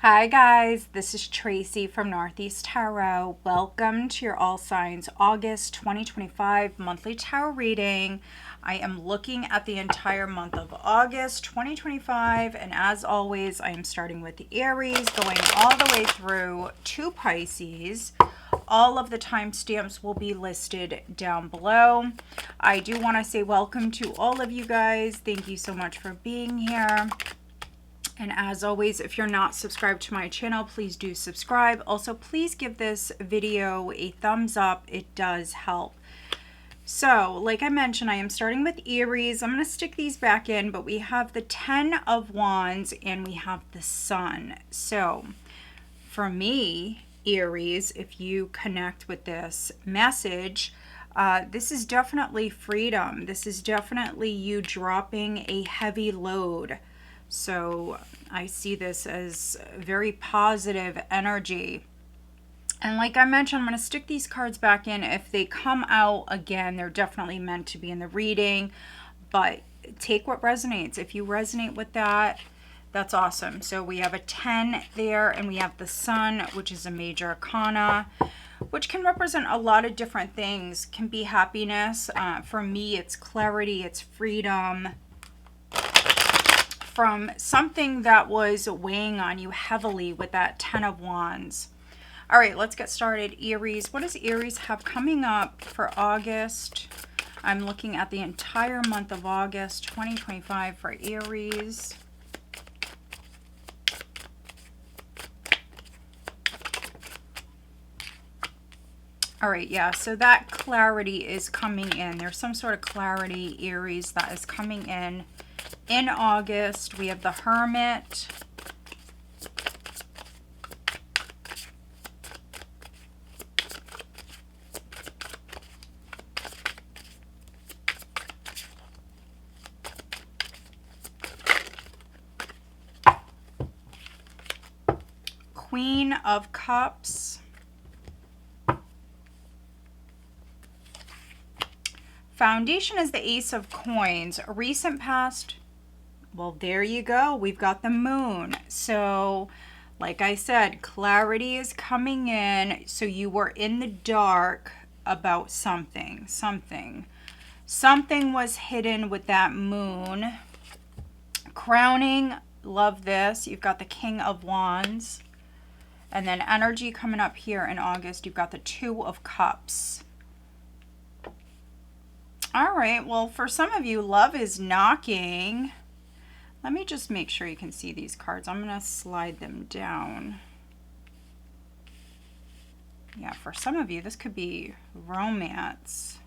Hi guys, this is Tracy from Northeast Tarot. Welcome to your All Signs August 2025 monthly tarot reading. I am looking at the entire month of August 2025, and as always, I am starting with the Aries, going all the way through to Pisces. All of the timestamps will be listed down below. I do want to say welcome to all of you guys. Thank you so much for being here. And as always, if you're not subscribed to my channel, please do subscribe. Also, please give this video a thumbs up. It does help. So, like I mentioned, I am starting with Aries. I'm going to stick these back in, but we have the 10 of Wands and we have the Sun. So, for me, Aries, if you connect with this message, this is definitely freedom. This is definitely you dropping a heavy load. So I see this as very positive energy. And like I mentioned, I'm going to stick these cards back in. If they come out again, they're definitely meant to be in the reading. But take what resonates. If you resonate with that, that's awesome. So we have a 10 there, and we have the Sun, which is a major arcana, which can represent a lot of different things. Can be happiness. For me, it's clarity, it's freedom from something that was weighing on you heavily with that 10 of Wands. All right, let's get started. Aries, what does Aries have coming up for August? I'm looking at the entire month of August 2025 for Aries. All right, yeah, so that clarity is coming in. There's some sort of clarity, Aries, that is coming in August. We have the Hermit. Queen of Cups. Foundation is the Ace of Coins. A recent past. Well, there you go. We've got the Moon. So, like I said, clarity is coming in. So you were in the dark about something. Something was hidden with that Moon. Crowning, love this. You've got the King of Wands. And then energy coming up here in August. You've got the Two of Cups. All right. Well, for some of you, love is knocking. Let me just make sure you can see these cards. I'm going to slide them down. Yeah, for some of you, this could be romance.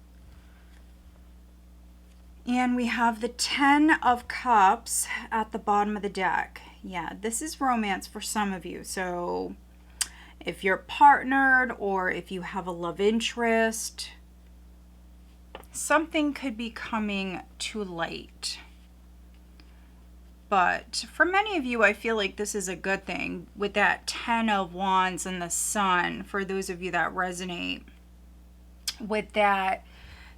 And we have the 10 of Cups at the bottom of the deck. Yeah, this is romance for some of you. So if you're partnered or if you have a love interest, something could be coming to light. But for many of you, I feel like this is a good thing with that 10 of Wands and the Sun. For those of you that resonate with that,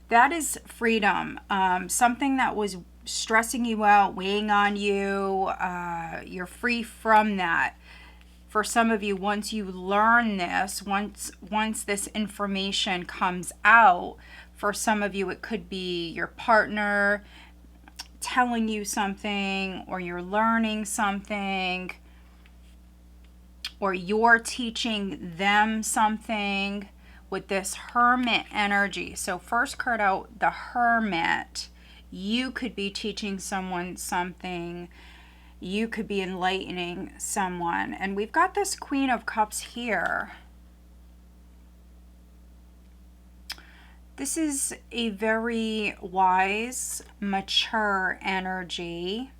that is freedom. Something that was stressing you out, weighing on you, you're free from that. For some of you, once you learn this, once this information comes out, for some of you, it could be your partner telling you something, or you're learning something, or you're teaching them something with this Hermit energy. So first card out, the Hermit. You could be teaching someone something. You could be enlightening someone. And we've got this Queen of Cups here. This is a very wise, mature energy.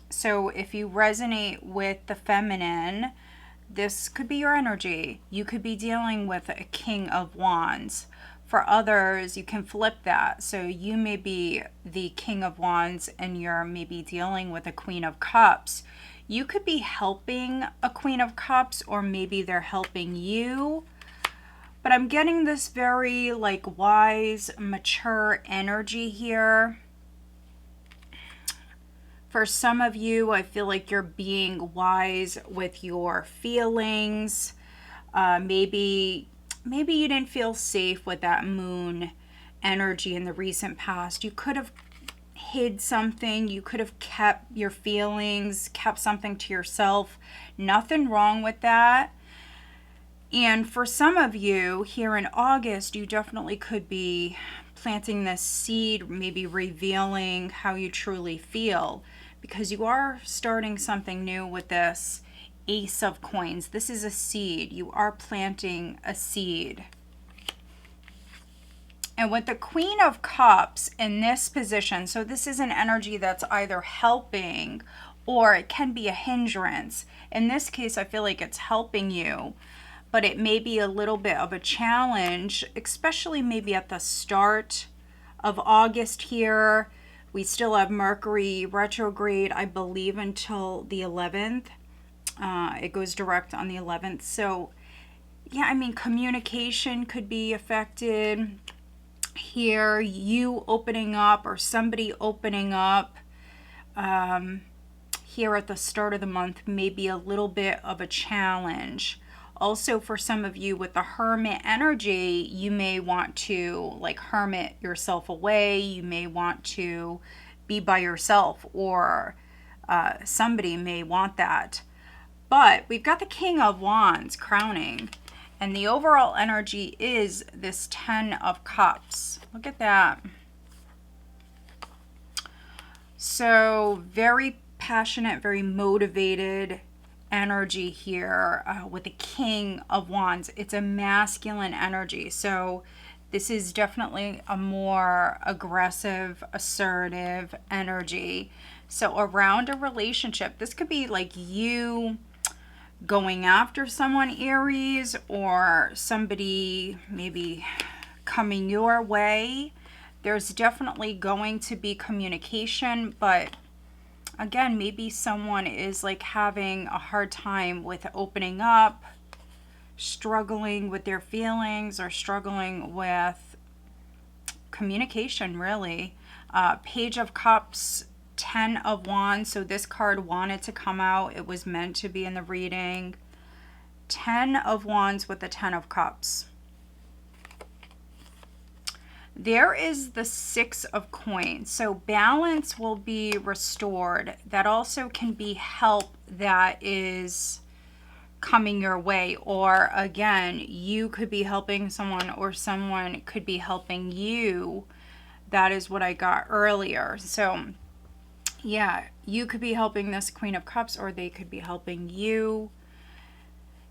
So if you resonate with the feminine, this could be your energy. You could be dealing with a King of Wands. For others, you can flip that. So you may be the King of Wands and you're maybe dealing with a Queen of Cups. You could be helping a Queen of Cups, or maybe they're helping you. But I'm getting this very like wise, mature energy here. For some of you, I feel like you're being wise with your feelings. Maybe you didn't feel safe with that moon energy in the recent past. You could have hid something. You could have kept your feelings, kept something to yourself. Nothing wrong with that. And for some of you here in August, you definitely could be planting this seed, maybe revealing how you truly feel, because you are starting something new with this Ace of Coins. This is a seed. You are planting a seed. And with the Queen of Cups in this position, so this is an energy that's either helping or it can be a hindrance. In this case, I feel like it's helping you, but it may be a little bit of a challenge, especially maybe at the start of August here. We still have Mercury retrograde, I believe, until the 11th. It goes direct on the 11th. So, yeah, I mean, communication could be affected here. You opening up or somebody opening up here at the start of the month may be a little bit of a challenge. Also, for some of you with the Hermit energy, you may want to like hermit yourself away. You may want to be by yourself, or somebody may want that. But we've got the King of Wands crowning, and the overall energy is this 10 of Cups. Look at that. So very passionate, very motivated energy here with the King of Wands. It's a masculine energy. So this is definitely a more aggressive, assertive energy. So around a relationship, this could be like you going after someone, Aries, or somebody maybe coming your way. There's definitely going to be communication, but again, maybe someone is like having a hard time with opening up, struggling with their feelings, or struggling with communication, really. Page of Cups, 10 of Wands. So this card wanted to come out. It was meant to be in the reading. 10 of Wands with the 10 of Cups. There is the 6 of Coins. So balance will be restored. That also can be help that is coming your way. Or again, you could be helping someone, or someone could be helping you. That is what I got earlier. So yeah, you could be helping this Queen of Cups, or they could be helping you.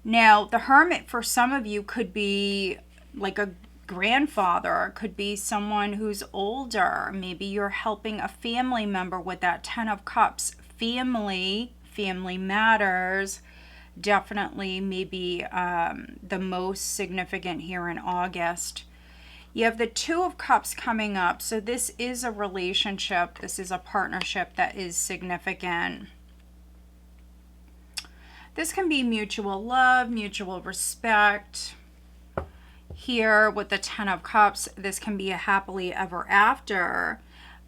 Now, the Hermit for some of you could be like a grandfather, could be someone who's older. Maybe you're helping a family member with that 10 of Cups. Family matters. Definitely maybe the most significant here in August. You have the 2 of Cups coming up. So this is a relationship. This is a partnership that is significant. This can be mutual love, mutual respect. Here with the 10 of Cups, this can be a happily ever after.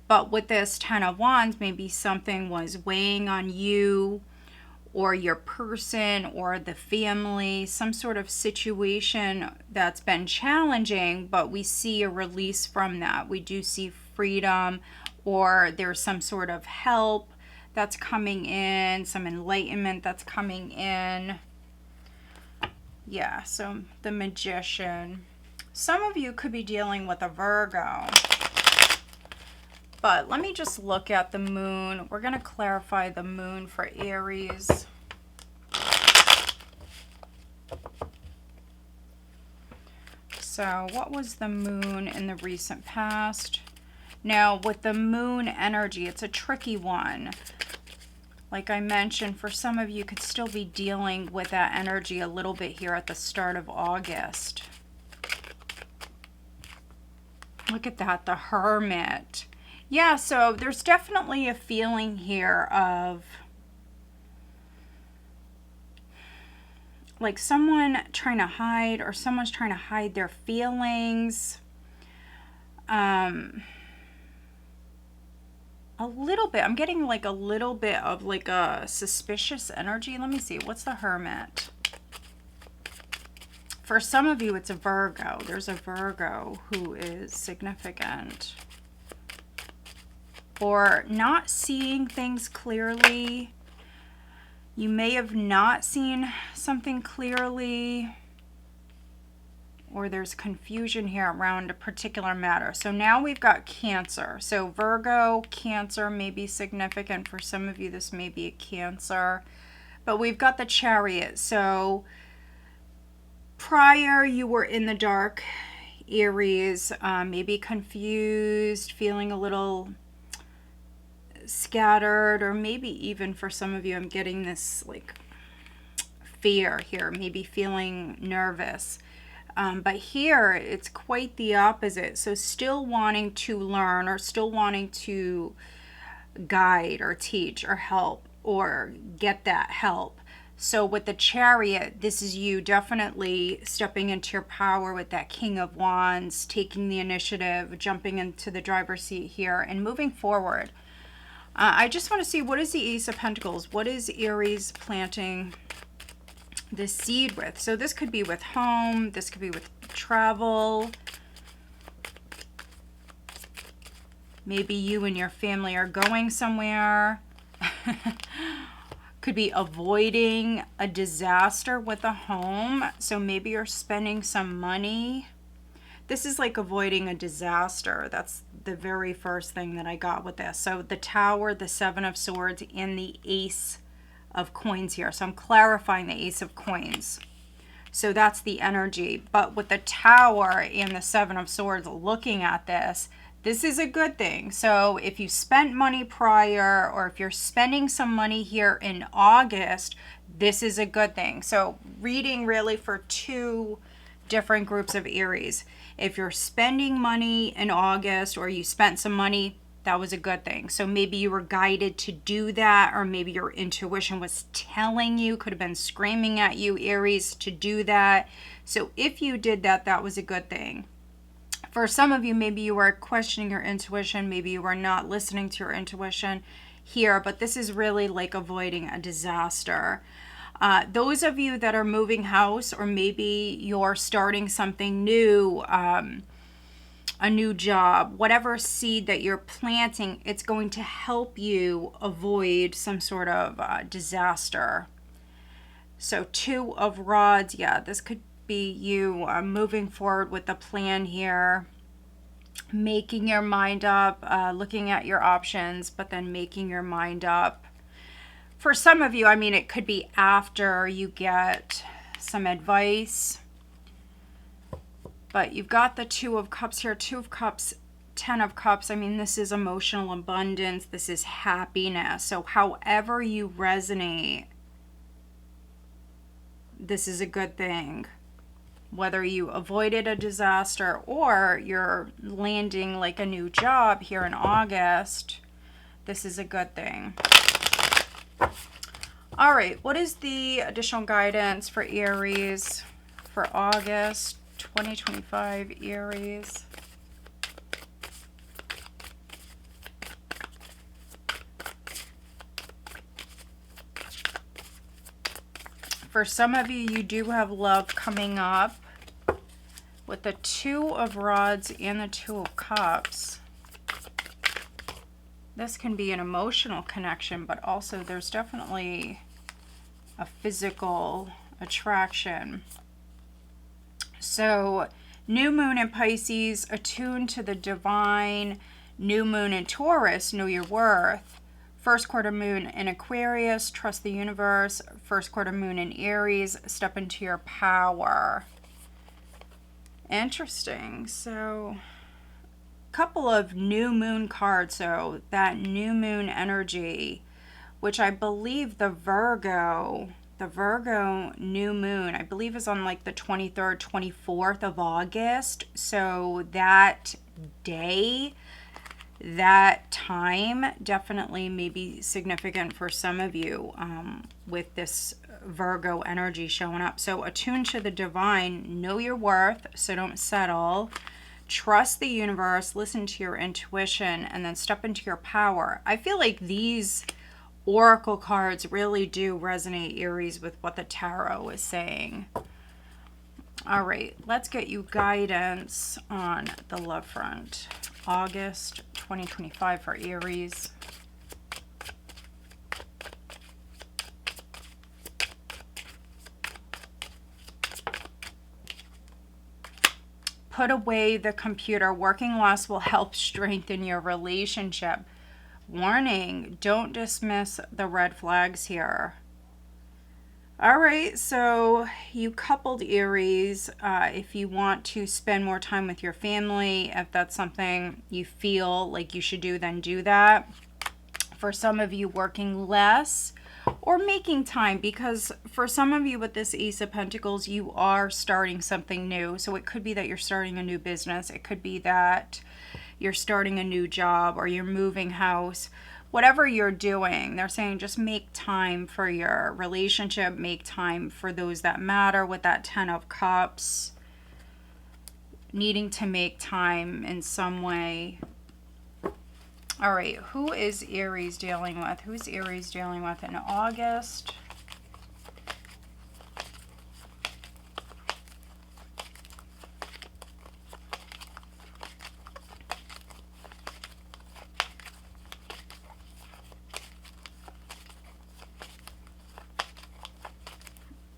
But with this 10 of Wands, maybe something was weighing on you or your person or the family, some sort of situation that's been challenging, but we see a release from that. We do see freedom, or there's some sort of help that's coming in, some enlightenment that's coming in. Yeah, so the Magician. Some of you could be dealing with a Virgo. But let me just look at the moon. We're going to clarify the moon for Aries. So what was the moon in the recent past? Now, with the moon energy, it's a tricky one. Like I mentioned, for some of you could still be dealing with that energy a little bit here at the start of August. Look at that, the Hermit. Yeah, so there's definitely a feeling here of like someone trying to hide, or someone's trying to hide their feelings. a little bit. I'm getting like a little bit of like a suspicious energy. Let me see. What's the Hermit? For some of you, it's a Virgo. There's a Virgo who is significant. Or not seeing things clearly. You may have not seen something clearly. Or there's confusion here around a particular matter. So now we've got Cancer. So Virgo, Cancer may be significant. For some of you, this may be a Cancer. But we've got the Chariot. So prior, you were in the dark, Aries, maybe confused, feeling a little scattered, or maybe even for some of you, I'm getting this like fear here, maybe feeling nervous. But here, it's quite the opposite. So still wanting to learn, or still wanting to guide or teach or help or get that help. So with the Chariot, this is you definitely stepping into your power with that King of Wands, taking the initiative, jumping into the driver's seat here and moving forward. I just want to see, what is the Ace of Pentacles? What is Aries planting the seed with? So this could be with home, this could be with travel. Maybe you and your family are going somewhere. Could be avoiding a disaster with a home. So maybe you're spending some money. This is like avoiding a disaster. That's the very first thing that I got with this. So the Tower, the Seven of Swords, and the Ace of Coins here. So I'm clarifying the Ace of Coins. So that's the energy. But with the Tower and the Seven of Swords looking at this, this is a good thing. So if you spent money prior, or if you're spending some money here in August, this is a good thing. So reading really for two different groups of Aries. If you're spending money in August, or you spent some money, that was a good thing. So maybe you were guided to do that, or maybe your intuition was telling you, could have been screaming at you, Aries, to do that. So if you did that, that was a good thing. For some of you, maybe you were questioning your intuition, maybe you were not listening to your intuition here, but this is really like avoiding a disaster. Those of you that are moving house, or maybe you're starting something new, a new job, whatever seed that you're planting, it's going to help you avoid some sort of disaster. So Two of Rods, yeah, this could be you moving forward with a plan here, making your mind up, looking at your options, but then making your mind up. For some of you, I mean, it could be after you get some advice. But you've got the Two of Cups here, Two of Cups, Ten of Cups. I mean, this is emotional abundance. This is happiness. So however you resonate, this is a good thing. Whether you avoided a disaster or you're landing like a new job here in August, this is a good thing. All right, what is the additional guidance for Aries for August 2025, Aries? For some of you, you do have love coming up with the Two of Rods and the Two of Cups. This can be an emotional connection, but also there's definitely a physical attraction. So new moon in Pisces, attuned to the divine. New moon in Taurus, know your worth. First quarter moon in Aquarius, trust the universe. First quarter moon in Aries, step into your power. Interesting. So couple of new moon cards. So that new moon energy, which I believe the Virgo new moon, I believe is on like the 23rd, 24th of August. So that day, that time definitely may be significant for some of you with this Virgo energy showing up. So attune to the divine, know your worth, so don't settle. trust the universe, listen to your intuition, and then step into your power. I feel like these oracle cards really do resonate, Aries, with what the tarot is saying. All right, let's get you guidance on the love front. August 2025 for Aries. Put away the computer. Working less will help strengthen your relationship. Warning, don't dismiss the red flags here. All right, so you coupled, Aries. If you want to spend more time with your family, if that's something you feel like you should do, then do that. For some of you, working less or making time, because for some of you with this Ace of Pentacles, you are starting something new. So it could be that you're starting a new business. It could be that you're starting a new job or you're moving house. Whatever you're doing, they're saying just make time for your relationship, make time for those that matter with that 10 of Cups. Needing to make time in some way. All right, who is Aries dealing with? Who's Aries dealing with in August?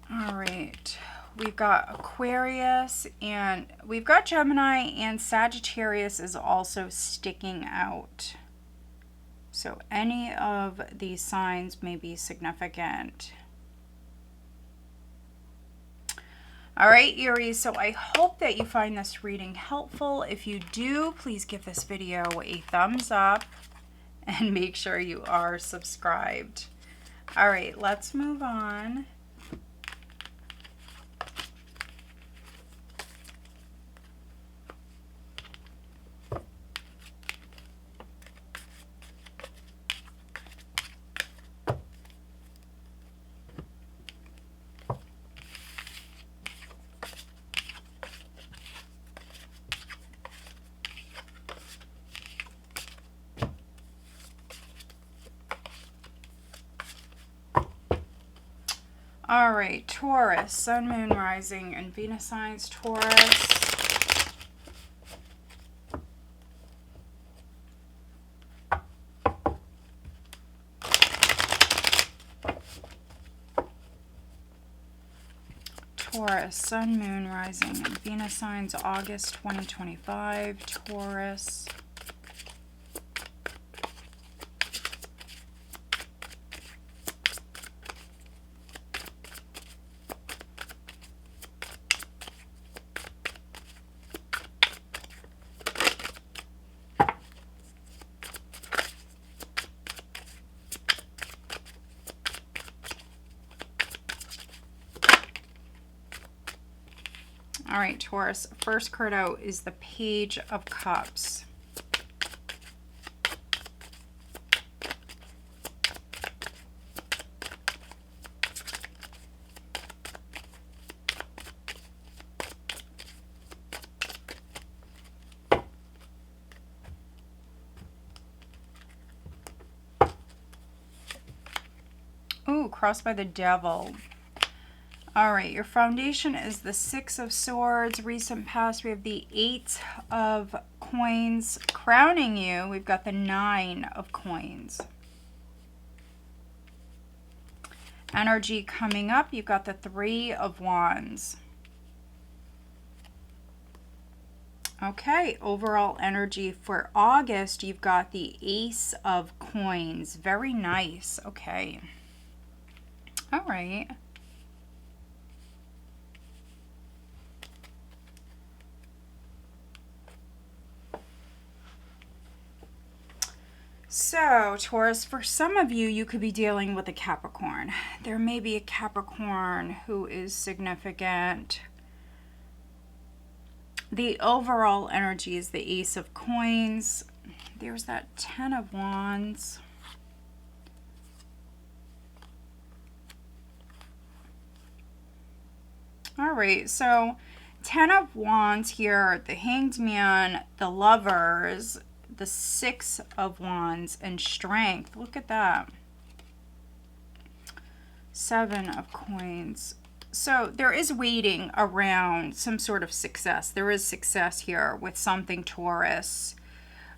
All right, we've got Aquarius and we've got Gemini, and Sagittarius is also sticking out. So any of these signs may be significant. All right, Aries, so I hope that you find this reading helpful. If you do, please give this video a thumbs up and make sure you are subscribed. All right, let's move on. All right, Taurus, Sun, Moon, Rising, and Venus signs. Taurus. Taurus, Sun, Moon, Rising, and Venus signs. August 2025. Taurus. All right, Taurus, first card out is the Page of Cups. Ooh, crossed by the Devil. All right, your foundation is the Six of Swords. Recent past, we have the Eight of Coins. Crowning you, we've got the Nine of Coins. Energy coming up, you've got the Three of Wands. Okay, overall energy for August, you've got the Ace of Coins. Very nice. Okay. All right. So, Taurus, for some of you, you could be dealing with a Capricorn. There may be a Capricorn who is significant. The overall energy is the Ace of Coins. There's that Ten of Wands. All right, so Ten of Wands here, the Hanged Man, the Lovers, the Six of Wands, and Strength. Look at that. Seven of Coins. So there is waiting around some sort of success. There is success here with something, Taurus.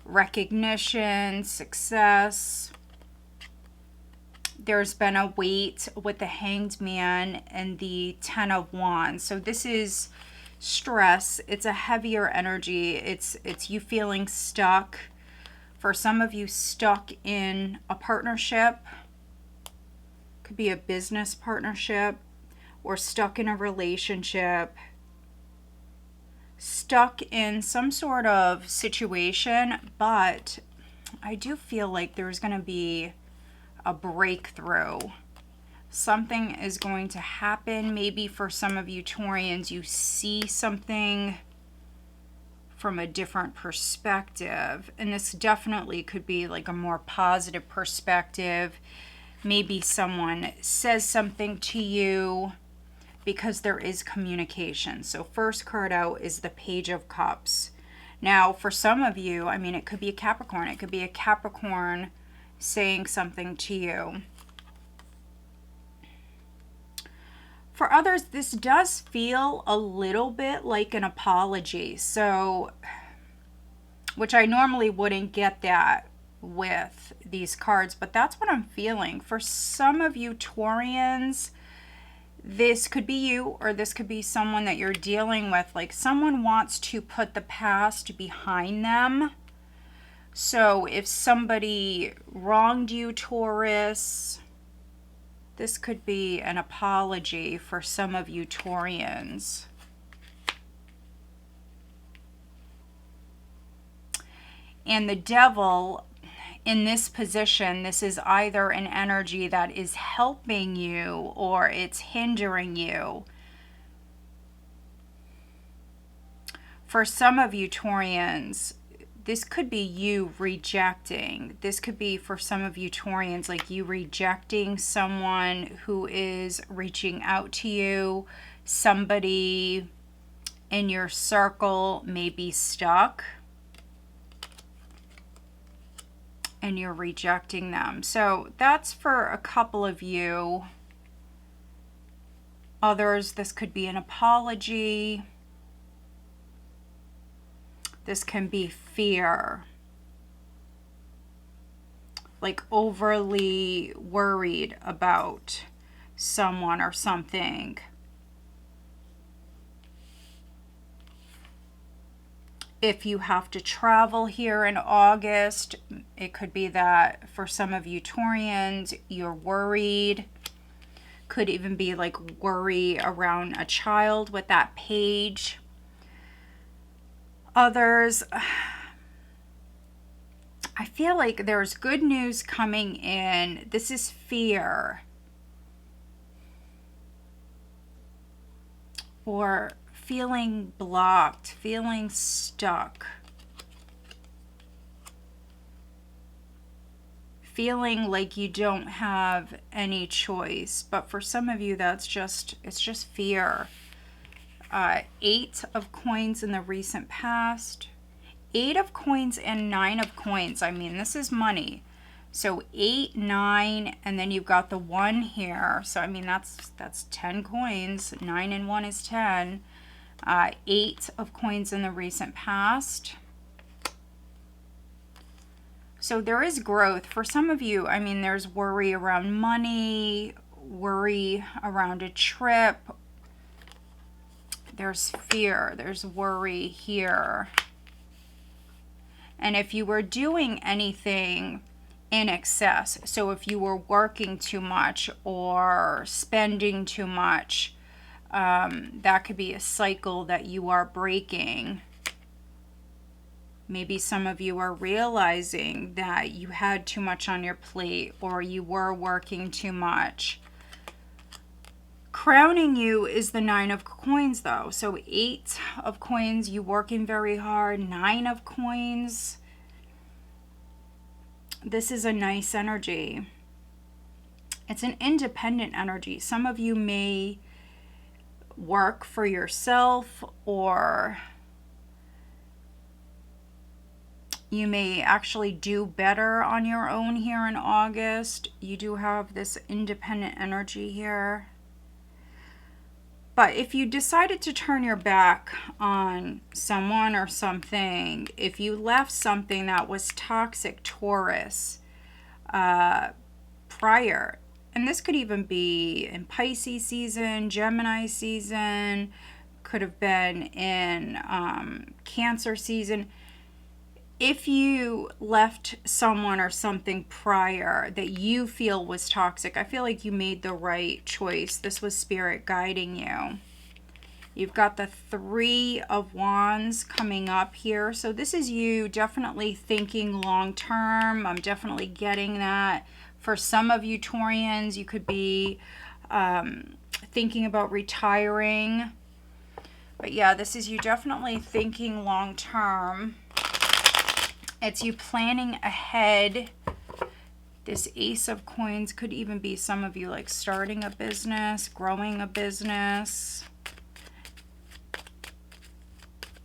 Recognition, success. There's been a wait with the Hanged Man and the Ten of Wands. So this is stress. It's a heavier energy. It's you feeling stuck. For some of you, stuck in a partnership. Could be a business partnership, or stuck in a relationship, stuck in some sort of situation. But I do feel like there's going to be a breakthrough. Something is going to happen. Maybe for some of you Taurians, you see something from a different perspective, and this definitely could be like a more positive perspective. Maybe someone says something to you, because there is communication. So first card out is the Page of Cups. Now, for some of you, I mean, it could be a Capricorn. It could be a Capricorn saying something to you. For others, this does feel a little bit like an apology. So, which I normally wouldn't get that with these cards, but that's what I'm feeling. For some of you Taurians, this could be you, or this could be someone that you're dealing with. Like someone wants to put the past behind them. So if somebody wronged you, Taurus, this could be an apology for some of you Taurians. And the Devil, in this position, this is either an energy that is helping you or it's hindering you. For some of you Taurians, this could be you rejecting. This could be for some of you Taurians, like you rejecting someone who is reaching out to you. Somebody in your circle may be stuck, and you're rejecting them. So that's for a couple of you. Others, this could be an apology. This can be fear. Like overly worried about someone or something. If you have to travel here in August, it could be that for some of you Taurians, you're worried. Could even be like worry around a child with that page. Others, I feel like there's good news coming in. This is fear. Or feeling blocked, feeling stuck. Feeling like you don't have any choice. But for some of you, it's just fear. 8 of Coins in the recent past. 8 of Coins and 9 of Coins. I mean, this is money. So 8, 9, and then you've got the 1 here. So, I mean, that's 10 coins. 9 and 1 is 10. 8 of Coins in the recent past. So there is growth. For some of you, I mean, there's worry around money, worry around a trip. There's fear. There's worry here. And if you were doing anything in excess, so if you were working too much or spending too much, that could be a cycle that you are breaking. Maybe some of you are realizing that you had too much on your plate, or you were working too much. Crowning you is the 9 of Coins, though. So 8 of Coins, you working very hard. 9 of Coins. This is a nice energy. It's an independent energy. Some of you may work for yourself, or you may actually do better on your own here in August. You do have this independent energy here. But if you decided to turn your back on someone or something, if you left something that was toxic, Taurus, prior, and this could even be in Pisces season, Gemini season, could have been in Cancer season. If you left someone or something prior that you feel was toxic, I feel like you made the right choice. This was Spirit guiding you. You've got the Three of Wands coming up here. So this is you definitely thinking long term. I'm definitely getting that. For some of you Taurians, you could be thinking about retiring. But yeah, this is you definitely thinking long term. It's you planning ahead. This Ace of Coins could even be some of you like starting a business, growing a business,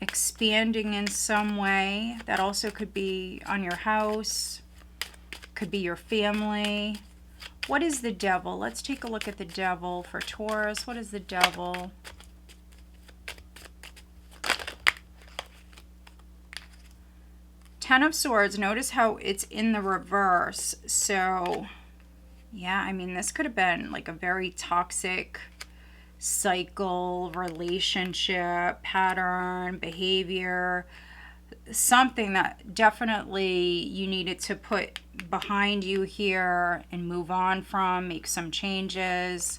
expanding in some way. That also could be on your house, could be your family. What is the Devil? Let's take a look at the Devil for Taurus. What is the Devil? Ten of Swords. Notice how it's in the reverse. So, yeah, I mean, this could have been like a very toxic cycle, relationship, pattern, behavior, something that definitely you needed to put behind you here and move on from, make some changes.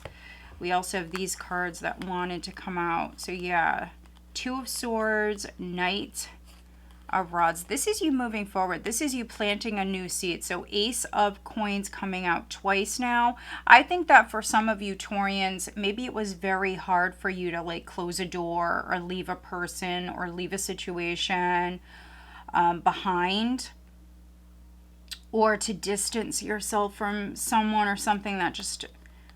We also have these cards that wanted to come out. So, yeah, Two of Swords, Knight of Rods. This is you moving forward. This is you planting a new seed. So Ace of Coins coming out twice now. I think that for some of you Taurians, maybe it was very hard for you to like close a door or leave a person or leave a situation behind, or to distance yourself from someone or something that just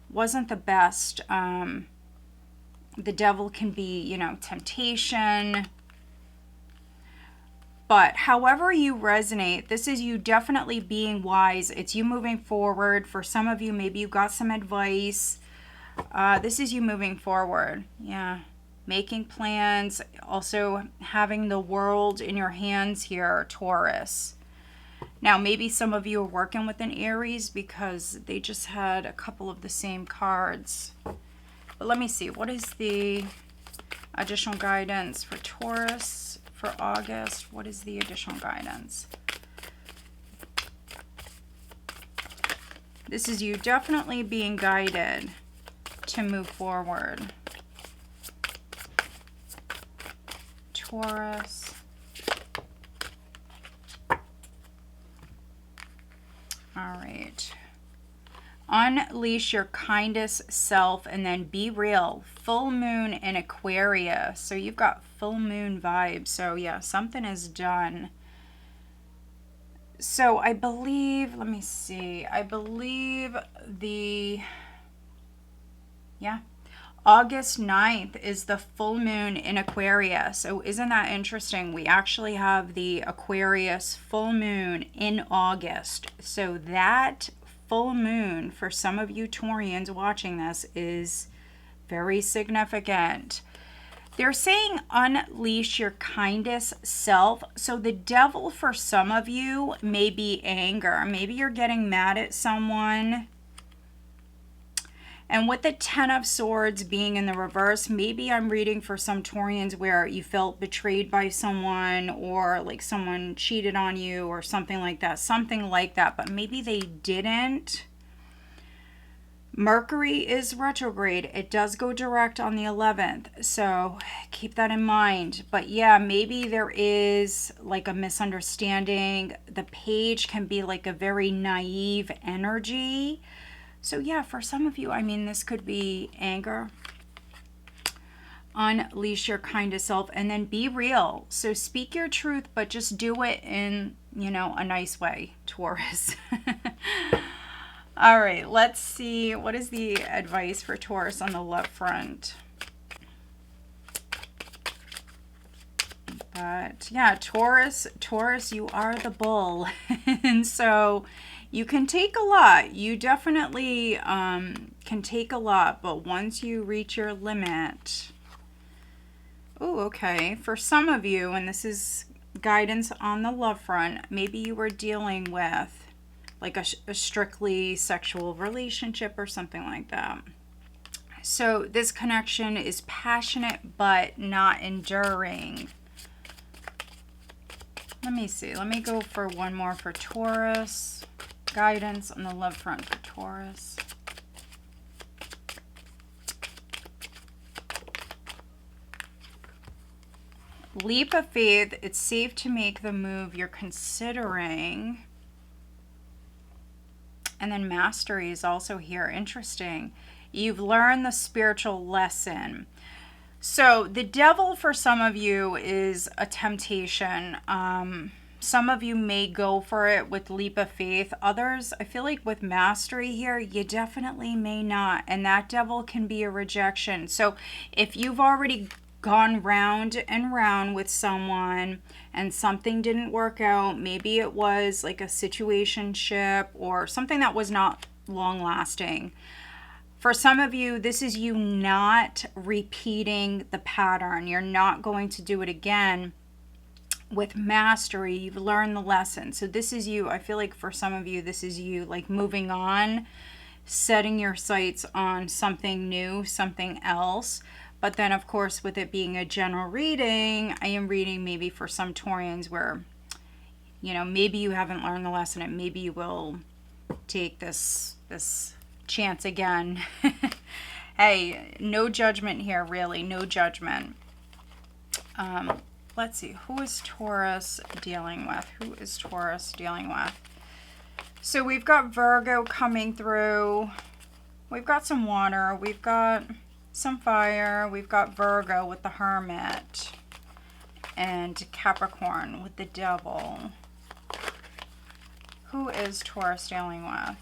wasn't the best. The Devil can be, you know, temptation. But however you resonate, this is you definitely being wise. It's you moving forward. For some of you, maybe you got some advice. This is you moving forward. Yeah. Making plans. Also having the world in your hands here, Taurus. Now, maybe some of you are working with an Aries because they just had a couple of the same cards. But let me see. What is the additional guidance for Taurus? For August, what is the additional guidance? This is you definitely being guided to move forward. Taurus. All right. Unleash your kindest self and then be real. Full moon in Aquarius. So you've got full moon vibes. So yeah, something is done. So I believe, let me see. I believe August 9th is the full moon in Aquarius. So isn't that interesting? We actually have the Aquarius full moon in August. So that full moon for some of you Taurians watching this is very significant. They're saying unleash your kindest self. So the Devil for some of you may be anger. Maybe you're getting mad at someone. And with the Ten of Swords being in the reverse, maybe I'm reading for some Taurians where you felt betrayed by someone, or like someone cheated on you or something like that. Something like that, but maybe they didn't. Mercury is retrograde. It does go direct on the 11th. So keep that in mind. But yeah, maybe there is like a misunderstanding. The Page can be like a very naive energy. So yeah, for some of you, I mean, this could be anger. Unleash your kindest self and then be real. So speak your truth, but just do it in, you know, a nice way, Taurus. All right, let's see. What is the advice for Taurus on the love front? But yeah, Taurus, you are the bull. And so you can take a lot. You definitely can take a lot. But once you reach your limit... Oh, okay. For some of you, and this is guidance on the love front, maybe you were dealing with like a strictly sexual relationship or something like that. So this connection is passionate but not enduring. Let me see. Let me go for one more for Taurus. Guidance on the love front for Taurus. Leap of faith. It's safe to make the move you're considering. And then mastery is also here. Interesting. You've learned the spiritual lesson. So the devil for some of you is a temptation. Some of you may go for it with leap of faith. Others, I feel like with mastery here, you definitely may not. And that devil can be a rejection. So if you've already gone round and round with someone and something didn't work out, maybe it was like a situationship or something that was not long lasting. For some of you, this is you not repeating the pattern. You're not going to do it again. With mastery, you've learned the lesson. So this is you. I feel like for some of you, this is you like moving on, setting your sights on something new, something else. But then, of course, with it being a general reading, I am reading maybe for some Taurians where, you know, maybe you haven't learned the lesson and maybe you will take this chance again. Hey, no judgment here, really. No judgment. Let's see. Who is Taurus dealing with? Who is Taurus dealing with? So we've got Virgo coming through. We've got some water. We've got some fire. We've got Virgo with the Hermit. And Capricorn with the Devil. Who is Taurus dealing with?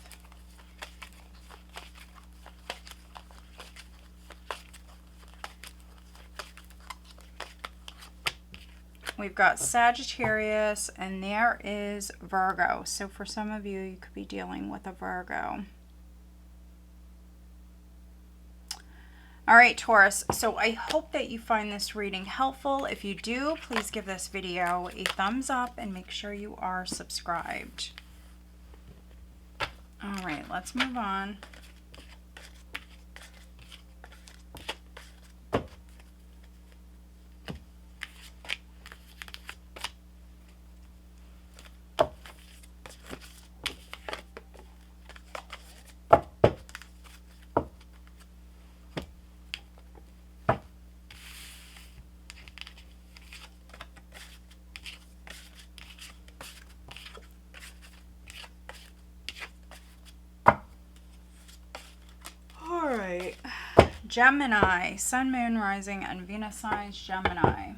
We've got Sagittarius, and there is Virgo. So for some of you, you could be dealing with a Virgo. All right, Taurus. So I hope that you find this reading helpful. If you do, please give this video a thumbs up and make sure you are subscribed. All right, let's move on. Gemini, Sun, Moon, Rising, and Venus signs, Gemini.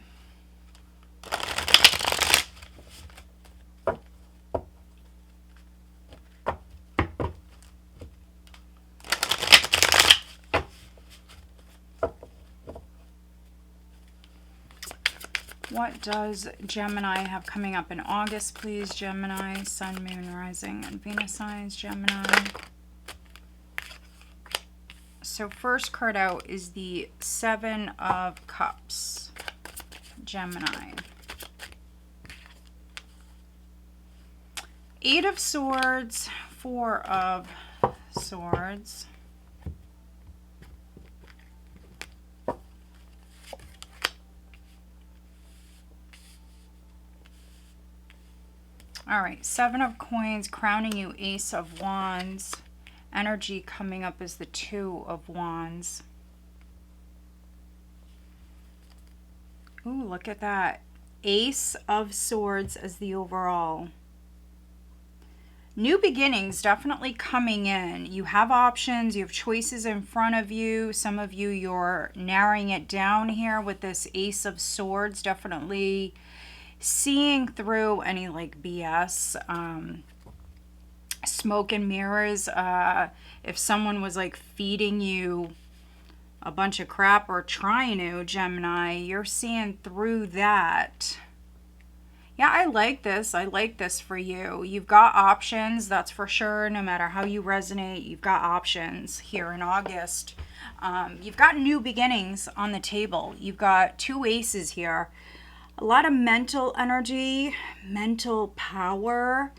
What does Gemini have coming up in August, please? Gemini, Sun, Moon, Rising, and Venus signs, Gemini. So first card out is the Seven of Cups, Gemini. Eight of Swords, Four of Swords. All right, Seven of Coins, crowning you Ace of Wands. Energy coming up is the Two of Wands. Ooh, look at that. Ace of Swords as the overall. New beginnings definitely coming in. You have options. You have choices in front of you. Some of you, you're narrowing it down here with this Ace of Swords. Definitely seeing through any like BS. Smoke and mirrors. If someone was like feeding you a bunch of crap or trying to, Gemini. You're seeing through that. Yeah, I like this. I like this for you. You've got options, that's for sure. No matter how you resonate, you've got options here in August. You've got new beginnings on the table. You've got 2 aces here. A lot of mental energy, mental power,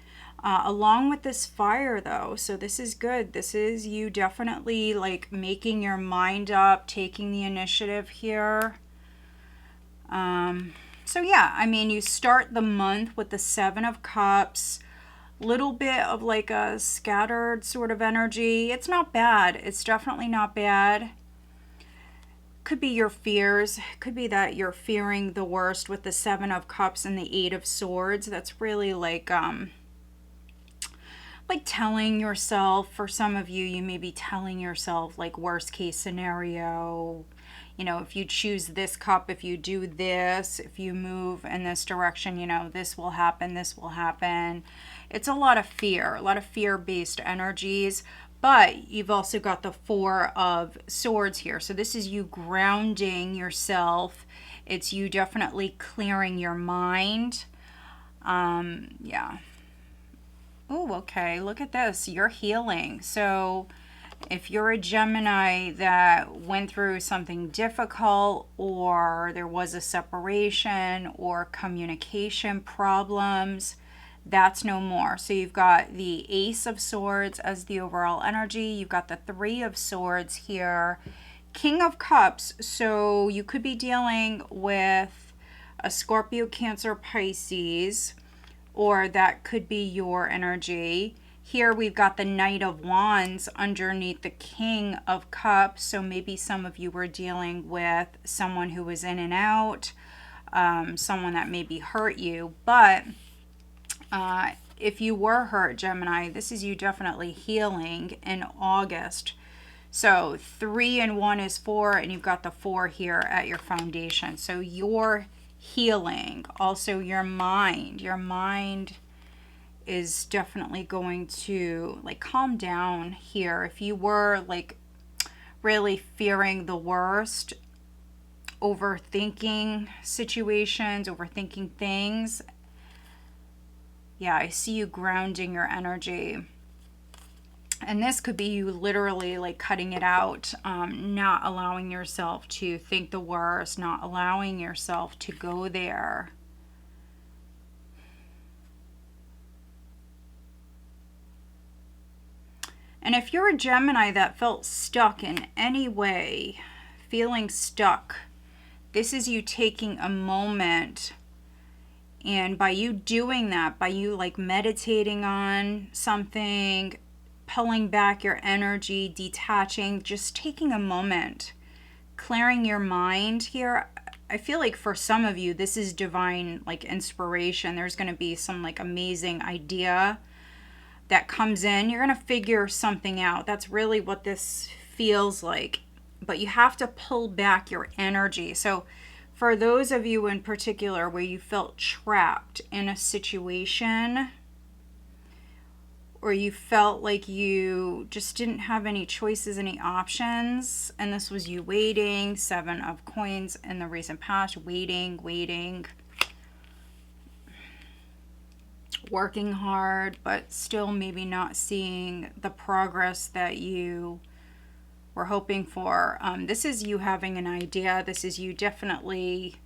along with this fire though. So this is good. This is you definitely like making your mind up, taking the initiative here. So yeah, I mean, you start the month with the 7 of Cups, little bit of like a scattered sort of energy. It's not bad. It's definitely not bad. Could be your fears. Could be that you're fearing the worst with the 7 of Cups and the 8 of Swords. That's really like telling yourself, for some of you, you may be telling yourself like worst case scenario. You know, if you choose this cup, if you do this, if you move in this direction, you know, this will happen, this will happen. It's a lot of fear-based energies, but you've also got the 4 of Swords here. So this is you grounding yourself. It's you definitely clearing your mind. Yeah. Oh, okay. Look at this. You're healing. So if you're a Gemini that went through something difficult, or there was a separation or communication problems, that's no more. So you've got the Ace of Swords as the overall energy. You've got the 3 of Swords here. King of Cups. So you could be dealing with a Scorpio, Cancer, Pisces, or that could be your energy. Here we've got the Knight of Wands underneath the King of Cups. So maybe some of you were dealing with someone who was in and out, someone that maybe hurt you. But if you were hurt, Gemini, this is you definitely healing in August. So 3 and 1 is 4, and you've got the 4 here at your foundation. So you're healing. Also your mind. Your mind is definitely going to like calm down here. If you were like really fearing the worst, overthinking situations, overthinking things, yeah, I see you grounding your energy. And this could be you literally like cutting it out, not allowing yourself to think the worst, not allowing yourself to go there. And if you're a Gemini that felt stuck in any way, feeling stuck, this is you taking a moment, and by you doing that, by you like meditating on something, pulling back your energy, detaching, just taking a moment, clearing your mind here. I feel like for some of you, this is divine like inspiration. There's going to be some like amazing idea that comes in. You're going to figure something out. That's really what this feels like. But you have to pull back your energy. So for those of you in particular where you felt trapped in a situation, or you felt like you just didn't have any choices, any options, and this was you waiting, 7 of Coins in the recent past, waiting, working hard, but still maybe not seeing the progress that you were hoping for. This is you having an idea. This is you definitely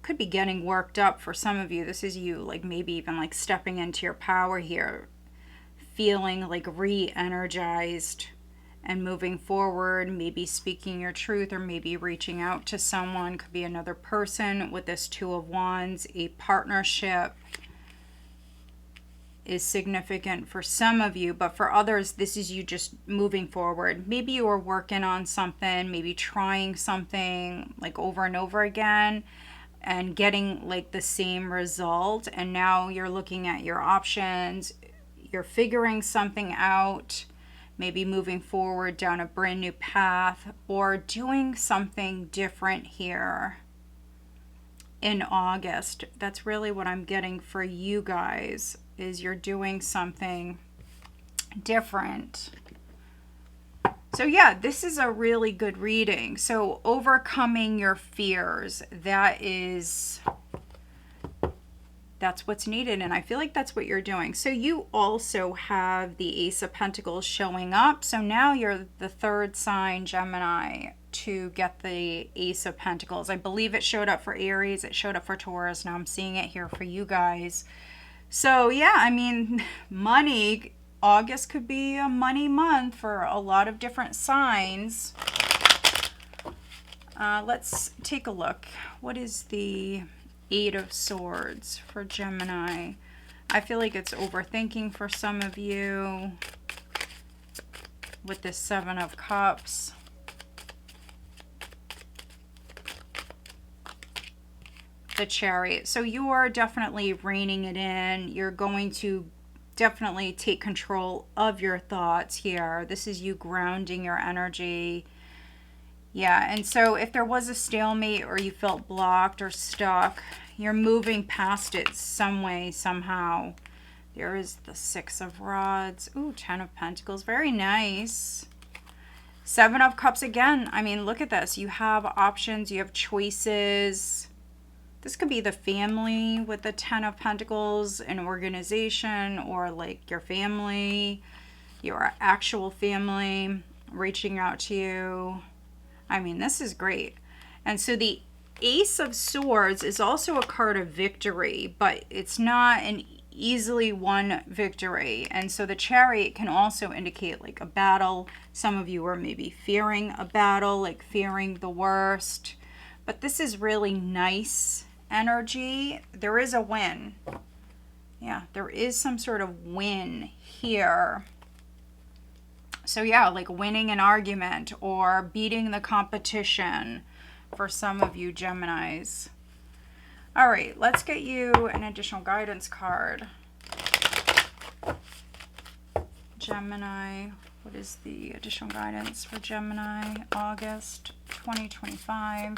could be getting worked up for some of you. This is you like maybe even like stepping into your power here, feeling like re-energized and moving forward, maybe speaking your truth, or maybe reaching out to someone. Could be another person with this 2 of Wands. A partnership is significant for some of you, but for others, this is you just moving forward. Maybe you are working on something, maybe trying something like over and over again and getting like the same result, and now you're looking at your options, you're figuring something out, maybe moving forward down a brand new path, or doing something different here in August. That's really what I'm getting for you guys, is you're doing something different. So yeah, this is a really good reading. So overcoming your fears, that's what's needed, and I feel like that's what you're doing. So you also have the Ace of Pentacles showing up. So now you're the third sign, Gemini, to get the Ace of Pentacles. I believe it showed up for Aries, it showed up for Taurus. Now I'm seeing it here for you guys. So yeah, I mean, money, August could be a money month for a lot of different signs. Let's take a look. What is the Eight of Swords for Gemini? I feel like it's overthinking for some of you with the Seven of Cups. The Chariot. So you are definitely reining it in. You're going to definitely take control of your thoughts here. This is you grounding your energy. Yeah, and so if there was a stalemate or you felt blocked or stuck, you're moving past it some way, somehow. There is the Six of Rods. Ooh, Ten of Pentacles. Very nice. Seven of Cups again. I mean, look at this. You have options. You have choices. This could be the family with the Ten of Pentacles, an organization, or like your family, your actual family reaching out to you. I mean, this is great. And so the Ace of Swords is also a card of victory, but it's not an easily won victory. And so the Chariot can also indicate like a battle. Some of you are maybe fearing a battle, like fearing the worst. But this is really nice energy. There is a win. Yeah, there is some sort of win here. So yeah, like winning an argument or beating the competition for some of you Geminis. All right, let's get you an additional guidance card. Gemini, what is the additional guidance for Gemini, August 2025?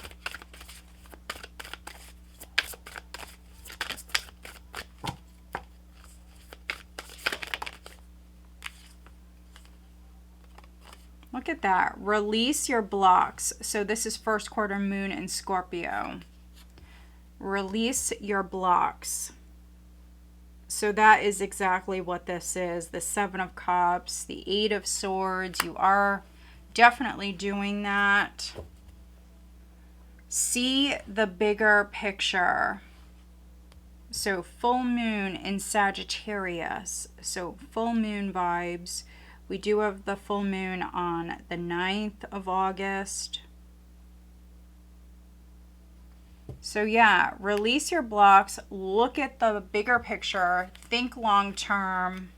Look at that. Release your blocks. So this is first quarter moon in Scorpio. Release your blocks. So that is exactly what this is. The Seven of Cups, the Eight of Swords. You are definitely doing that. See the bigger picture. So full moon in Sagittarius. So full moon vibes. We do have the full moon on the 9th of August. So yeah, release your blocks. Look at the bigger picture. Think long term.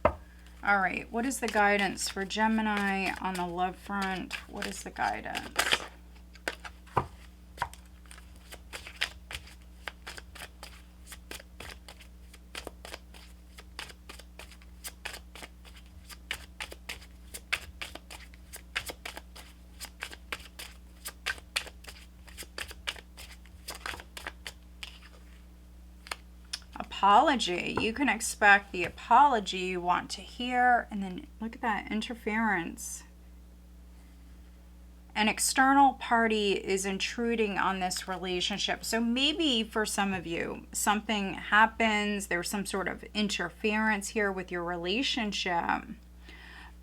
All right, what is the guidance for Gemini on the love front? What is the guidance? Apology. You can expect the apology you want to hear, and then look at that interference. An external party is intruding on this relationship. So maybe for some of you, something happens, there's some sort of interference here with your relationship.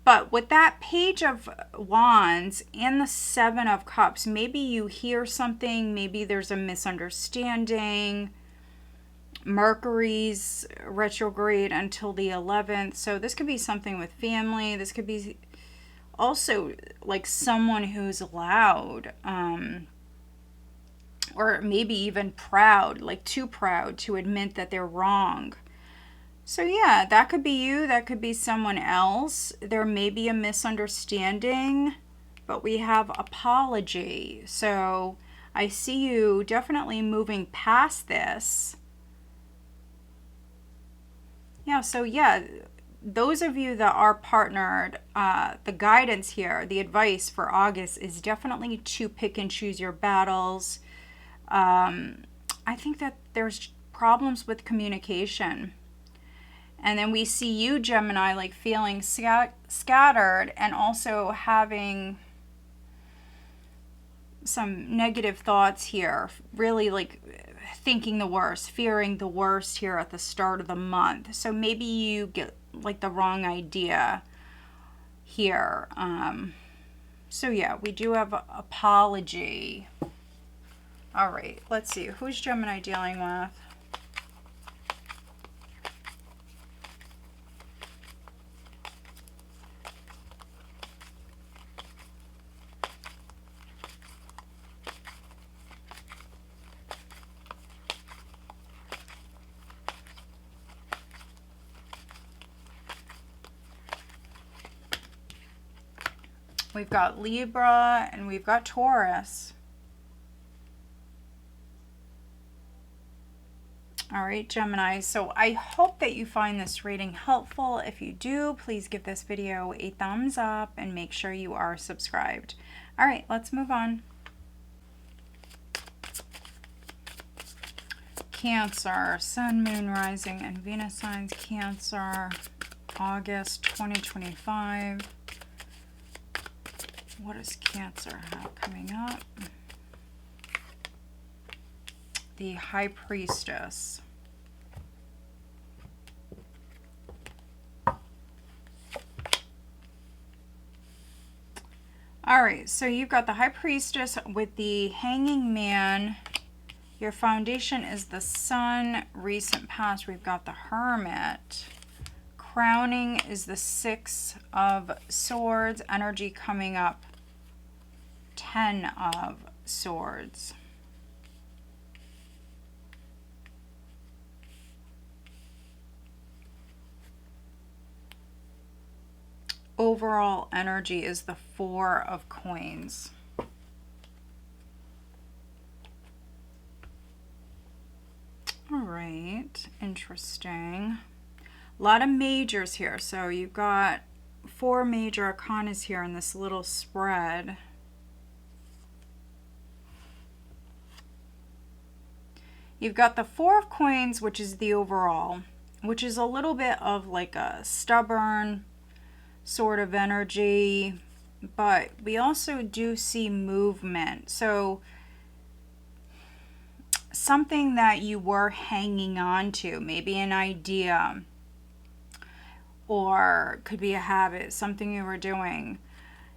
But with that Page of Wands and the Seven of Cups, maybe you hear something, maybe there's a misunderstanding. Mercury's retrograde until the 11th. So this could be something with family. This could be also like someone who's loud, or maybe even proud, like too proud to admit that they're wrong. So yeah, that could be you. That could be someone else. There may be a misunderstanding, but we have apology. So I see you definitely moving past this. Yeah, so yeah, those of you that are partnered, the guidance here, the advice for August is definitely to pick and choose your battles. I think that there's problems with communication. And then we see you, Gemini, like feeling scattered and also having some negative thoughts here, really like thinking the worst, fearing the worst here at the start of the month. So maybe you get like the wrong idea here. So yeah, we do have apology. All right, let's see. Who's Gemini dealing with? We've got Libra and we've got Taurus. All right, Gemini. So I hope that you find this reading helpful. If you do, please give this video a thumbs up and make sure you are subscribed. All right, let's move on. Cancer, Sun, Moon, Rising, and Venus signs. Cancer, August 2025. What does Cancer have coming up? The High Priestess. All right, so you've got the High Priestess with the Hanging Man. Your foundation is the Sun. Recent past, we've got the Hermit. Crowning is the Six of Swords. Energy coming up, 10 of Swords. Overall energy is the Four of Coins. All right, interesting. A lot of majors here. So you've got 4 major arcanas here in this little spread. You've got the Four of Coins, which is the overall, which is a little bit of like a stubborn sort of energy, but we also do see movement. So something that you were hanging on to, maybe an idea, or could be a habit, something you were doing,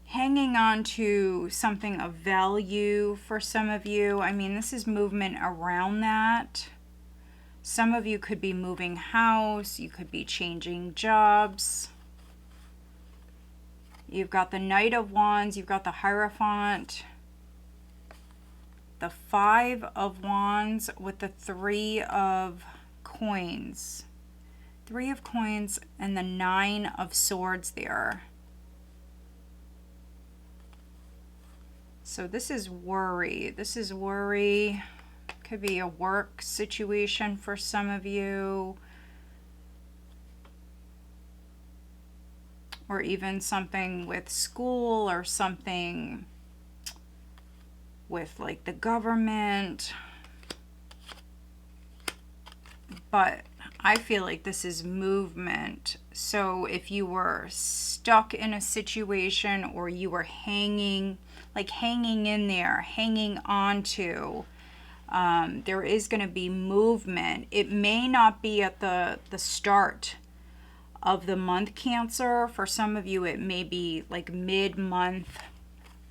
hanging on to something of value for some of you. I mean, this is movement around that. Some of you could be moving house, you could be changing jobs. You've got the Knight of Wands, you've got the Hierophant, the Five of Wands with the Three of Coins. 3 of Coins and the 9 of Swords there. So this is worry. This is worry. Could be a work situation for some of you. Or even something with school or something with like the government. But I feel like this is movement. So if you were stuck in a situation or you were hanging in there, hanging on to, there is going to be movement. It may not be at the start of the month, Cancer. For some of you, it may be like mid-month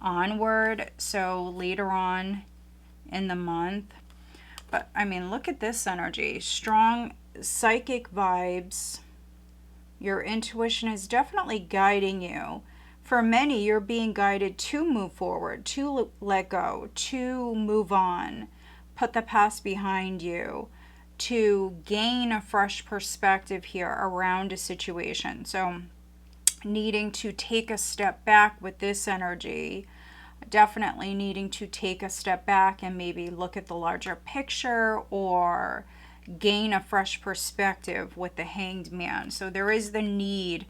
onward, so later on in the month. But I mean, look at this energy. Strong psychic vibes. Your intuition is definitely guiding you. For many, you're being guided to move forward, to let go, to move on, put the past behind you, to gain a fresh perspective here around a situation. So needing to take a step back with this energy, definitely needing to take a step back and maybe look at the larger picture or gain a fresh perspective with the Hanged Man. So there is the need,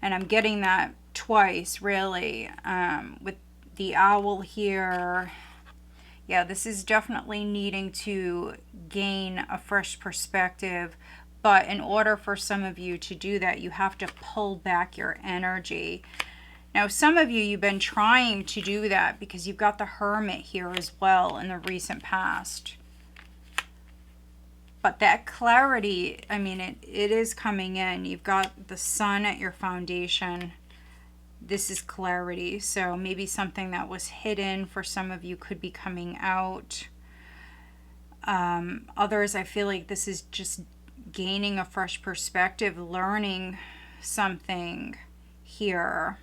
and I'm getting that twice really, with the Owl here. Yeah, this is definitely needing to gain a fresh perspective, But in order for some of you to do that, you have to pull back your energy. Now, some of you, you've been trying to do that because you've got the Hermit here as well in the recent past. But that clarity, I mean, it is coming in. You've got the Sun at your foundation. This is clarity. So maybe something that was hidden for some of you could be coming out. Others, I feel like this is just gaining a fresh perspective, learning something here.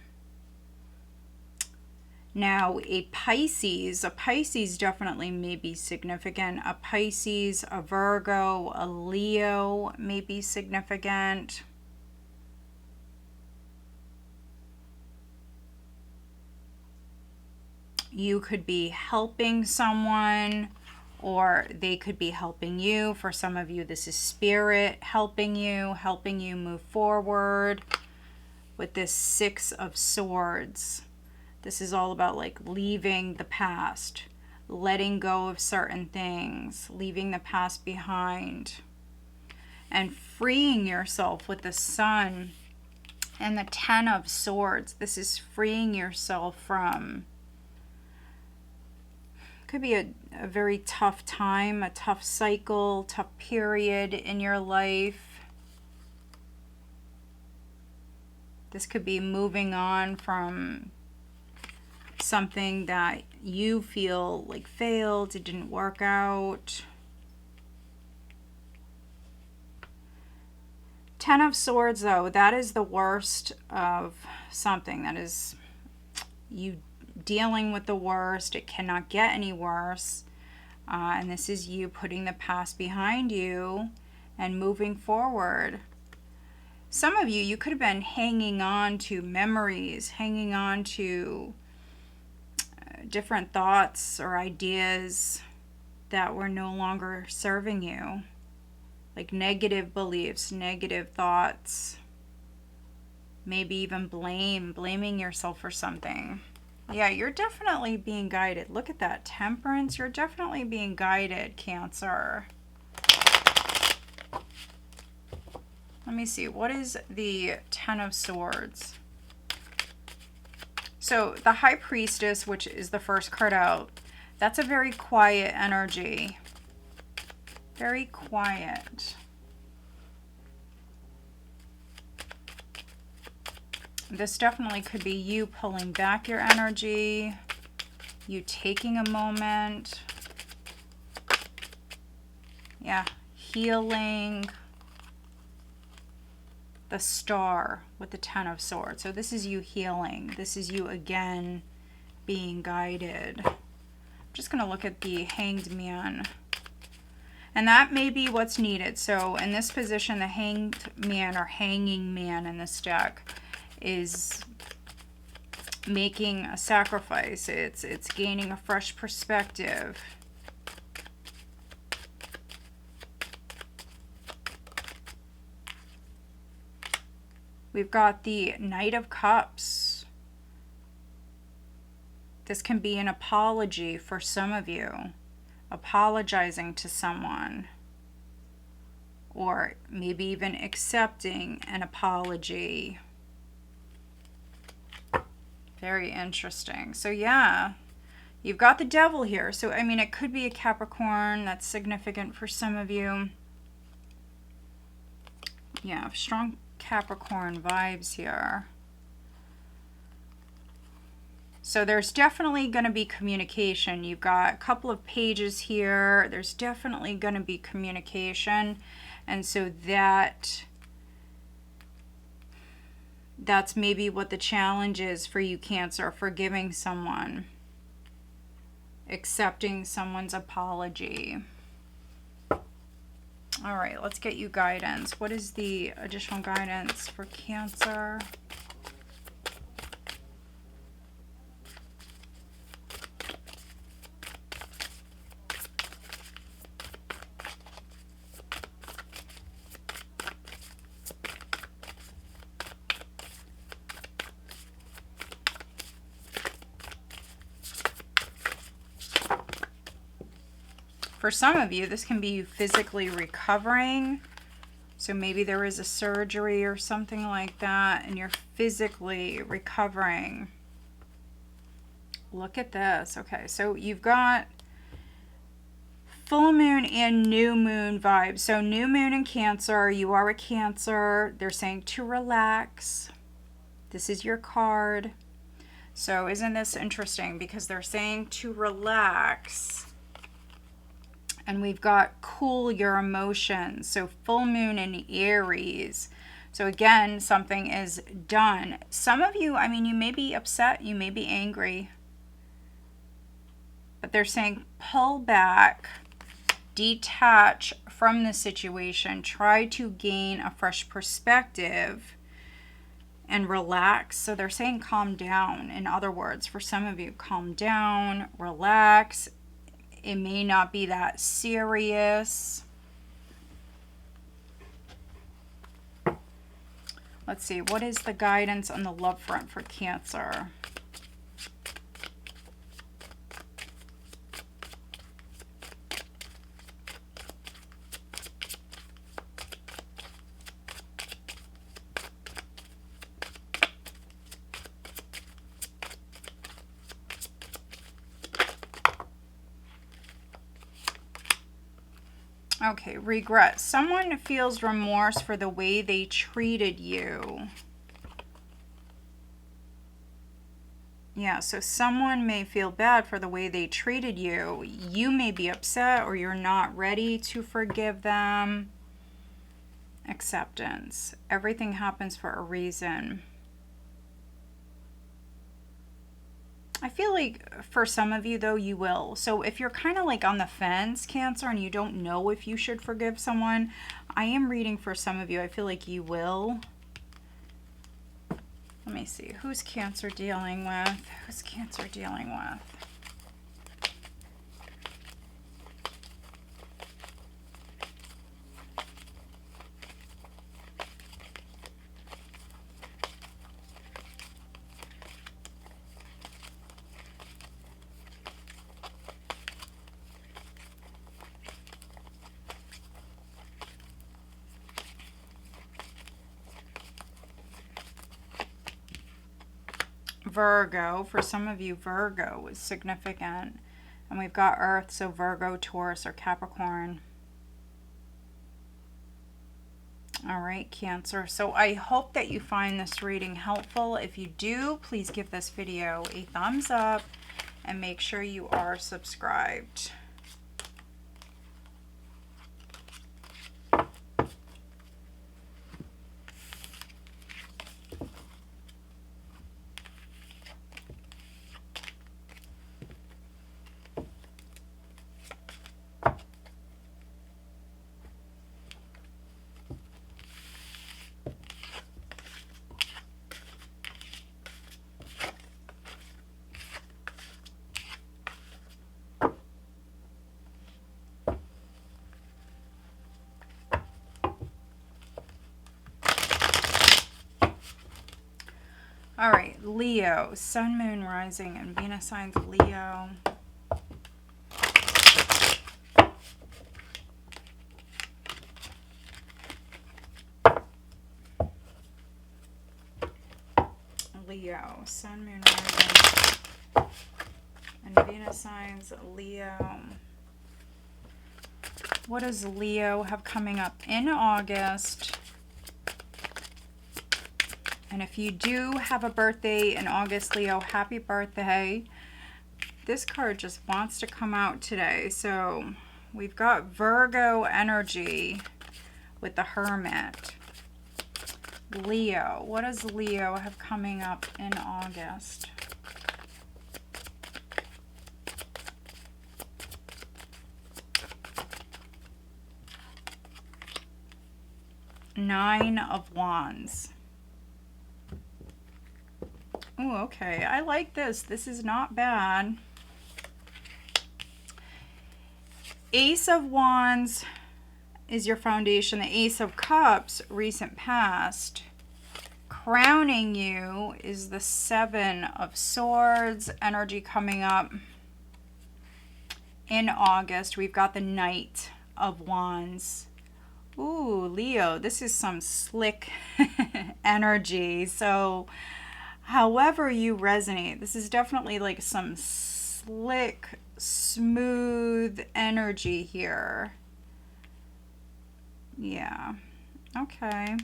Now, a Pisces definitely may be significant. A Pisces, a Virgo, a Leo may be significant. You could be helping someone, or they could be helping you. For some of you, this is spirit helping you move forward with this Six of Swords. This is all about like leaving the past, letting go of certain things, leaving the past behind, and freeing yourself with the Sun and the Ten of Swords. This is freeing yourself from, could be a very tough time, a tough cycle, tough period in your life. This could be moving on from something that you feel like failed, it didn't work out. Ten of Swords, though, that is the worst of something. That is you dealing with the worst. It cannot get any worse. And this is you putting the past behind you and moving forward. Some of you, you could have been hanging on to memories, hanging on to different thoughts or ideas that were no longer serving you, like negative beliefs, negative thoughts, maybe even blaming yourself for something. Yeah, you're definitely being guided. Look at that, Temperance. You're definitely being guided, Cancer. Let me see, what is the Ten of Swords? So the High Priestess, which is the first card out, that's a very quiet energy. Very quiet. This definitely could be you pulling back your energy, you taking a moment. Yeah, healing. The Star with the Ten of Swords. So this is you healing. This is you again being guided. I'm just going to look at the Hanged Man. And that may be what's needed. So in this position, the Hanged Man or Hanging Man in this deck is making a sacrifice. It's gaining a fresh perspective. We've got the Knight of Cups. This can be an apology for some of you. Apologizing to someone. Or maybe even accepting an apology. Very interesting. So yeah, you've got the Devil here. So I mean, it could be a Capricorn. That's significant for some of you. Yeah, strong Capricorn vibes here. So there's definitely going to be communication. You've got a couple of pages here. There's definitely going to be communication. And so that's maybe what the challenge is for you, Cancer. Forgiving someone. Accepting someone's apology. All right, let's get you guidance. What is the additional guidance for Cancer? For some of you, this can be you physically recovering. So maybe there is a surgery or something like that and you're physically recovering. Look at this. Okay, so you've got full moon and new moon vibes. So new moon in Cancer, you are a Cancer. They're saying to relax. This is your card. So isn't this interesting? Because they're saying to relax. And we've got cool your emotions. So full moon in Aries. So again, something is done. Some of you, I mean, you may be upset, you may be angry. But they're saying pull back, detach from the situation, try to gain a fresh perspective and relax. So they're saying calm down. In other words, for some of you, calm down, relax. It may not be that serious. Let's see, what is the guidance on the love front for Cancer? Okay, regret. Someone feels remorse for the way they treated you. Yeah, so someone may feel bad for the way they treated you. You may be upset or you're not ready to forgive them. Acceptance. Everything happens for a reason. I feel like for some of you, though, you will. So if you're kind of like on the fence, Cancer, and you don't know if you should forgive someone, I am reading for some of you. I feel like you will. Let me see. Who's Cancer dealing with? Who's Cancer dealing with? Virgo. For some of you, Virgo is significant. And we've got Earth, so Virgo, Taurus, or Capricorn. All right, Cancer. So I hope that you find this reading helpful. If you do, please give this video a thumbs up and make sure you are subscribed. All right, Leo, Sun, Moon, Rising, and Venus signs Leo. Leo, Sun, Moon, Rising, and Venus signs Leo. What does Leo have coming up in August? And if you do have a birthday in August, Leo, happy birthday. This card just wants to come out today. So we've got Virgo energy with the Hermit. Leo, what does Leo have coming up in August? Nine of Wands. Oh, okay. I like this. This is not bad. Ace of Wands is your foundation. The Ace of Cups, recent past. Crowning you is the Seven of Swords. Energy coming up in August. We've got the Knight of Wands. Ooh, Leo, this is some slick energy. So however you resonate, this is definitely like some slick, smooth energy here. Yeah. Okay.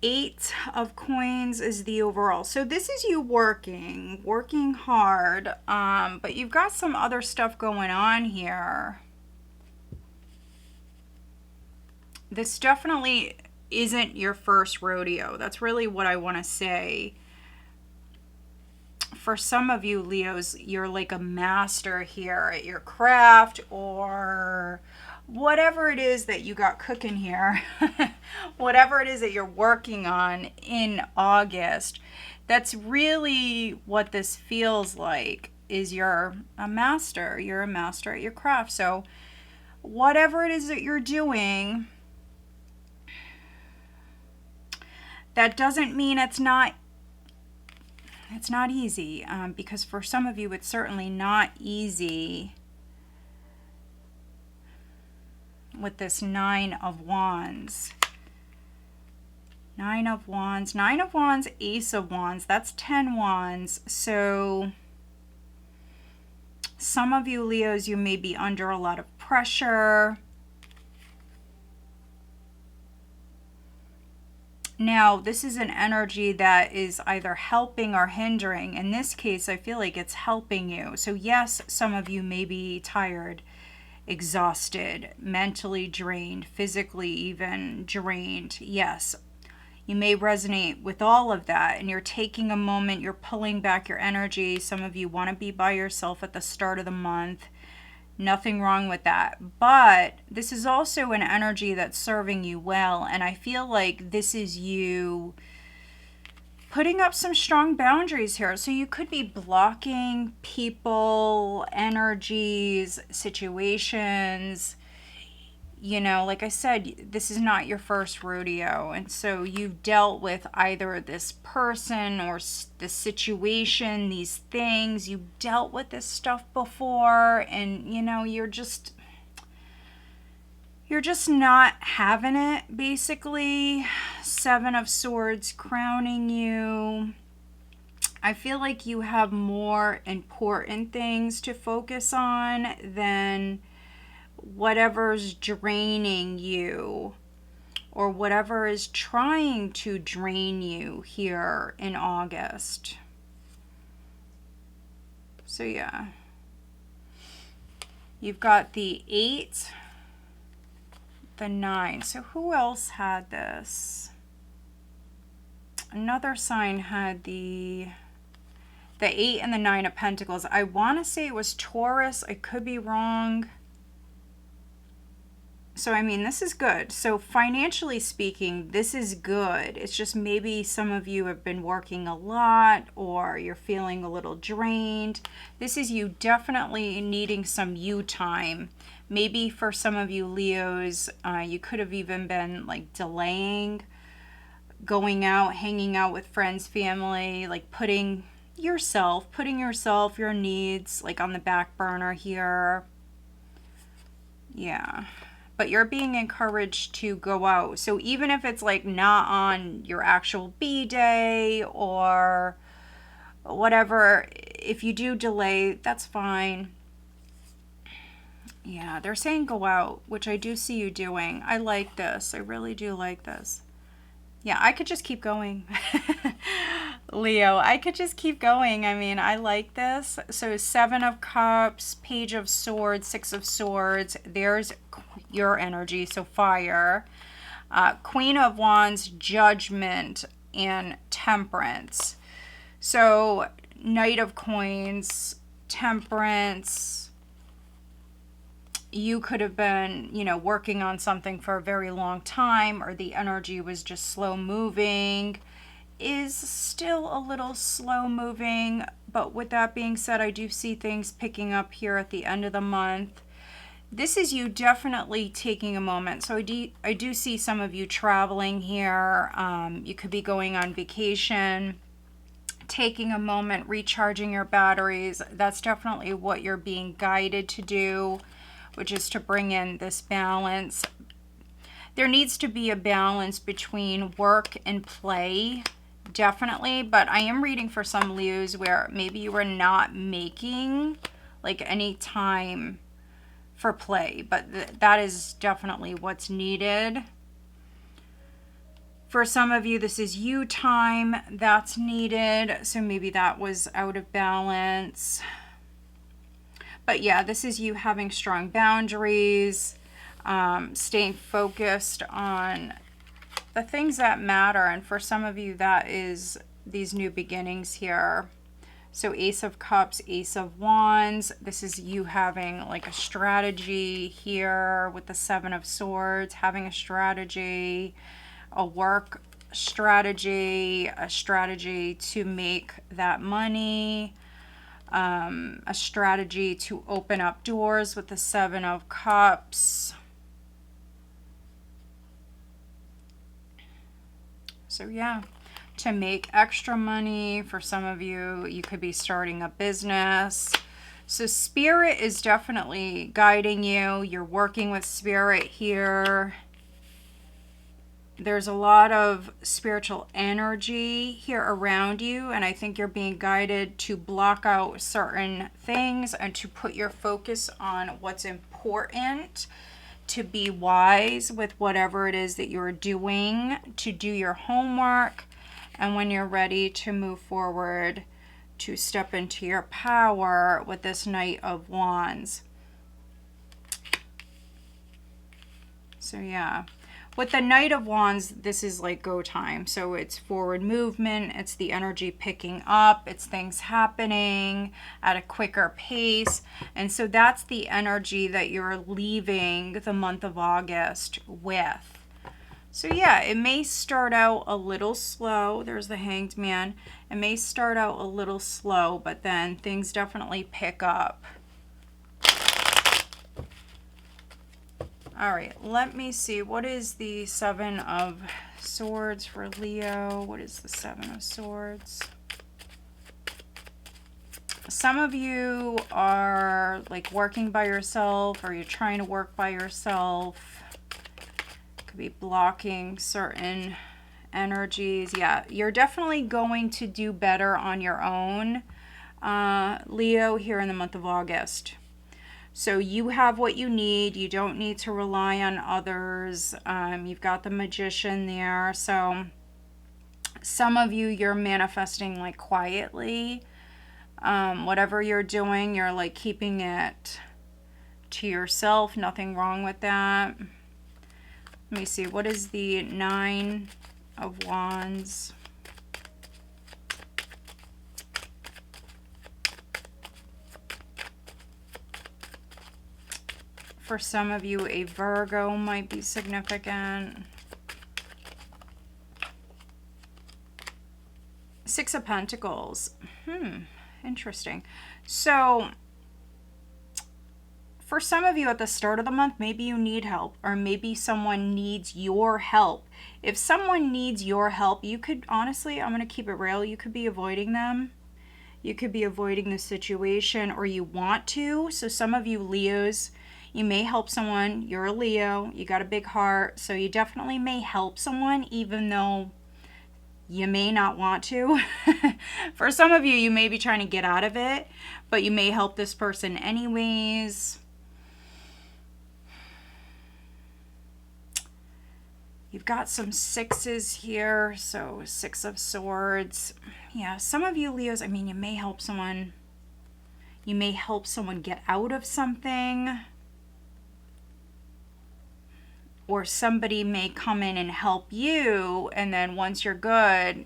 8 of coins is the overall. So this is you working hard, but you've got some other stuff going on here. This definitely isn't your first rodeo. That's really what I want to say. For some of you Leos, you're like a master here at your craft, or whatever it is that you got cooking here, whatever it is that you're working on in August. That's really what this feels like, is you're a master. You're a master at your craft. So whatever it is that you're doing, that doesn't mean it's not easy, because for some of you it's certainly not easy with this 9 of Wands. 9 of Wands, 9 of Wands, Ace of Wands, that's 10 Wands. So some of you Leos, you may be under a lot of pressure. Now, this is an energy that is either helping or hindering. In this case, I feel like it's helping you. So yes, some of you may be tired, exhausted, mentally drained, physically even drained. Yes, you may resonate with all of that, and you're taking a moment, you're pulling back your energy. Some of you want to be by yourself at the start of the month. Nothing wrong with that. But this is also an energy that's serving you well, and I feel like this is you putting up some strong boundaries here. So you could be blocking people, energies, situations. You know, like I said, this is not your first rodeo. And so you've dealt with either this person or the situation, these things. You've dealt with this stuff before, and, you know, you're just not having it, basically. 7 of Swords crowning you. I feel like you have more important things to focus on than whatever's draining you, or whatever is trying to drain you here in August. So yeah, you've got the 8, the 9. So who else had this? Another sign had the 8 and the 9 of Pentacles. I want to say it was Taurus. I could be wrong. So, I mean, this is good. So financially speaking, this is good. It's just maybe some of you have been working a lot, or you're feeling a little drained. This is you definitely needing some you time. Maybe for some of you Leos, you could have even been like delaying going out, hanging out with friends, family, like putting yourself, your needs like on the back burner here. Yeah. But you're being encouraged to go out. So even if it's like not on your actual B-day or whatever, if you do delay, that's fine. Yeah, they're saying go out, which I do see you doing. I like this. I really do like this. Yeah, I could just keep going. Leo, I could just keep going. I mean, I like this. So 7 of Cups, Page of Swords, 6 of Swords. There's your energy, so fire. Queen of Wands, Judgment, and Temperance. So Knight of Coins, Temperance. You could have been, you know, working on something for a very long time, or the energy was just slow moving. Is still a little slow moving, but with that being said, I do see things picking up here at the end of the month. This is you definitely taking a moment. So I do see some of you traveling here. You could be going on vacation, taking a moment, recharging your batteries. That's definitely what you're being guided to do. which is to bring in this balance. There needs to be a balance between work and play, definitely, but I am reading for some Leos where maybe you are not making like any time for play, but that is definitely what's needed. For some of you, this is you time that's needed, so maybe that was out of balance. But yeah, this is you having strong boundaries, staying focused on the things that matter. And for some of you, that is these new beginnings here. So Ace of Cups, Ace of Wands. This is you having like a strategy here with the Seven of Swords, having a strategy, a work strategy, a strategy to make that money, a strategy to open up doors with the Seven of Cups. So yeah, to make extra money. For some of you, you could be starting a business. So Spirit is definitely guiding you. You're working with Spirit here. There's a lot of spiritual energy here around you, and I think you're being guided to block out certain things and to put your focus on what's important, to be wise with whatever it is that you're doing, to do your homework, and when you're ready to move forward, to step into your power with this Knight of Wands. So yeah. With the Knight of Wands, this is like go time. So it's forward movement. It's the energy picking up. It's things happening at a quicker pace. And so that's the energy that you're leaving the month of August with. So yeah, it may start out a little slow. There's the Hanged Man. It may start out a little slow, but then things definitely pick up. All right, let me see. What is the Seven of Swords for Leo? What is the Seven of Swords? Some of you are like working by yourself, or you're trying to work by yourself. Could be blocking certain energies. Yeah, you're definitely going to do better on your own, Leo, here in the month of August. So you have what you need. You don't need to rely on others. You've got the Magician there. So some of you, you're manifesting like quietly. Whatever you're doing, you're like keeping it to yourself. Nothing wrong with that. Let me see. What is the Nine of Wands? For some of you, a Virgo might be significant. Six of Pentacles. Interesting. So for some of you at the start of the month, maybe you need help, or maybe someone needs your help. If someone needs your help, you could, honestly, I'm going to keep it real, you could be avoiding them. You could be avoiding the situation, or you want to. So some of you Leos, you may help someone. You're a Leo. You got a big heart. So you definitely may help someone even though you may not want to. For some of you, you may be trying to get out of it, but you may help this person anyways. You've got some sixes here. So Six of Swords. Yeah, some of you Leos, I mean, you may help someone. You may help someone get out of something. Or somebody may come in and help you, and then once you're good,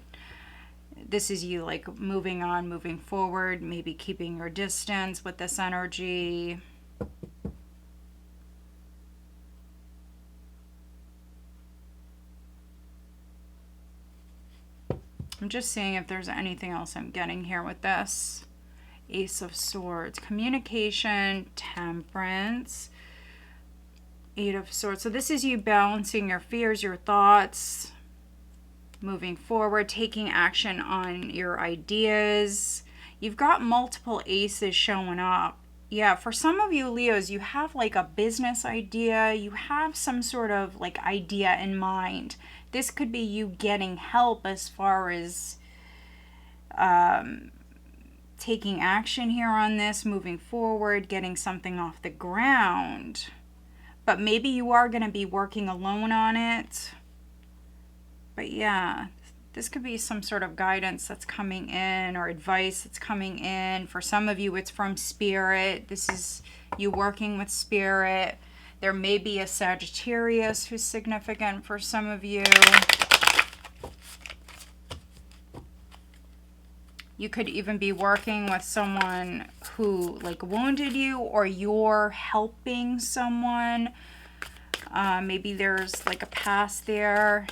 this is you like moving on, moving forward, maybe keeping your distance with this energy. I'm just seeing if there's anything else I'm getting here with this. Ace of Swords, communication, temperance. Eight of Swords. So this is you balancing your fears, your thoughts, moving forward, taking action on your ideas. You've got multiple aces showing up. Yeah, for some of you Leos, you have like a business idea, you have some sort of like idea in mind. This could be you getting help as far as taking action here on this, moving forward, getting something off the ground. But maybe you are going to be working alone on it. But yeah, this could be some sort of guidance that's coming in or advice that's coming in. For some of you, it's from spirit. This is you working with spirit. There may be a Sagittarius who's significant for some of you. You could even be working with someone who like wounded you, or you're helping someone. Maybe there's like a past there.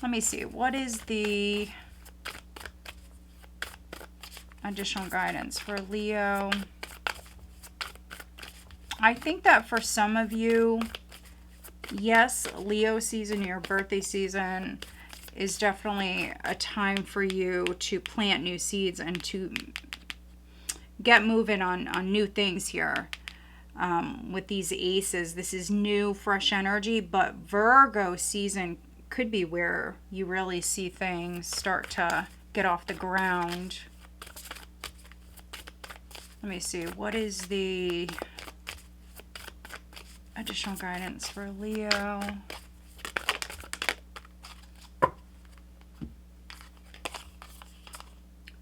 Let me see. What is the additional guidance for Leo? I think that for some of you, yes, Leo season, your birthday season, is definitely a time for you to plant new seeds and to get moving on new things here. With these aces, this is new, fresh energy, but Virgo season could be where you really see things start to get off the ground. Let me see. What is the additional guidance for Leo?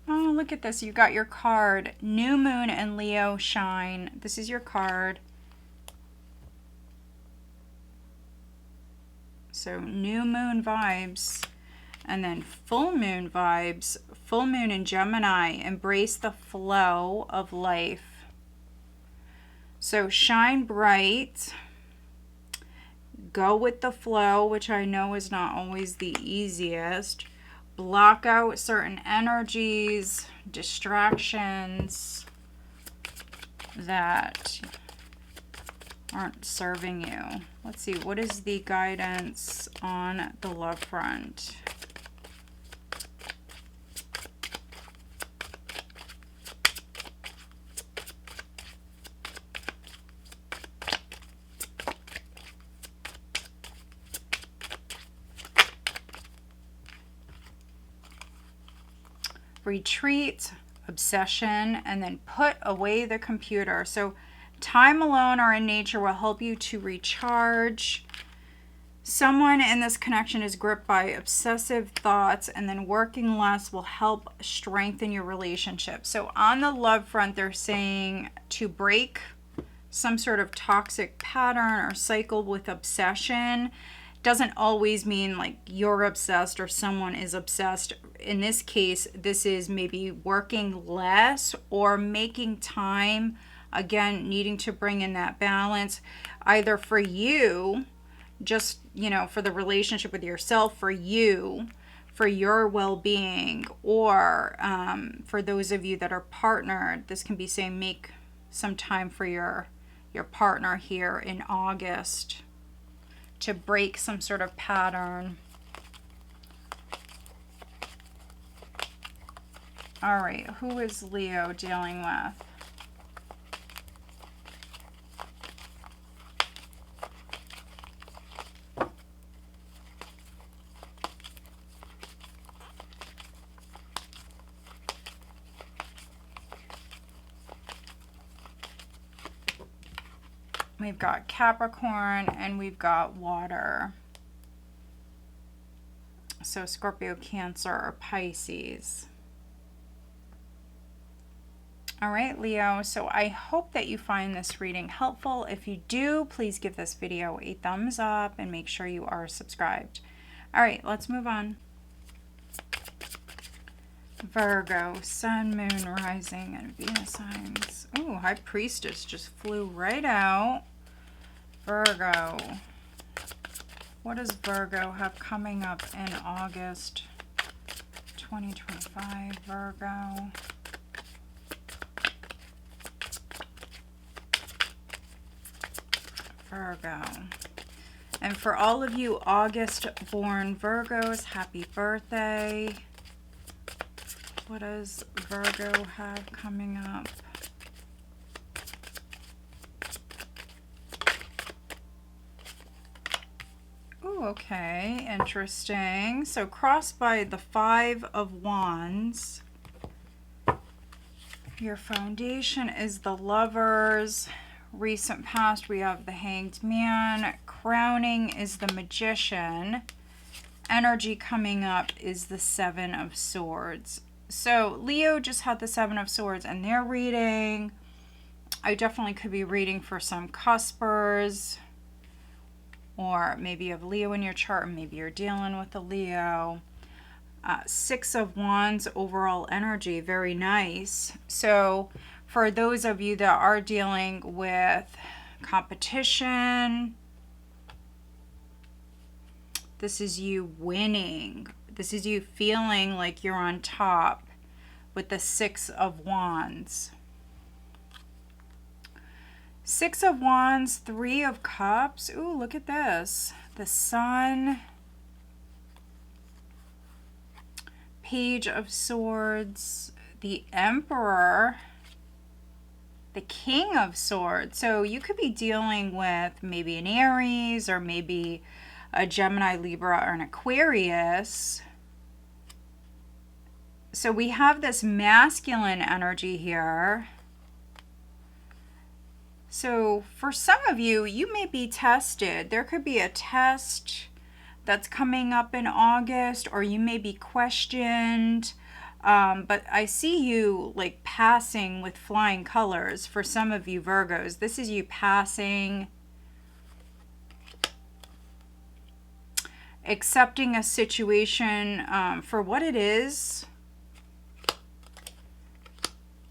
Oh, look at this. You got your card. New Moon and Leo shine. This is your card. So new moon vibes, and then full moon vibes. Full moon in Gemini. Embrace the flow of life. So shine bright. Go with the flow, which I know is not always the easiest. Block out certain energies, distractions that aren't serving you. Let's see, what is the guidance on the love front? Retreat, obsession, and then put away the computer. So time alone or in nature will help you to recharge. Someone in this connection is gripped by obsessive thoughts, and then working less will help strengthen your relationship. So on the love front, they're saying to break some sort of toxic pattern or cycle with obsession. Doesn't always mean like you're obsessed or someone is obsessed. In this case, this is maybe working less or making time. Again, needing to bring in that balance, either for you, just, you know, for the relationship with yourself, for you, for your well-being, or for those of you that are partnered. This can be saying make some time for your partner here in August to break some sort of pattern. All right, who is Leo dealing with? We've got Capricorn and we've got water. So Scorpio, Cancer, or Pisces. All right, Leo. So I hope that you find this reading helpful. If you do, please give this video a thumbs up and make sure you are subscribed. All right, let's move on. Virgo, Sun, Moon, Rising, and Venus signs. Ooh, High Priestess just flew right out. Virgo. What does Virgo have coming up in August 2025? Virgo. Virgo. And for all of you August-born Virgos, happy birthday. What does Virgo have coming up? okay, interesting. So crossed by the Five of Wands. Your foundation is the Lovers. Recent past, we have the Hanged Man. Crowning is the Magician. Energy coming up is the Seven of Swords. So Leo just had the Seven of Swords in their reading. I definitely could be reading for some cuspers. Or maybe you have Leo in your chart, and maybe you're dealing with a Leo. Six of Wands overall energy, very nice. So for those of you that are dealing with competition, this is you winning. This is you feeling like you're on top with the Six of Wands. Six of Wands, Three of Cups. Ooh, look at this. The Sun. Page of Swords, the Emperor, the King of Swords. So you could be dealing with maybe an Aries or maybe a Gemini, Libra, or an Aquarius. So we have this masculine energy here. So for some of you, you may be tested. There could be a test that's coming up in August, or you may be questioned. But I see you like passing with flying colors for some of you Virgos. This is you passing, accepting a situation for what it is.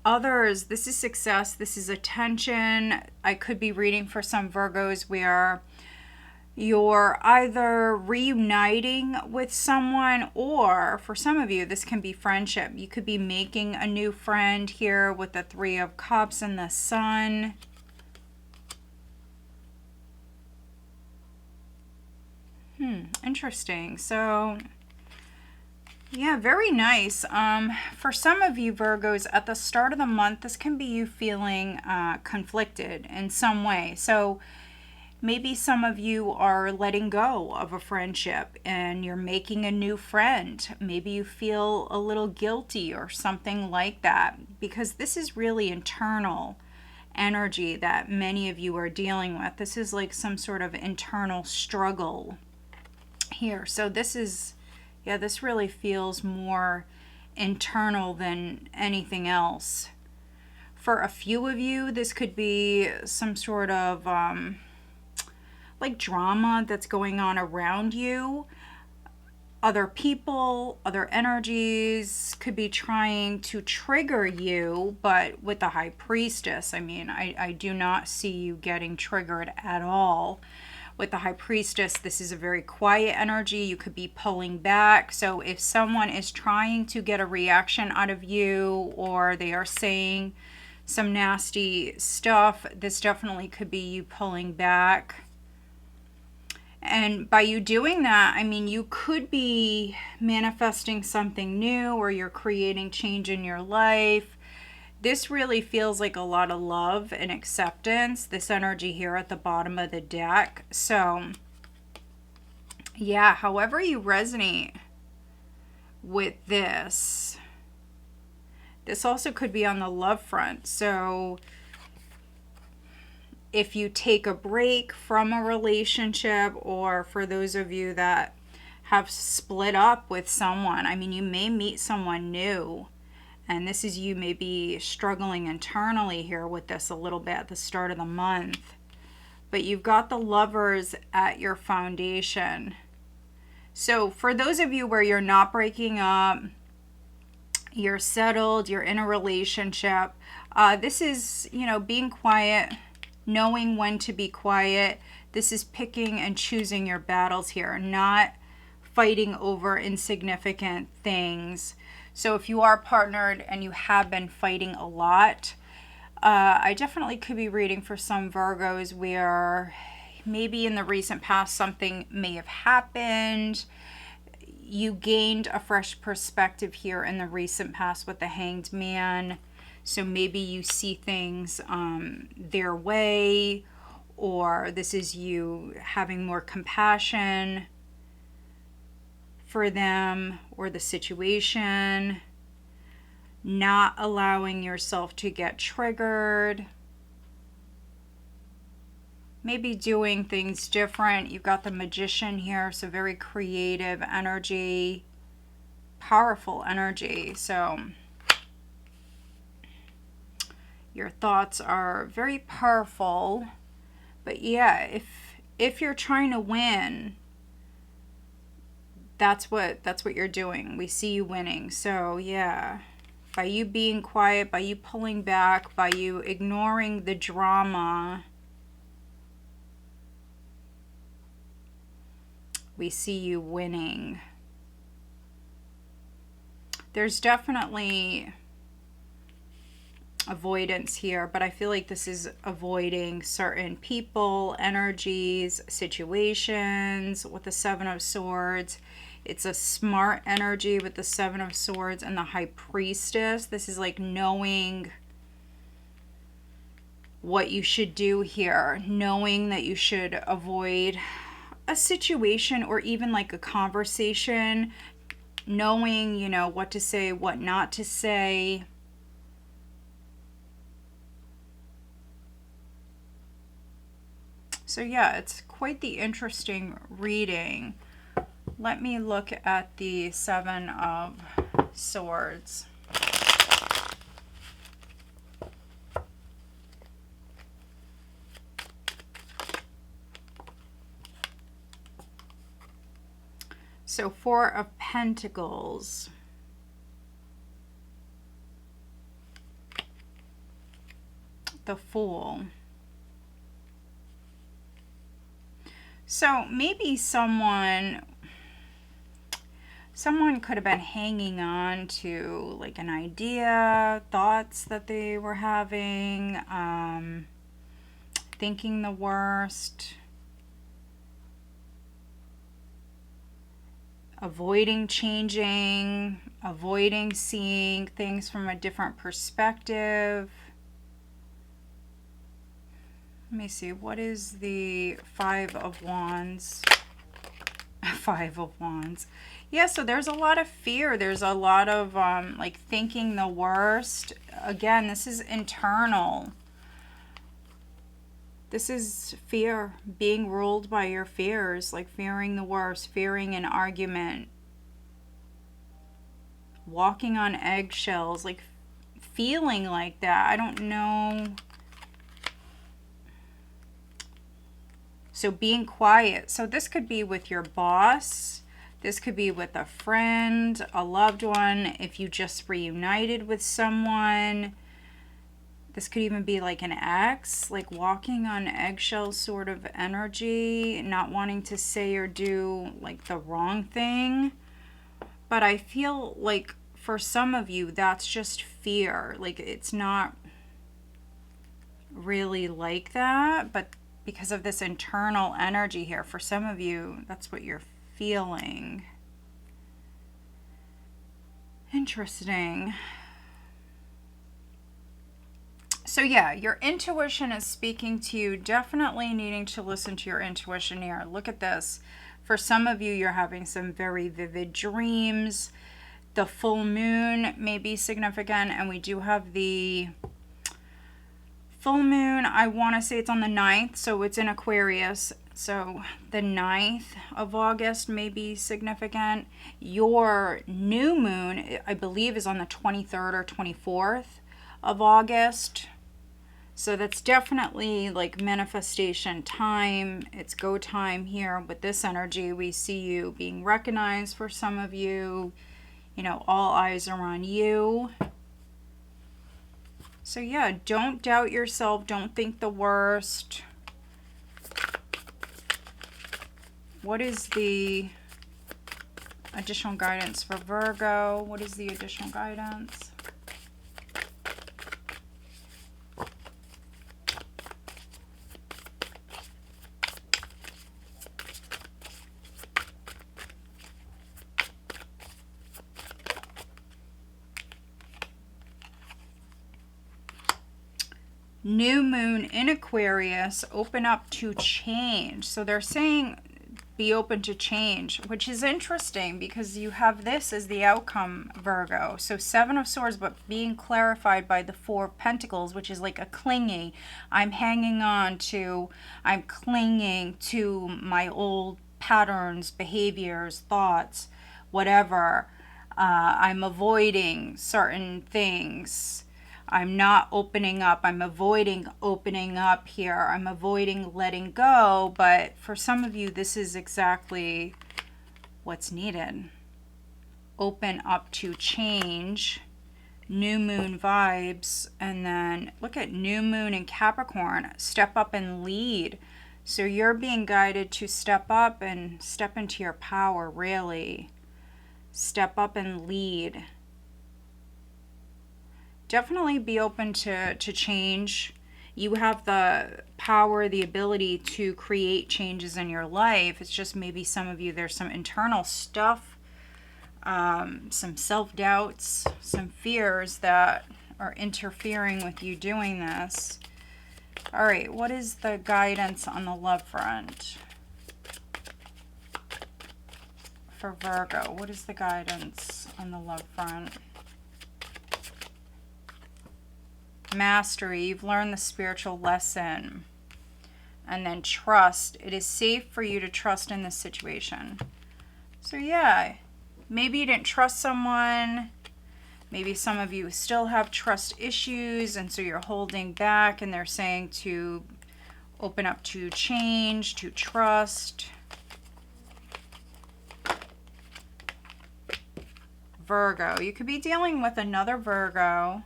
Others, this is success, this is attention. I could be reading for some Virgos where you're either reuniting with someone, or for some of you, this can be friendship. You could be making a new friend here with the Three of Cups and the Sun. Interesting. So, yeah, very nice. For some of you Virgos, at the start of the month, this can be you feeling conflicted in some way. So, maybe some of you are letting go of a friendship and you're making a new friend. Maybe you feel a little guilty or something like that, because this is really internal energy that many of you are dealing with. This is like some sort of internal struggle here. So this is, yeah, this really feels more internal than anything else. For a few of you, this could be some sort of like drama that's going on around you. Other people, other energies could be trying to trigger you, but with the High Priestess, I mean, I do not see you getting triggered at all. With the High Priestess, this is a very quiet energy. You could be pulling back. So if someone is trying to get a reaction out of you, or they are saying some nasty stuff, this definitely could be you pulling back. And by you doing that, I mean, you could be manifesting something new, or you're creating change in your life. This really feels like a lot of love and acceptance, this energy here at the bottom of the deck. So, yeah, however you resonate with this, this also could be on the love front. So, if you take a break from a relationship, or for those of you that have split up with someone, I mean, you may meet someone new, and this is you maybe struggling internally here with this a little bit at the start of the month. But you've got the Lovers at your foundation. So for those of you where you're not breaking up, you're settled, you're in a relationship, this is, you know, being quiet, knowing when to be quiet. This is picking and choosing your battles here, not fighting over insignificant things. So if you are partnered and you have been fighting a lot, I definitely could be reading for some Virgos where maybe in the recent past something may have happened. You gained a fresh perspective here in the recent past with the Hanged Man. So maybe you see things their way, or this is you having more compassion for them or the situation, not allowing yourself to get triggered, maybe doing things different. You've got the Magician here, so very creative energy, powerful energy. So your thoughts are very powerful. But yeah, if you're trying to win, that's what you're doing. We see you winning. So yeah, by you being quiet, by you pulling back, by you ignoring the drama, we see you winning. There's definitely avoidance here, but I feel like this is avoiding certain people, energies, situations with the Seven of Swords. It's a smart energy with the Seven of Swords and the High Priestess. This is like knowing what you should do here, knowing that you should avoid a situation or even like a conversation, knowing, you know, what to say, what not to say. So yeah, it's quite the interesting reading. Let me look at the Seven of Swords. So Four of Pentacles. The Fool. So maybe someone could have been hanging on to like an idea, thoughts that they were having, thinking the worst, avoiding changing, avoiding seeing things from a different perspective. Let me see, what is the Five of Wands? Five of Wands. Yeah, so there's a lot of fear. There's a lot of like thinking the worst. Again, this is internal. This is fear, being ruled by your fears, like fearing the worst, fearing an argument, walking on eggshells, like feeling like that. I don't know. So being quiet. So this could be with your boss. This could be with a friend, a loved one. If you just reunited with someone. This could even be like an ex, like walking on eggshells sort of energy, not wanting to say or do like the wrong thing. But I feel like for some of you, that's just fear. Like it's not really like that, but because of this internal energy here, for some of you, that's what you're feeling. Interesting. So yeah, your intuition is speaking to you. Definitely needing to listen to your intuition here. Look at this. For some of you, you're having some very vivid dreams. The full moon may be significant, and we do have the full moon. I want to say it's on the 9th, so it's in Aquarius. So the 9th of August may be significant. Your new moon, I believe, is on the 23rd or 24th of August. So that's definitely like manifestation time. It's go time here with this energy. We see you being recognized for some of you. You know, all eyes are on you. So yeah, don't doubt yourself. Don't think the worst. What is the additional guidance for Virgo? What is the additional guidance? New moon in Aquarius, open up to change. So they're saying Be open to change, which is interesting because you have this as the outcome, Virgo. So 7 of Swords, but being clarified by the 4 of Pentacles, which is like a clinging. I'm hanging on to, I'm clinging to my old patterns, behaviors, thoughts, whatever. I'm avoiding certain things. I'm not opening up. I'm avoiding opening up here. I'm avoiding letting go. But for some of you, this is exactly what's needed. Open up to change. New moon vibes. And then look at new moon in Capricorn. Step up and lead. So you're being guided to step up and step into your power, really. Step up and lead. Definitely be open to change. You have the power, the ability to create changes in your life. It's just maybe some of you, there's some internal stuff, some self-doubts, some fears that are interfering with you doing this. All right, what is the guidance on the love front for Virgo? What is the guidance on the love front? Mastery, you've learned the spiritual lesson. And then trust, it is safe for you to trust in this situation. So yeah, maybe you didn't trust someone. Maybe some of you still have trust issues, and so you're holding back, and they're saying to open up to change, to trust. Virgo, you could be dealing with another Virgo.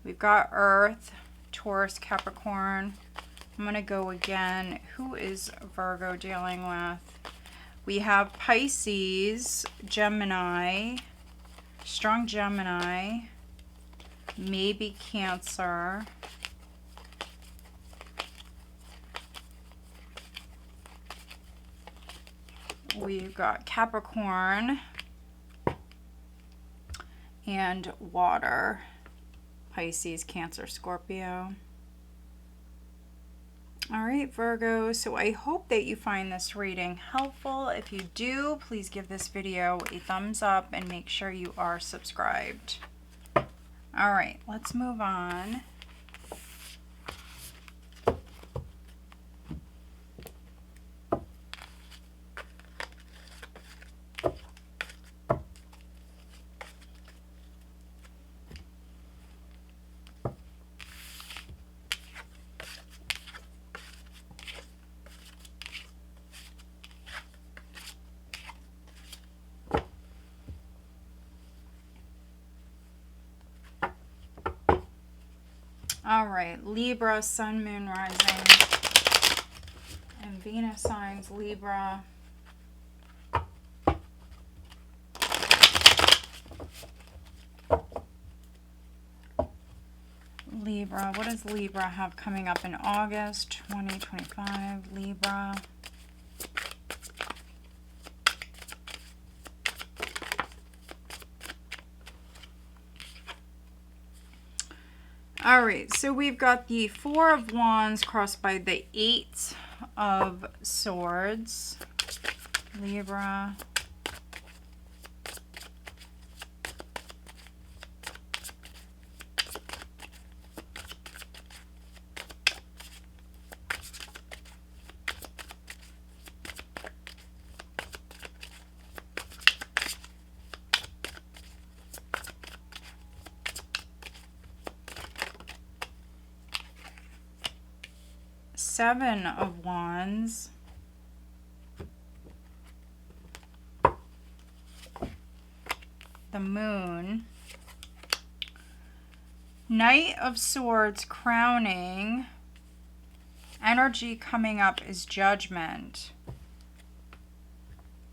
We've got Earth, Taurus, Capricorn. I'm going to go again. Who is Virgo dealing with? We have Pisces, Gemini, strong Gemini, maybe Cancer. We've got Capricorn and water. Pisces, Cancer, Scorpio. All right, Virgo, so I hope that you find this reading helpful. If you do, please give this video a thumbs up and make sure you are subscribed. All right, let's move on. All right, Libra, Sun, Moon, Rising, and Venus signs, Libra. Libra, what does Libra have coming up in August 2025? Libra. All right, so we've got the 4 of Wands crossed by the 8 of Swords. Libra. Seven of Wands. The Moon. Knight of Swords crowning. Energy coming up is Judgment.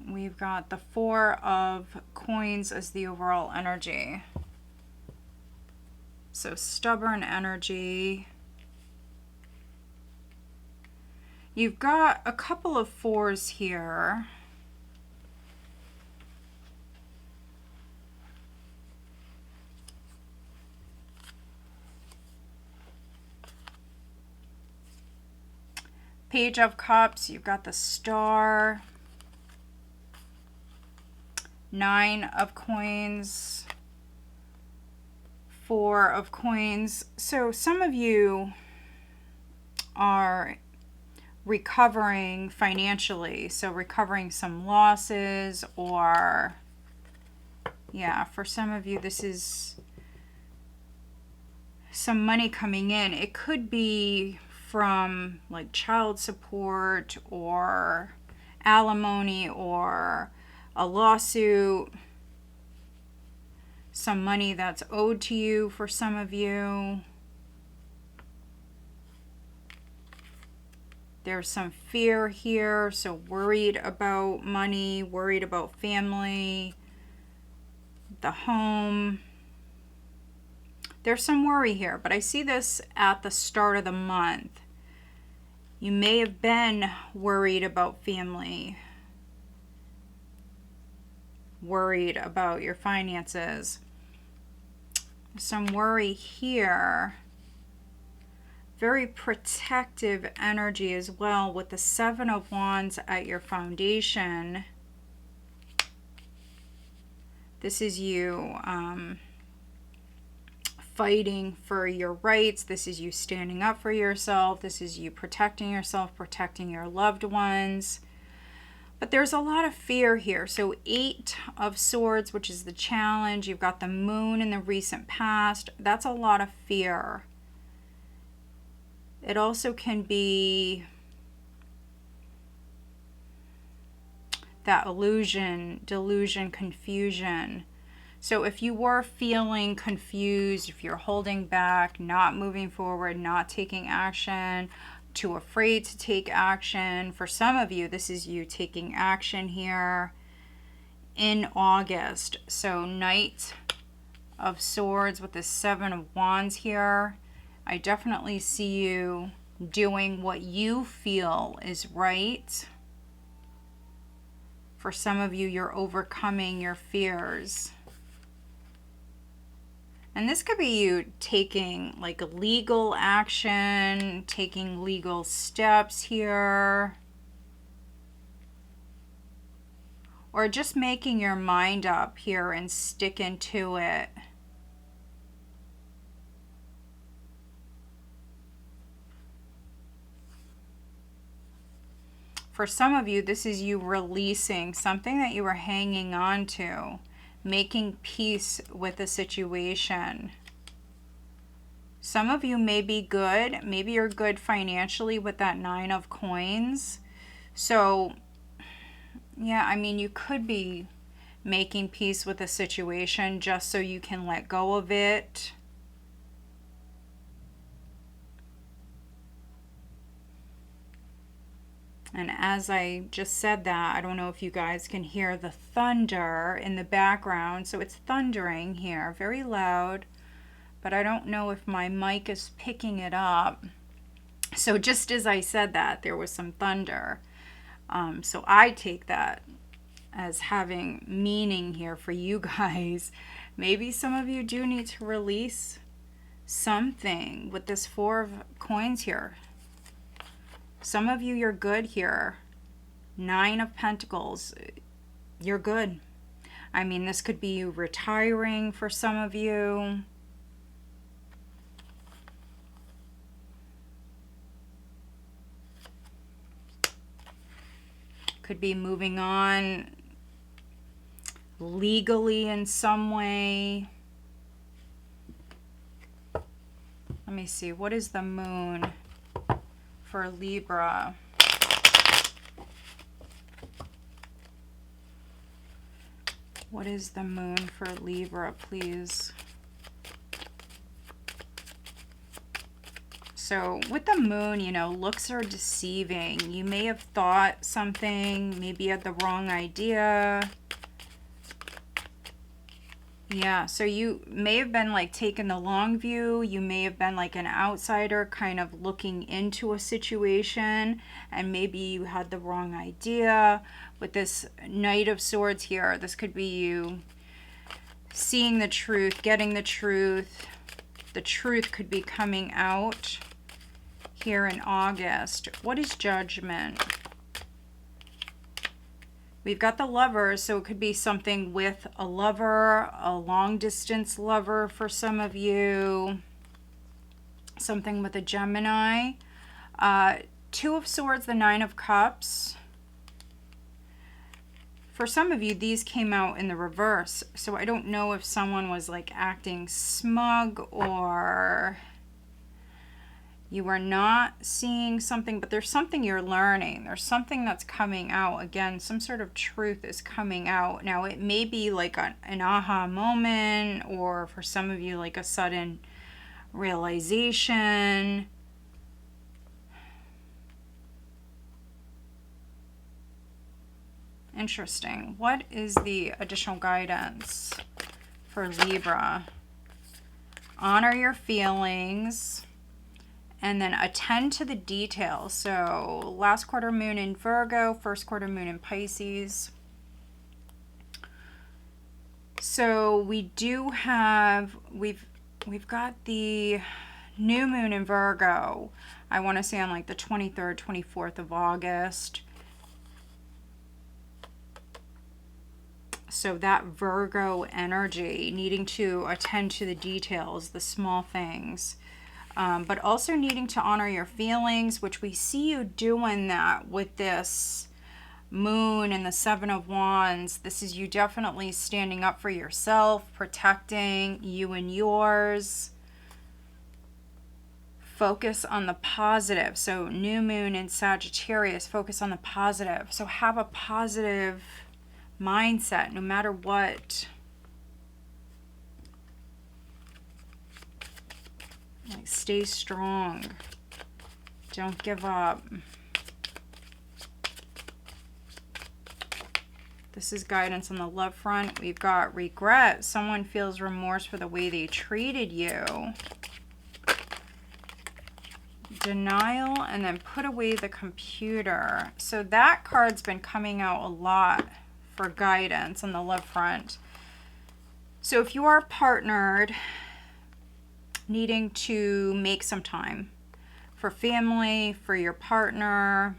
We've got the 4 of Coins as the overall energy. So stubborn energy. You've got a couple of 4s here. Page of Cups, you've got the Star. 9 of coins, 4 of coins. So some of you are recovering financially, so recovering some losses, or yeah, for some of you this is some money coming in. It could be from like child support or alimony or a lawsuit, some money that's owed to you for some of you. There's some fear here, so worried about money, worried about family, the home. There's some worry here, but I see this at the start of the month. You may have been worried about family, worried about your finances. Some worry here. Very protective energy as well with the 7 of Wands at your foundation. This is you fighting for your rights. This is you standing up for yourself. This is you protecting yourself, protecting your loved ones. But there's a lot of fear here. So 8 of Swords, which is the challenge. You've got the Moon in the recent past. That's a lot of fear. It also can be that illusion, delusion, confusion. So if you were feeling confused, if you're holding back, not moving forward, not taking action, too afraid to take action, for some of you, this is you taking action here in August. So Knight of Swords with the 7 of Wands here. I definitely see you doing what you feel is right. For some of you, you're overcoming your fears. And this could be you taking like legal action, taking legal steps here. Or just making your mind up here and sticking to it. For some of you, this is you releasing something that you were hanging on to, making peace with the situation. Some of you may be good. Maybe you're good financially with that 9 of coins. So, yeah, I mean, you could be making peace with the situation just so you can let go of it. And as I just said that, I don't know if you guys can hear the thunder in the background. So it's thundering here, very loud, but I don't know if my mic is picking it up. So just as I said that, there was some thunder. So I take that as having meaning here for you guys. Maybe some of you do need to release something with this 4 of coins here. Some of you, you're good here. 9 of Pentacles, you're good. I mean, this could be you retiring for some of you. Could be moving on legally in some way. Let me see, what is the Moon for Libra? What is the Moon for Libra, please? So with the Moon, you know, looks are deceiving. You may have thought something, maybe you had the wrong idea. Yeah, so you may have been like taking the long view. You may have been like an outsider kind of looking into a situation, and maybe you had the wrong idea. With this Knight of Swords here, this could be you seeing the truth, getting the truth. The truth could be coming out here in August. What is Judgment? We've got the Lovers, so it could be something with a lover, a long distance lover for some of you, something with a Gemini. Two of Swords, the Nine of Cups. For some of you, these came out in the reverse, so I don't know if someone was like acting smug or you are not seeing something, but there's something you're learning. There's something that's coming out. Again, some sort of truth is coming out. Now, it may be like an aha moment, or for some of you, like a sudden realization. Interesting. What is the additional guidance for Libra? Honor your feelings and then attend to the details. So last quarter moon in Virgo, first quarter moon in Pisces. So we do have, we've got the new moon in Virgo, I want to say on like the 23rd, 24th of August. So that Virgo energy, needing to attend to the details, the small things, but also needing to honor your feelings, which we see you doing that with this moon and the Seven of Wands. This is you definitely standing up for yourself, protecting you and yours. Focus on the positive. So new moon in Sagittarius, focus on the positive. So have a positive mindset no matter what. Like, stay strong, don't give up. This is guidance on the love front. We've got regret. Someone feels remorse for the way they treated you. Denial, and then put away the computer. So that card's been coming out a lot for guidance on the love front. So if you are partnered, needing to make some time for family, for your partner,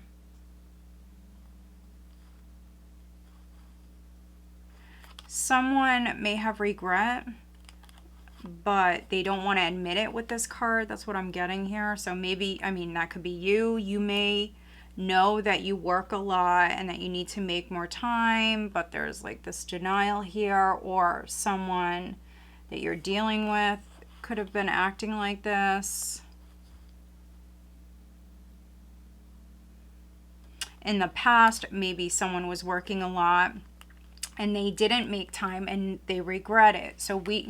someone may have regret, but they don't want to admit it with this card. That's what I'm getting here. So maybe, I mean, that could be you. You may know that you work a lot and that you need to make more time, but there's like this denial here, or someone that you're dealing with could have been acting like this. In the past, maybe someone was working a lot and they didn't make time and they regret it. So we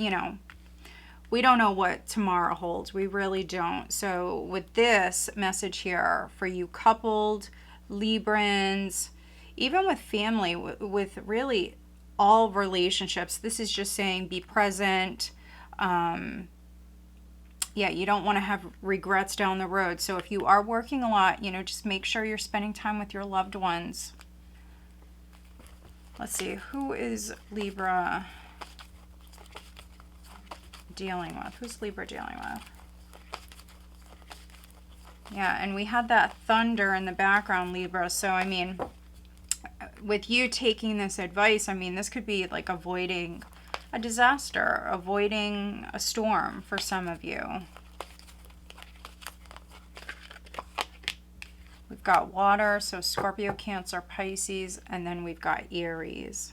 don't know what tomorrow holds. We really don't. So with this message here for you coupled Librans, even with family, with really all relationships, this is just saying be present. Yeah, you don't want to have regrets down the road. So if you are working a lot, just make sure you're spending time with your loved ones. Let's see, who is Libra dealing with? Who's Libra dealing with? Yeah, and we had that thunder in the background, Libra. So, I mean, with you taking this advice, I mean, this could be like avoiding a disaster, avoiding a storm for some of you. We've got water, so Scorpio, Cancer, Pisces, and then we've got Aries.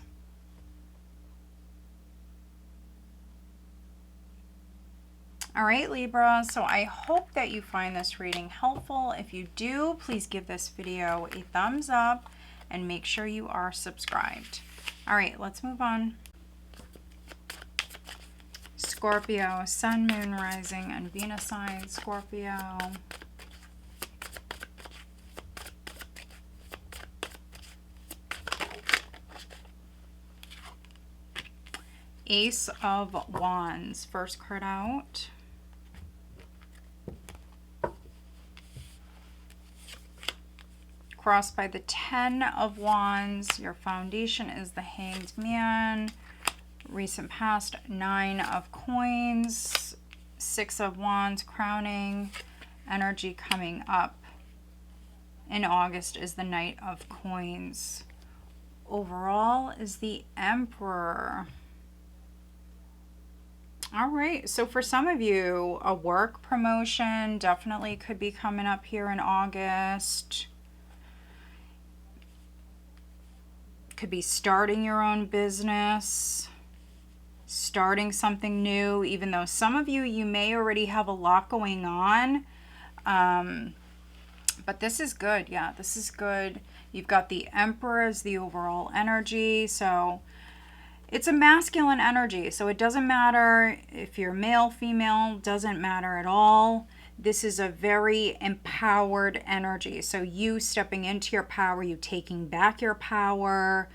All right, Libra, so I hope that you find this reading helpful. If you do, please give this video a thumbs up and make sure you are subscribed. All right, let's move on. Scorpio, Sun, Moon, Rising, and Venus sign, Scorpio. Ace of Wands, first card out. Crossed by the 10 of Wands. Your foundation is the Hanged Man. Recent past, 9 of Coins. 6 of Wands, crowning. Energy coming up in August is the Knight of Coins. overall is the Emperor. All right, so for some of you, a work promotion definitely could be coming up here in August. Could be starting your own business, starting something new, even though some of you may already have a lot going on. But this is good. Yeah, this is good. You've got the Emperor as the overall energy. So it's a masculine energy. So it doesn't matter if you're male, female, doesn't matter at all. This is a very empowered energy. So you stepping into your power, you taking back your power.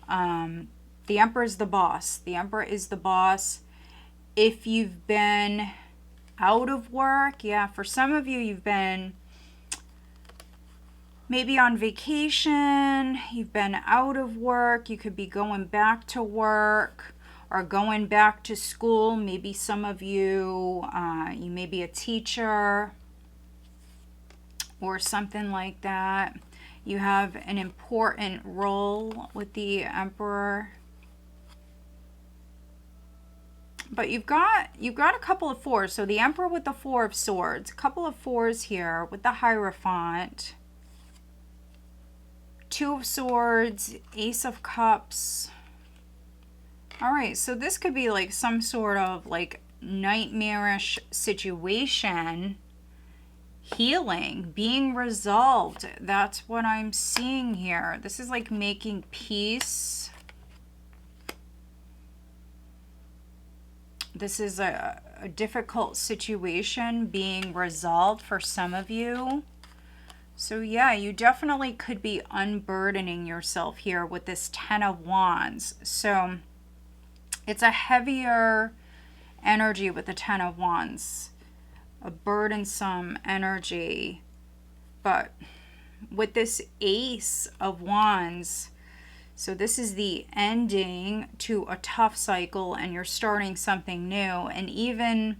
The Emperor is the boss. The Emperor is the boss. If you've been out of work, yeah, for some of you, you've been maybe on vacation, you've been out of work, you could be going back to work or going back to school. Maybe some of you, you may be a teacher or something like that. You have an important role with the Emperor. But you've got a couple of fours. So the Emperor with the Four of Swords, a couple of fours here with the Hierophant. Two of Swords, Ace of Cups. All right, so this could be like some sort of like nightmarish situation healing, being resolved. That's what I'm seeing here. This is like making peace. This is a difficult situation being resolved for some of you. So yeah, you definitely could be unburdening yourself here with this Ten of Wands. So it's a heavier energy with the Ten of Wands, a burdensome energy. But with this Ace of Wands, so this is the ending to a tough cycle and you're starting something new. And even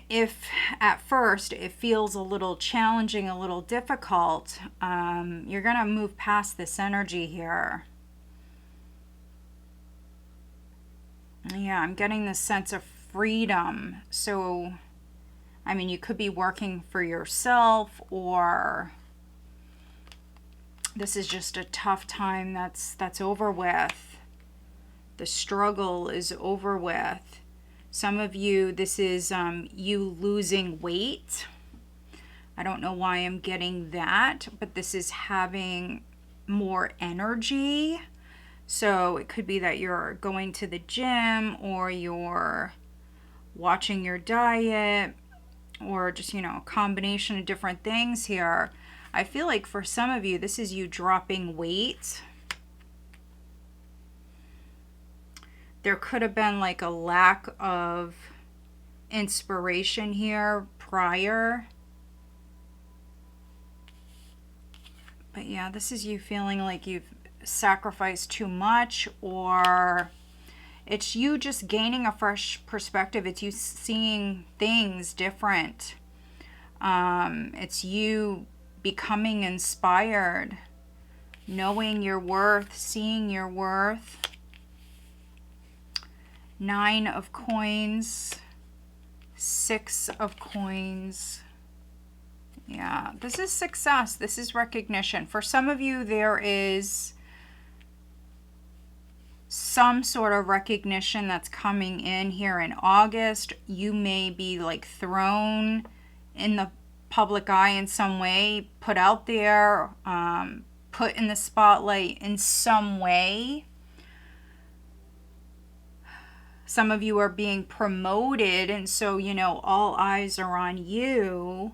if at first it feels a little challenging, a little difficult, you're going to move past this energy here. Yeah, I'm getting this sense of freedom. So, I mean, you could be working for yourself, or this is just a tough time that's over with. The struggle is over with. Some of you, this is you losing weight. I don't know why I'm getting that, but this is having more energy. So it could be that you're going to the gym, or you're watching your diet, or just, you know, a combination of different things here. I feel like for some of you, this is you dropping weight. There could have been like a lack of inspiration here prior. But yeah, this is you feeling like you've sacrificed too much, or it's you just gaining a fresh perspective. It's you seeing things different. It's you becoming inspired, knowing your worth, seeing your worth. Nine of Coins, Six of Coins. Yeah, this is success. This is recognition. For some of you, there is some sort of recognition that's coming in here in August. You may be like thrown in the public eye in some way, put out there, put in the spotlight in some way. Some of you are being promoted, and so, you know, all eyes are on you.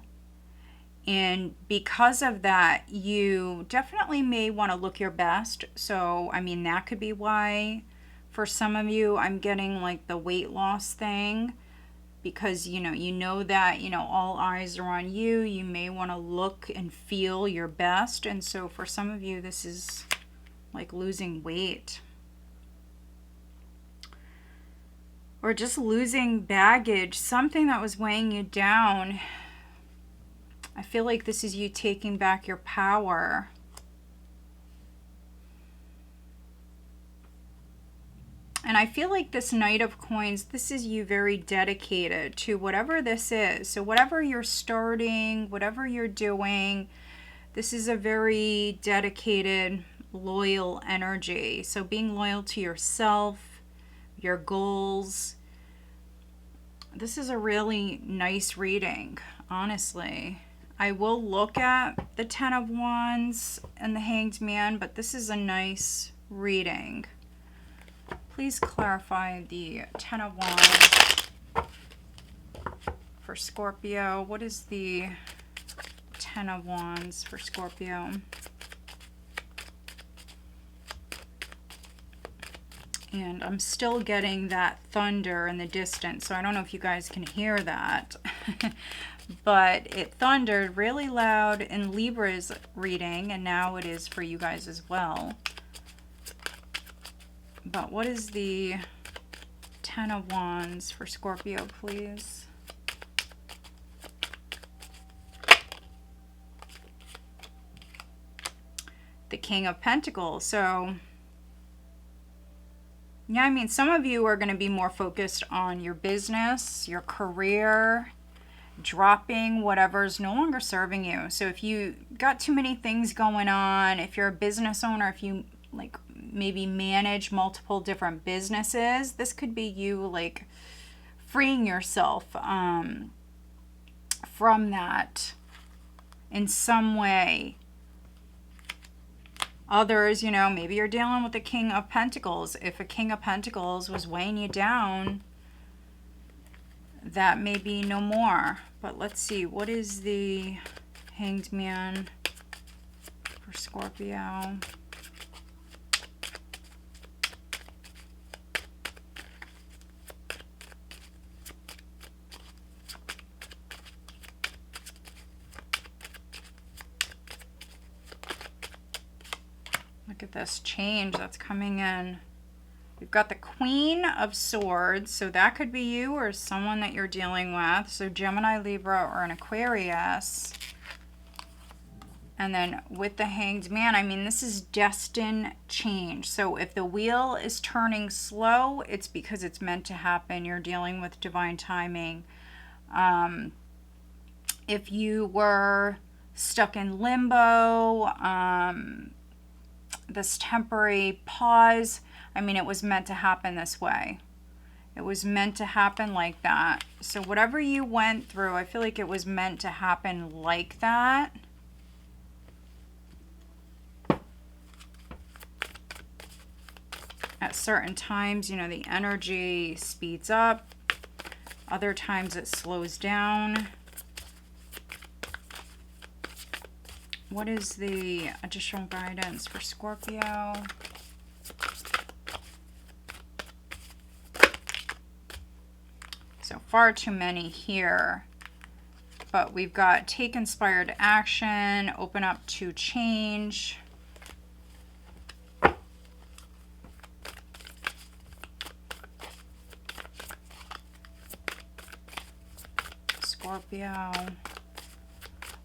And because of that, you definitely may want to look your best. So, I mean, that could be why for some of you, I'm getting like the weight loss thing. Because, you know that, you know, all eyes are on you. You may want to look and feel your best. And so for some of you, this is like losing weight. Or just losing baggage, something that was weighing you down. I feel like this is you taking back your power. And I feel like this Knight of Coins, this is you very dedicated to whatever this is. So whatever you're starting, whatever you're doing, this is a very dedicated, loyal energy. So being loyal to yourself, your goals. This is a really nice reading, honestly. I will look at the Ten of Wands and the Hanged Man, but this is a nice reading. Please clarify the Ten of Wands for Scorpio. What is the Ten of Wands for Scorpio? And I'm still getting that thunder in the distance, so I don't know if you guys can hear that. But it thundered really loud in Libra's reading, and now it is for you guys as well. But what is the Ten of Wands for Scorpio, please? The King of Pentacles. So, yeah, I mean, some of you are going to be more focused on your business, your career, dropping whatever's no longer serving you. So if you got too many things going on, if you're a business owner, if you like maybe manage multiple different businesses, this could be you like freeing yourself from that in some way. Others, you know, maybe you're dealing with the King of Pentacles. If a King of Pentacles was weighing you down, that may be no more. But let's see, what is the Hanged Man for Scorpio? Look at this change that's coming in. We've got the Queen of Swords, so that could be you or someone that you're dealing with. So Gemini, Libra, or an Aquarius. And then with the Hanged Man, I mean, this is destined change. So if the wheel is turning slow, it's because it's meant to happen. You're dealing with divine timing. If you were stuck in limbo, this temporary pause, I mean, it was meant to happen this way. It was meant to happen like that. So whatever you went through, I feel like it was meant to happen like that. At certain times, you know, the energy speeds up. Other times it slows down. What is the additional guidance for Scorpio? So far too many here. But we've got take inspired action, open up to change. Scorpio.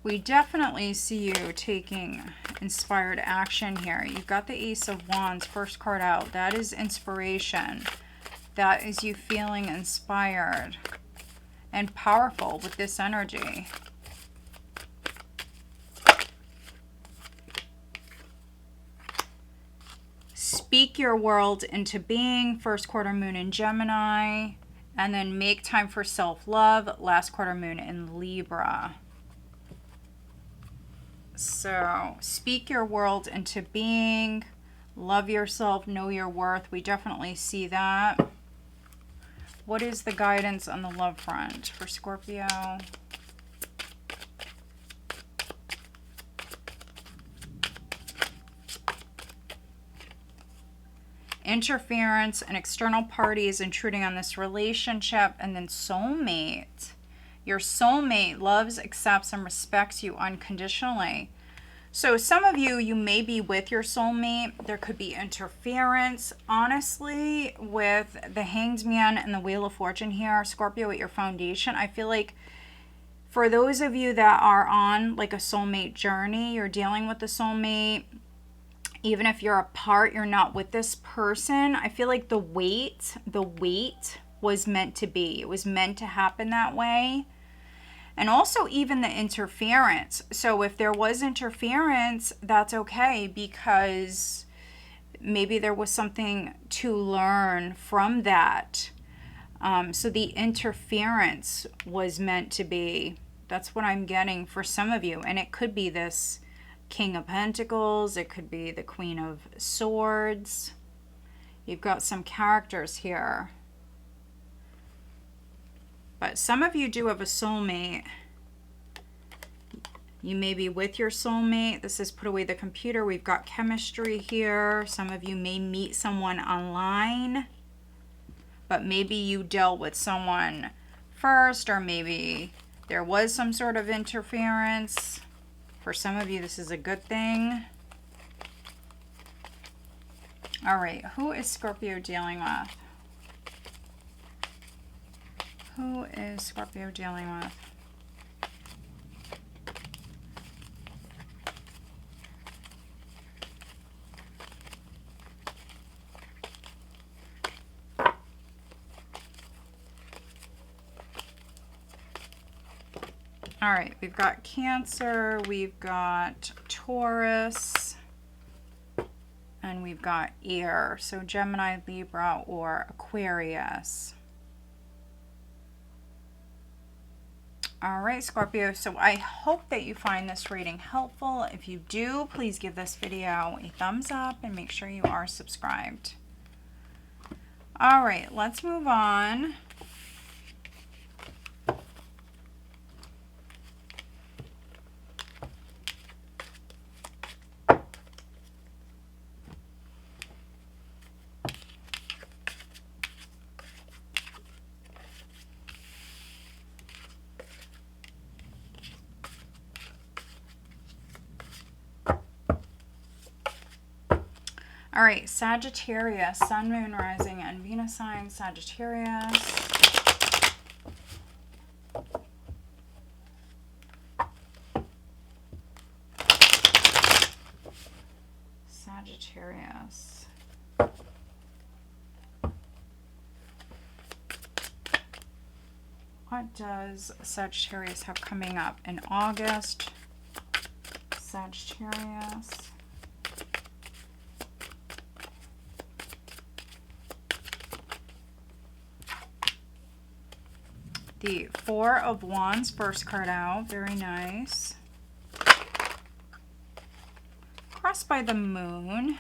We definitely see you taking inspired action here. You've got the Ace of Wands, first card out. That is inspiration. That is you feeling inspired and powerful with this energy. Speak your world into being, first quarter moon in Gemini. And then make time for self-love, last quarter moon in Libra. So speak your world into being, love yourself, know your worth. We definitely see that. What is the guidance on the love front for Scorpio? Interference and external parties intruding on this relationship, and then soulmate. Your soulmate loves, accepts, and respects you unconditionally. So some of you, you may be with your soulmate. There could be interference. Honestly, with the Hanged Man and the Wheel of Fortune here, Scorpio at your foundation, I feel like for those of you that are on like a soulmate journey, you're dealing with the soulmate, Even if you're apart, you're not with this person. I feel like the wait was meant to be. It was meant to happen that way. And also even the interference. So if there was interference, that's okay, because maybe there was something to learn from that. So the interference was meant to be. That's what I'm getting for some of you. And it could be this King of Pentacles. It could be the Queen of Swords. You've got some characters here. But some of you do have a soulmate. You may be with your soulmate. This is put away the computer. We've got chemistry here. Some of you may meet someone online, but maybe you dealt with someone first, or maybe there was some sort of interference. For some of you, this is a good thing. All right, who is Scorpio dealing with? Who is Scorpio dealing with? All right, we've got Cancer, we've got Taurus, and we've got Air. So Gemini, Libra, or Aquarius. All right, Scorpio, so I hope that you find this reading helpful. If you do, please give this video a thumbs up and make sure you are subscribed. All right, let's move on. All right, Sagittarius, Sun, Moon, Rising, and Venus sign, Sagittarius. Sagittarius. What does Sagittarius have coming up in August? Sagittarius. The Four of Wands, first card out. Very nice. Crossed by the Moon.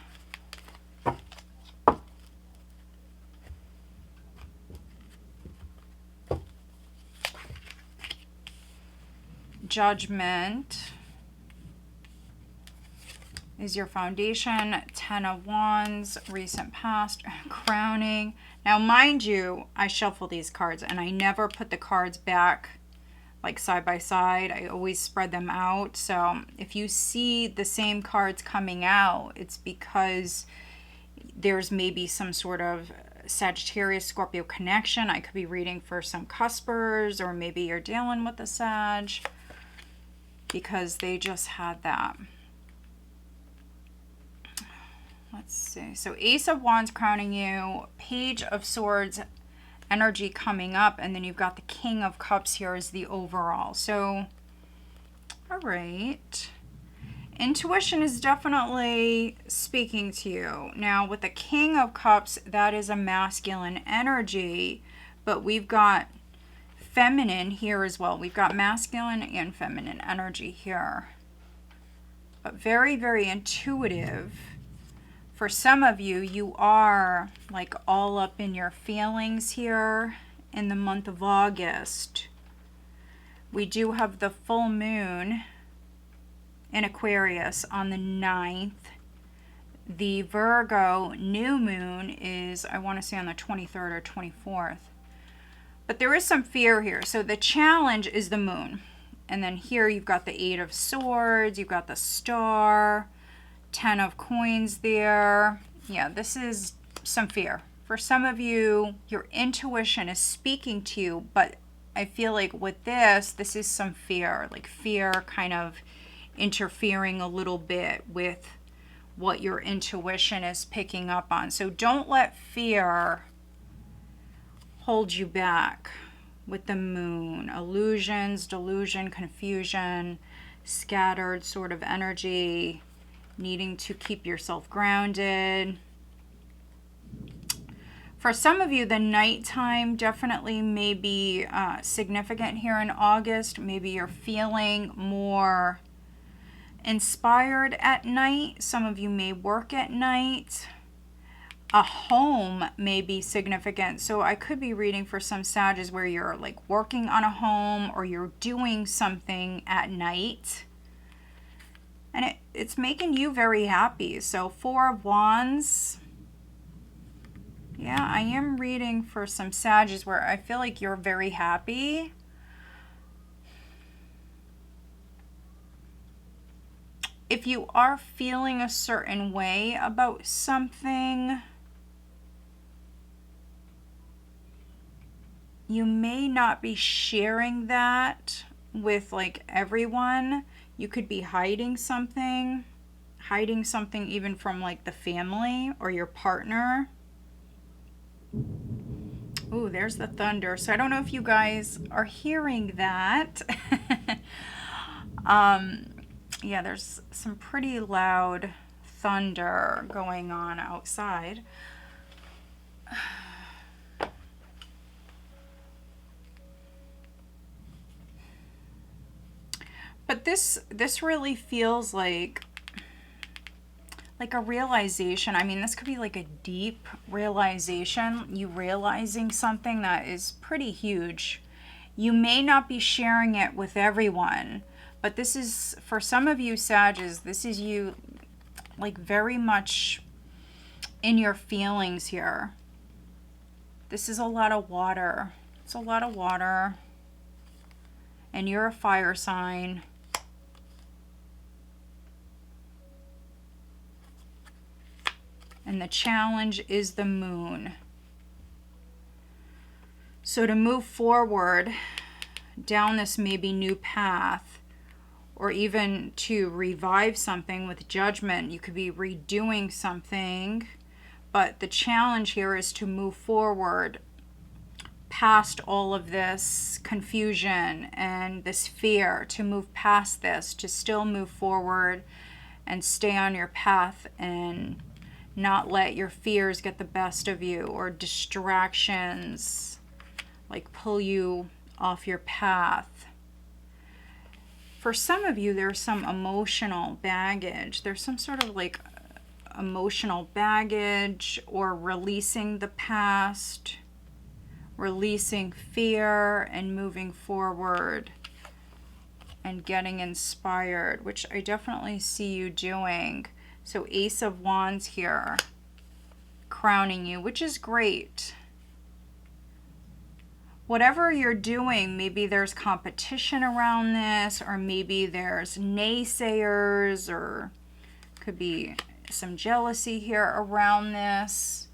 Judgment is your foundation. Ten of Wands, recent past, crowning. Now, mind you, I shuffle these cards and I never put the cards back like side by side. I always spread them out. So if you see the same cards coming out, it's because there's maybe some sort of Sagittarius Scorpio connection. I could be reading for some cuspers, or maybe you're dealing with a Sag, because they just had that. Let's see. So Ace of Wands crowning you, Page of Swords energy coming up, and then you've got the King of Cups here as the overall. So, all right. Intuition is definitely speaking to you. Now, with the King of Cups, that is a masculine energy, but we've got feminine here as well. We've got masculine and feminine energy here. But very, very intuitive. For some of you, you are like all up in your feelings here in the month of August. We do have the full moon in Aquarius on the 9th. The Virgo new moon is, I want to say, on the 23rd or 24th. But there is some fear here. So the challenge is the moon. And then here you've got the Eight of Swords, you've got the Star, 10 of Coins there. Yeah, this is some fear. For some of you, your intuition is speaking to you, but I feel like with this is some fear. Like fear kind of interfering a little bit with what your intuition is picking up on. So don't let fear hold you back with the moon. Illusions, delusion, confusion, scattered sort of energy, needing to keep yourself grounded. For some of you, the nighttime definitely may be significant here in August. Maybe you're feeling more inspired at night. Some of you may work at night. A home may be significant. So I could be reading for some Sagittarius where you're like working on a home or you're doing something at night. And it's making you very happy. So 4 of Wands. Yeah, I am reading for some Sagittarius where I feel like you're very happy. If you are feeling a certain way about something, you may not be sharing that with like everyone. You could be hiding something even from like the family or your partner. Ooh, there's the thunder. So I don't know if you guys are hearing that. Yeah, there's some pretty loud thunder going on outside. But this really feels like a realization. I mean, this could be like a deep realization. You realizing something that is pretty huge. You may not be sharing it with everyone, but this is, for some of you Sagittarius, this is you like very much in your feelings here. This is a lot of water. It's a lot of water. And you're a fire sign. And the challenge is the moon. So to move forward down this maybe new path, or even to revive something with judgment, you could be redoing something, but the challenge here is to move forward past all of this confusion and this fear, to move past this, to still move forward and stay on your path and not let your fears get the best of you, or distractions like pull you off your path. For some of you, there's some emotional baggage. There's some sort of like emotional baggage, or releasing the past, releasing fear and moving forward and getting inspired, which I definitely see you doing. So Ace of Wands here, crowning you, which is great. Whatever you're doing, maybe there's competition around this, or maybe there's naysayers, or could be some jealousy here around this.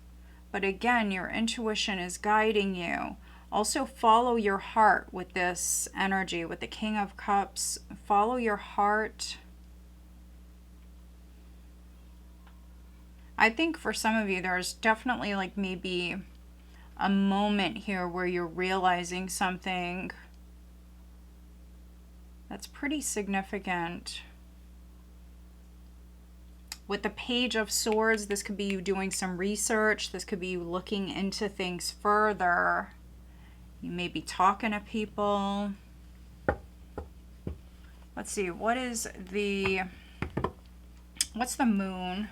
But again, your intuition is guiding you. Also follow your heart with this energy, with the King of Cups. Follow your heart. I think for some of you, there's definitely like maybe a moment here where you're realizing something that's pretty significant. With the Page of Swords, this could be you doing some research. This could be you looking into things further. You may be talking to people. Let's see, what's the moon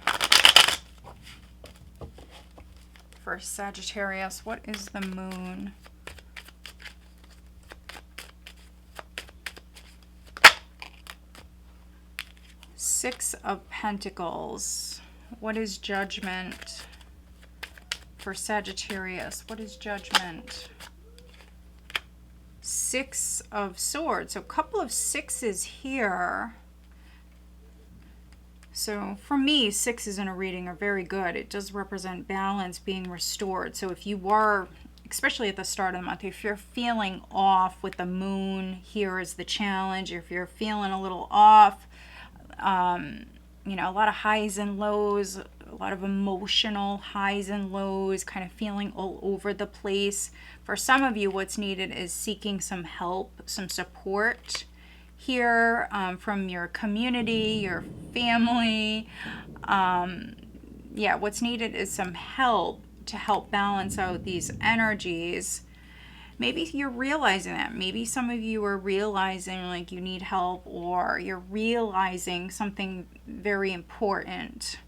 for Sagittarius? What is the moon? Six of Pentacles. What is Judgment for Sagittarius? What is Judgment? Six of Swords. So a couple of sixes here. So for me, sixes in a reading are very good. It does represent balance being restored. So if you were, especially at the start of the month, if you're feeling off with the moon, here is the challenge. If you're feeling a little off, you know, a lot of highs and lows, a lot of emotional highs and lows, kind of feeling all over the place. For some of you, what's needed is seeking some help, some support here from your community, your family. Yeah, what's needed is some help to help balance out these energies. Maybe you're realizing that. Maybe some of you are realizing like you need help, or you're realizing something very important.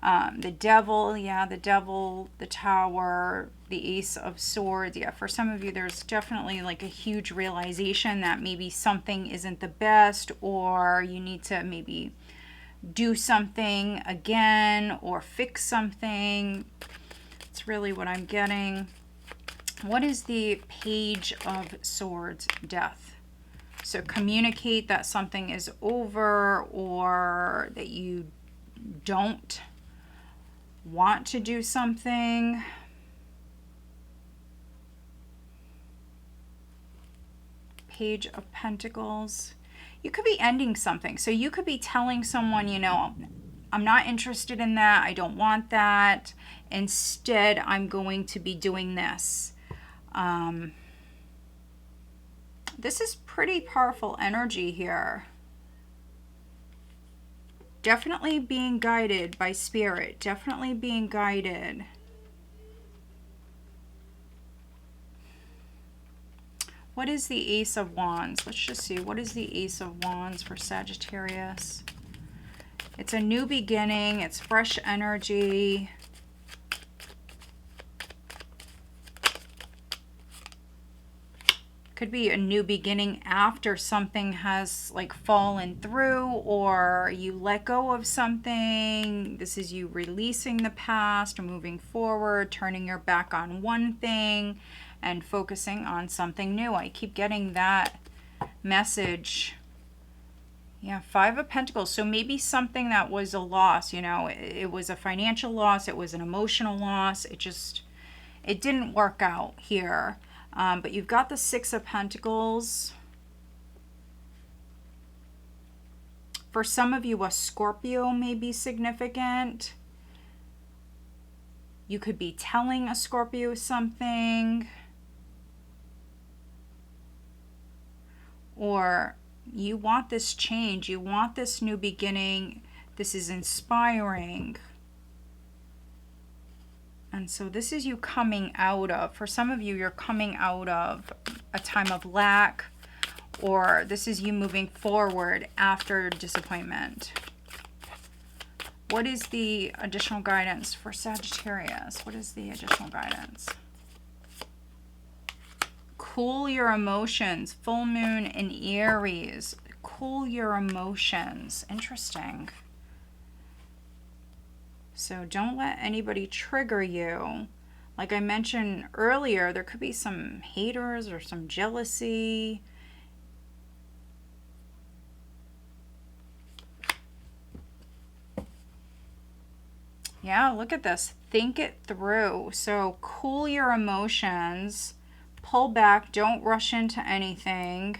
The devil, yeah, the devil, the tower, the ace of swords. Yeah, for some of you, there's definitely like a huge realization that maybe something isn't the best, or you need to maybe do something again or fix something. It's really what I'm getting. What is the Page of Swords? Death. So communicate that something is over, or that you don't want to do something. Page of Pentacles. You could be ending something. So you could be telling someone, you know, I'm not interested in that. I don't want that. Instead, I'm going to be doing this. This is pretty powerful energy here. Definitely being guided by spirit. Definitely being guided. What is the Ace of Wands? Let's just see. What is the Ace of Wands for Sagittarius? It's a new beginning. It's fresh energy. Could be a new beginning after something has like fallen through, or you let go of something. This is you releasing the past or moving forward, turning your back on one thing and focusing on something new. I keep getting that message. Yeah, Five of Pentacles. So maybe something that was a loss, you know, it was a financial loss, it was an emotional loss. It didn't work out here. But you've got the Six of Pentacles. For some of you, a Scorpio may be significant. You could be telling a Scorpio something. Or you want this change. You want this new beginning. This is inspiring. And so this is you coming out of, for some of you, you're coming out of a time of lack, or this is you moving forward after disappointment. What is the additional guidance for Sagittarius? What is the additional guidance? Cool your emotions. Full moon in Aries. Cool your emotions. Interesting. So don't let anybody trigger you. Like I mentioned earlier, there could be some haters or some jealousy. Yeah, look at this. Think it through. So cool your emotions. Pull back. Don't rush into anything.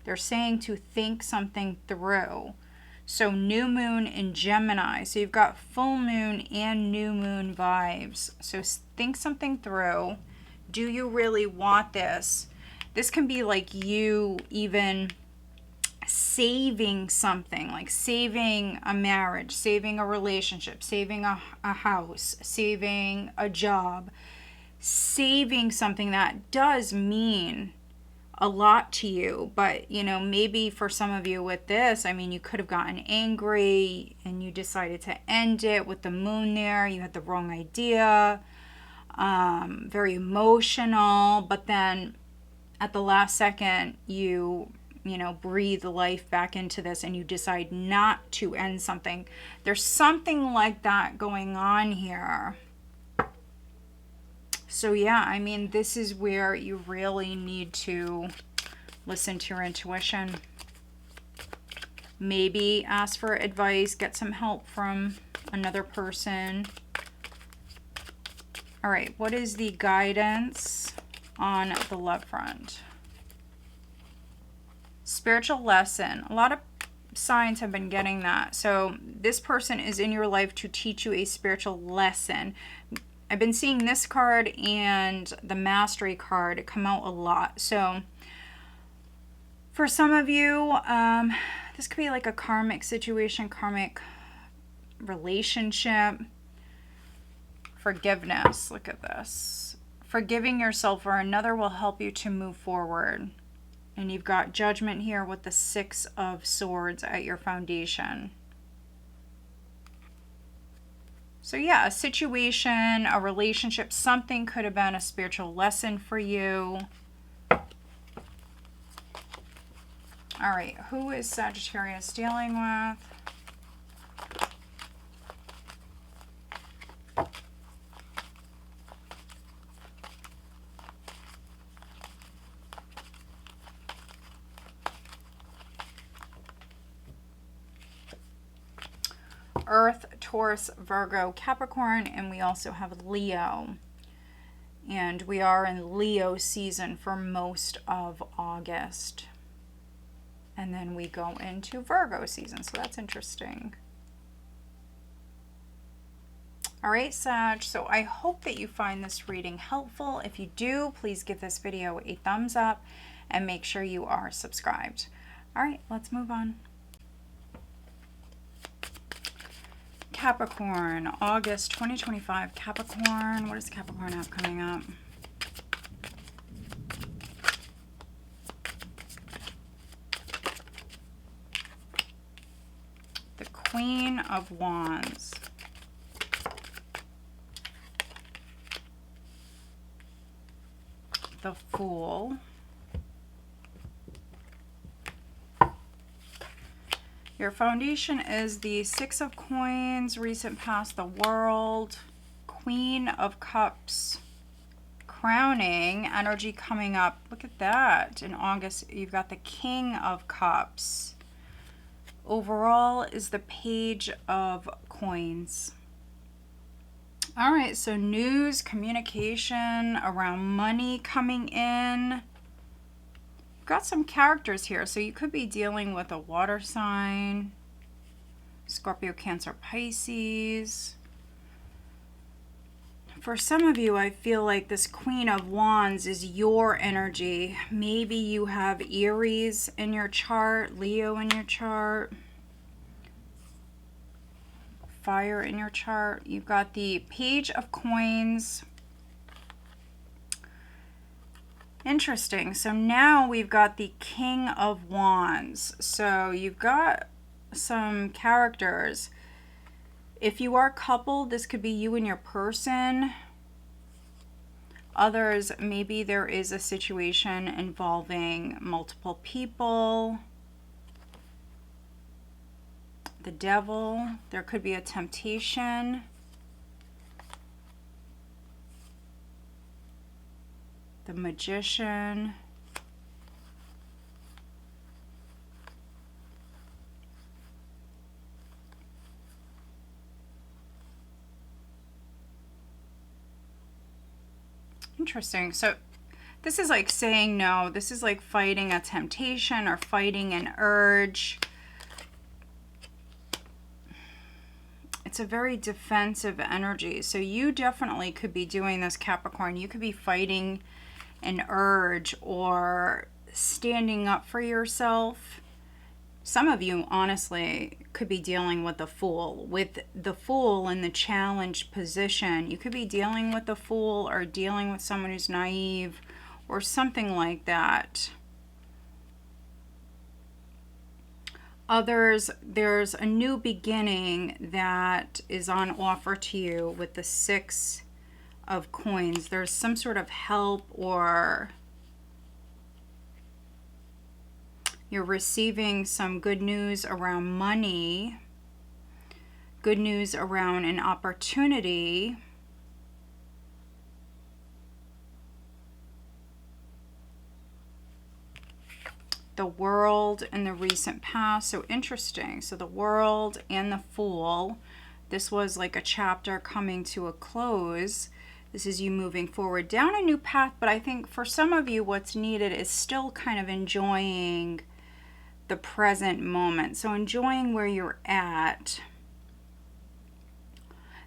They're saying to think something through. So new moon in Gemini. So you've got full moon and new moon vibes. So think something through. Do you really want this? This can be like you even saving something, like saving a marriage, saving a relationship, saving a house, saving a job, saving something that does mean a lot to you. But you know, maybe for some of you with this, I mean, you could have gotten angry and you decided to end it with the moon there. You had the wrong idea, very emotional, but then at the last second you know, breathe life back into this and you decide not to end something. There's something like that going on here. So yeah, I mean, this is where you really need to listen to your intuition. Maybe ask for advice, get some help from another person. All right, what is the guidance on the love front? Spiritual lesson. A lot of signs have been getting that. So this person is in your life to teach you a spiritual lesson. I've been seeing this card and the Mastery card come out a lot. So for some of you, this could be like a karmic situation, karmic relationship. Forgiveness. Look at this. Forgiving yourself or another will help you to move forward. And you've got Judgment here with the 6 of Swords at your foundation. So yeah, a situation, a relationship, something could have been a spiritual lesson for you. All right, who is Sagittarius dealing with? Earth, Taurus, Virgo, Capricorn, and we also have Leo. And we are in Leo season for most of August. And then we go into Virgo season, so that's interesting. All right, Sag, so I hope that you find this reading helpful. If you do, please give this video a thumbs up and make sure you are subscribed. All right, let's move on. Capricorn, August 2025, Capricorn. What does Capricorn have coming up? The Queen of Wands. The Fool. Your foundation is the 6 of Coins, recent past, the World, Queen of Cups, crowning, energy coming up. Look at that. In August, you've got the King of Cups. Overall is the Page of Coins. All right, so news, communication around money coming in. Got some characters here, so you could be dealing with a water sign, Scorpio, Cancer, Pisces. For some of you, I feel like this Queen of Wands is your energy. Maybe you have Aries in your chart, Leo in your chart, fire in your chart. You've got the Page of Coins. Interesting. So now we've got the King of Wands. So you've got some characters. If you are coupled, this could be you and your person. Others, maybe there is a situation involving multiple people. The Devil. There could be a temptation. The Magician. Interesting. So this is like saying no. This is like fighting a temptation or fighting an urge. It's a very defensive energy. So you definitely could be doing this, Capricorn. You could be fighting an urge or standing up for yourself. Some of you honestly could be dealing with the Fool. With the Fool in the challenged position, you could be dealing with the Fool or dealing with someone who's naive or something like that. Others, there's a new beginning that is on offer to you with the 6 of Coins. There's some sort of help, or you're receiving some good news around money, good news around an opportunity. The World in the recent past. So interesting. So the World and the Fool. This was like a chapter coming to a close. This is you moving forward down a new path, but I think for some of you what's needed is still kind of enjoying the the present moment. So enjoying where you're at.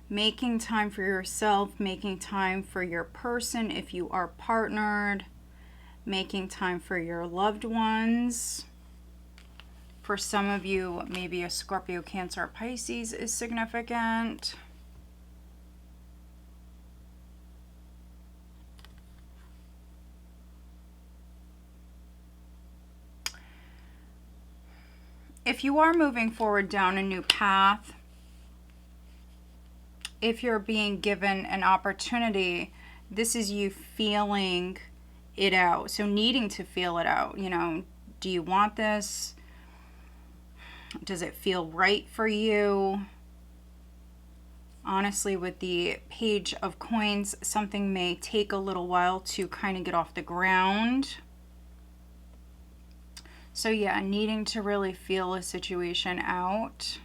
Making time for yourself, making time for your person if you are partnered, making time for your loved ones. For some of you, maybe a Scorpio, Cancer, or Pisces is significant. If you are moving forward down a new path, if you're being given an opportunity, this is you feeling it out. So needing to feel it out. You know, do you want this? Does it feel right for you? Honestly, with the Page of Coins, something may take a little while to kind of get off the ground. So yeah, needing to really feel a situation out.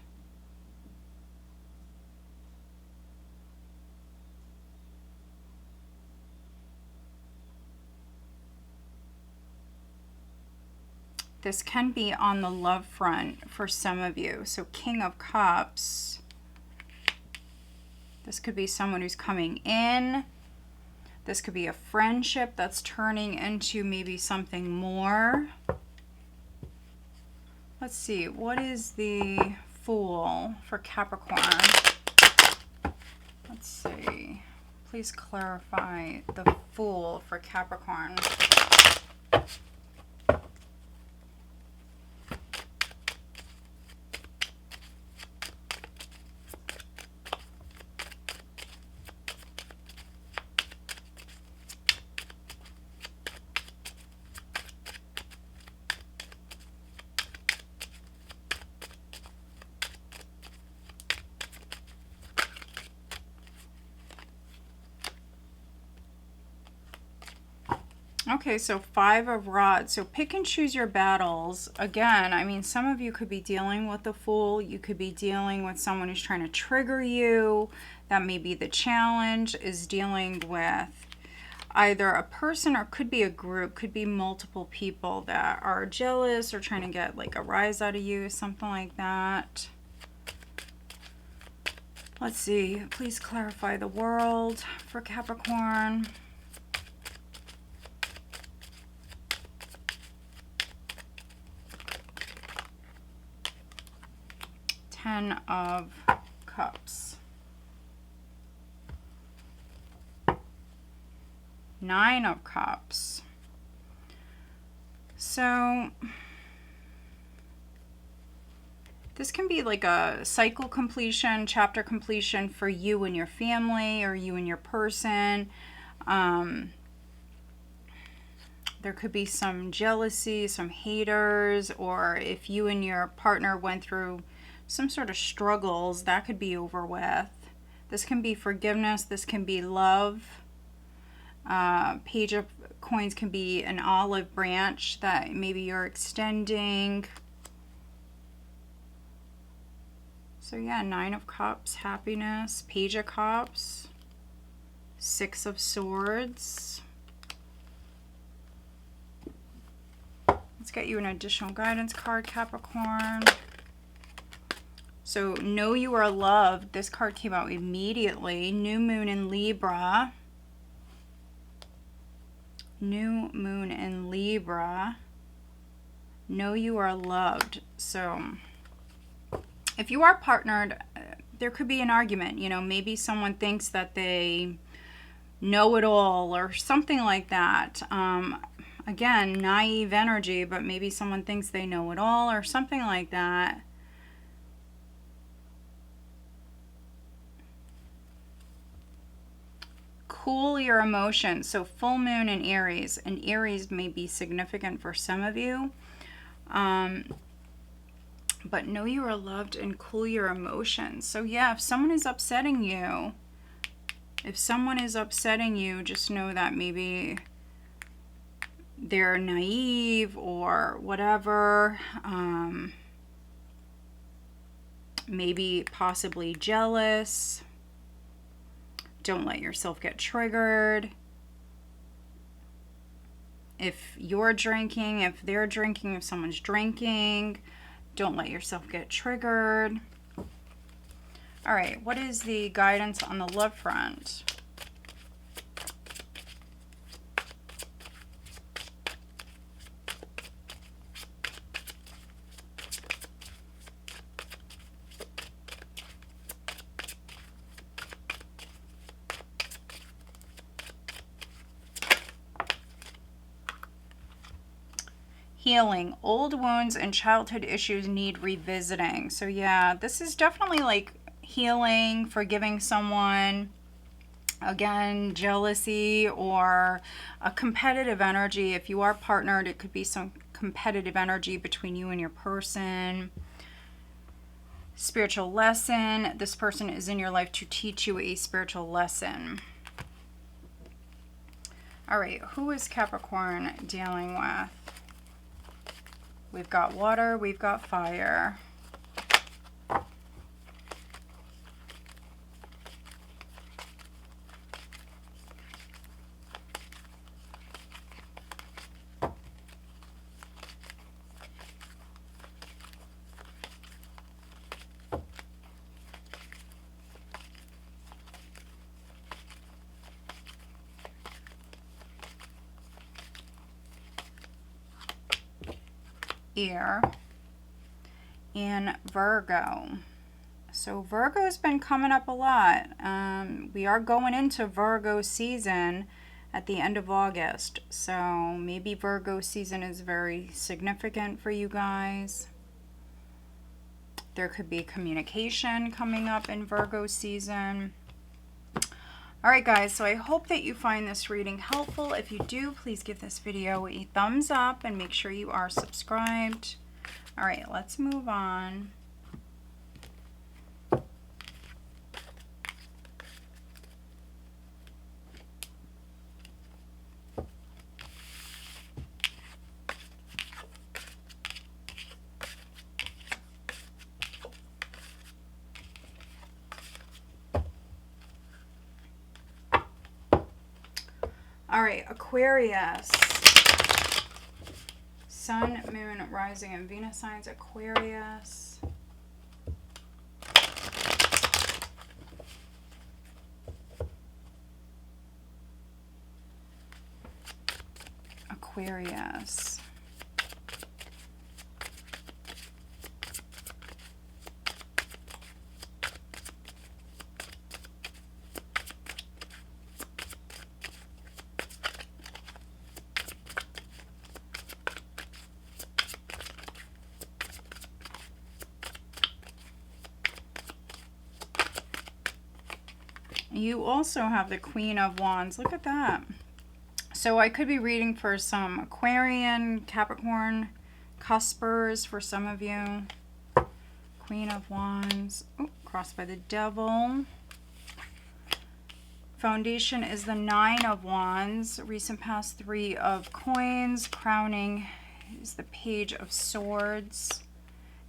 This can be on the love front for some of you. So King of Cups. This could be someone who's coming in. This could be a friendship that's turning into maybe something more. Let's see. What is the Fool for Capricorn? Let's see. Please clarify the Fool for Capricorn. Okay, so 5 of Rods. So pick and choose your battles. Again, I mean, some of you could be dealing with the Fool. You could be dealing with someone who's trying to trigger you. That may be the challenge, is dealing with either a person or could be a group, could be multiple people that are jealous or trying to get like a rise out of you, something like that. Let's see. Please clarify the World for Capricorn. Ten of Cups. 9 of Cups. So this can be like a cycle completion, chapter completion for you and your family or you and your person. There could be some jealousy, some haters, or if you and your partner went through some sort of struggles, that could be over with. This can be forgiveness. This can be love. Page of Coins can be an olive branch that maybe you're extending. So yeah, 9 of Cups, happiness. Page of Cups. 6 of Swords. Let's get you an additional guidance card, Capricorn. So, know you are loved. This card came out immediately. New Moon in Libra. New Moon in Libra. Know you are loved. So, if you are partnered, there could be an argument. You know, maybe someone thinks that they know it all or something like that. Again, naive energy, but maybe someone thinks they know it all or something like that. Cool your emotions. So full moon in Aries, and Aries may be significant for some of you, but know you are loved and cool your emotions. So yeah, if someone is upsetting you, just know that maybe they're naive or whatever, maybe possibly jealous. Don't let yourself get triggered. If you're drinking, if they're drinking, if someone's drinking, don't let yourself get triggered. All right, what is the guidance on the love front? Healing. Old wounds and childhood issues need revisiting. So yeah, this is definitely like healing, forgiving someone. Again, jealousy or a competitive energy. If you are partnered, it could be some competitive energy between you and your person. Spiritual lesson. This person is in your life to teach you a spiritual lesson. All right, who is Capricorn dealing with? We've got water, we've got fire. Air and Virgo. So Virgo's been coming up a lot. We are going into Virgo season at the end of August. So maybe Virgo season is very significant for you guys. There could be communication coming up in Virgo season. All right, guys, so I hope that you find this reading helpful. If you do, please give this video a thumbs up and make sure you are subscribed. All right, let's move on. All right, Aquarius. Sun, Moon, Rising, and Venus signs, Aquarius. Aquarius. You also have the Queen of Wands. Look at that. So I could be reading for some Aquarian, Capricorn, cuspers for some of you. Queen of Wands. Oh, crossed by the Devil. Foundation is the Nine of Wands. Recent past, Three of Coins. Crowning is the Page of Swords.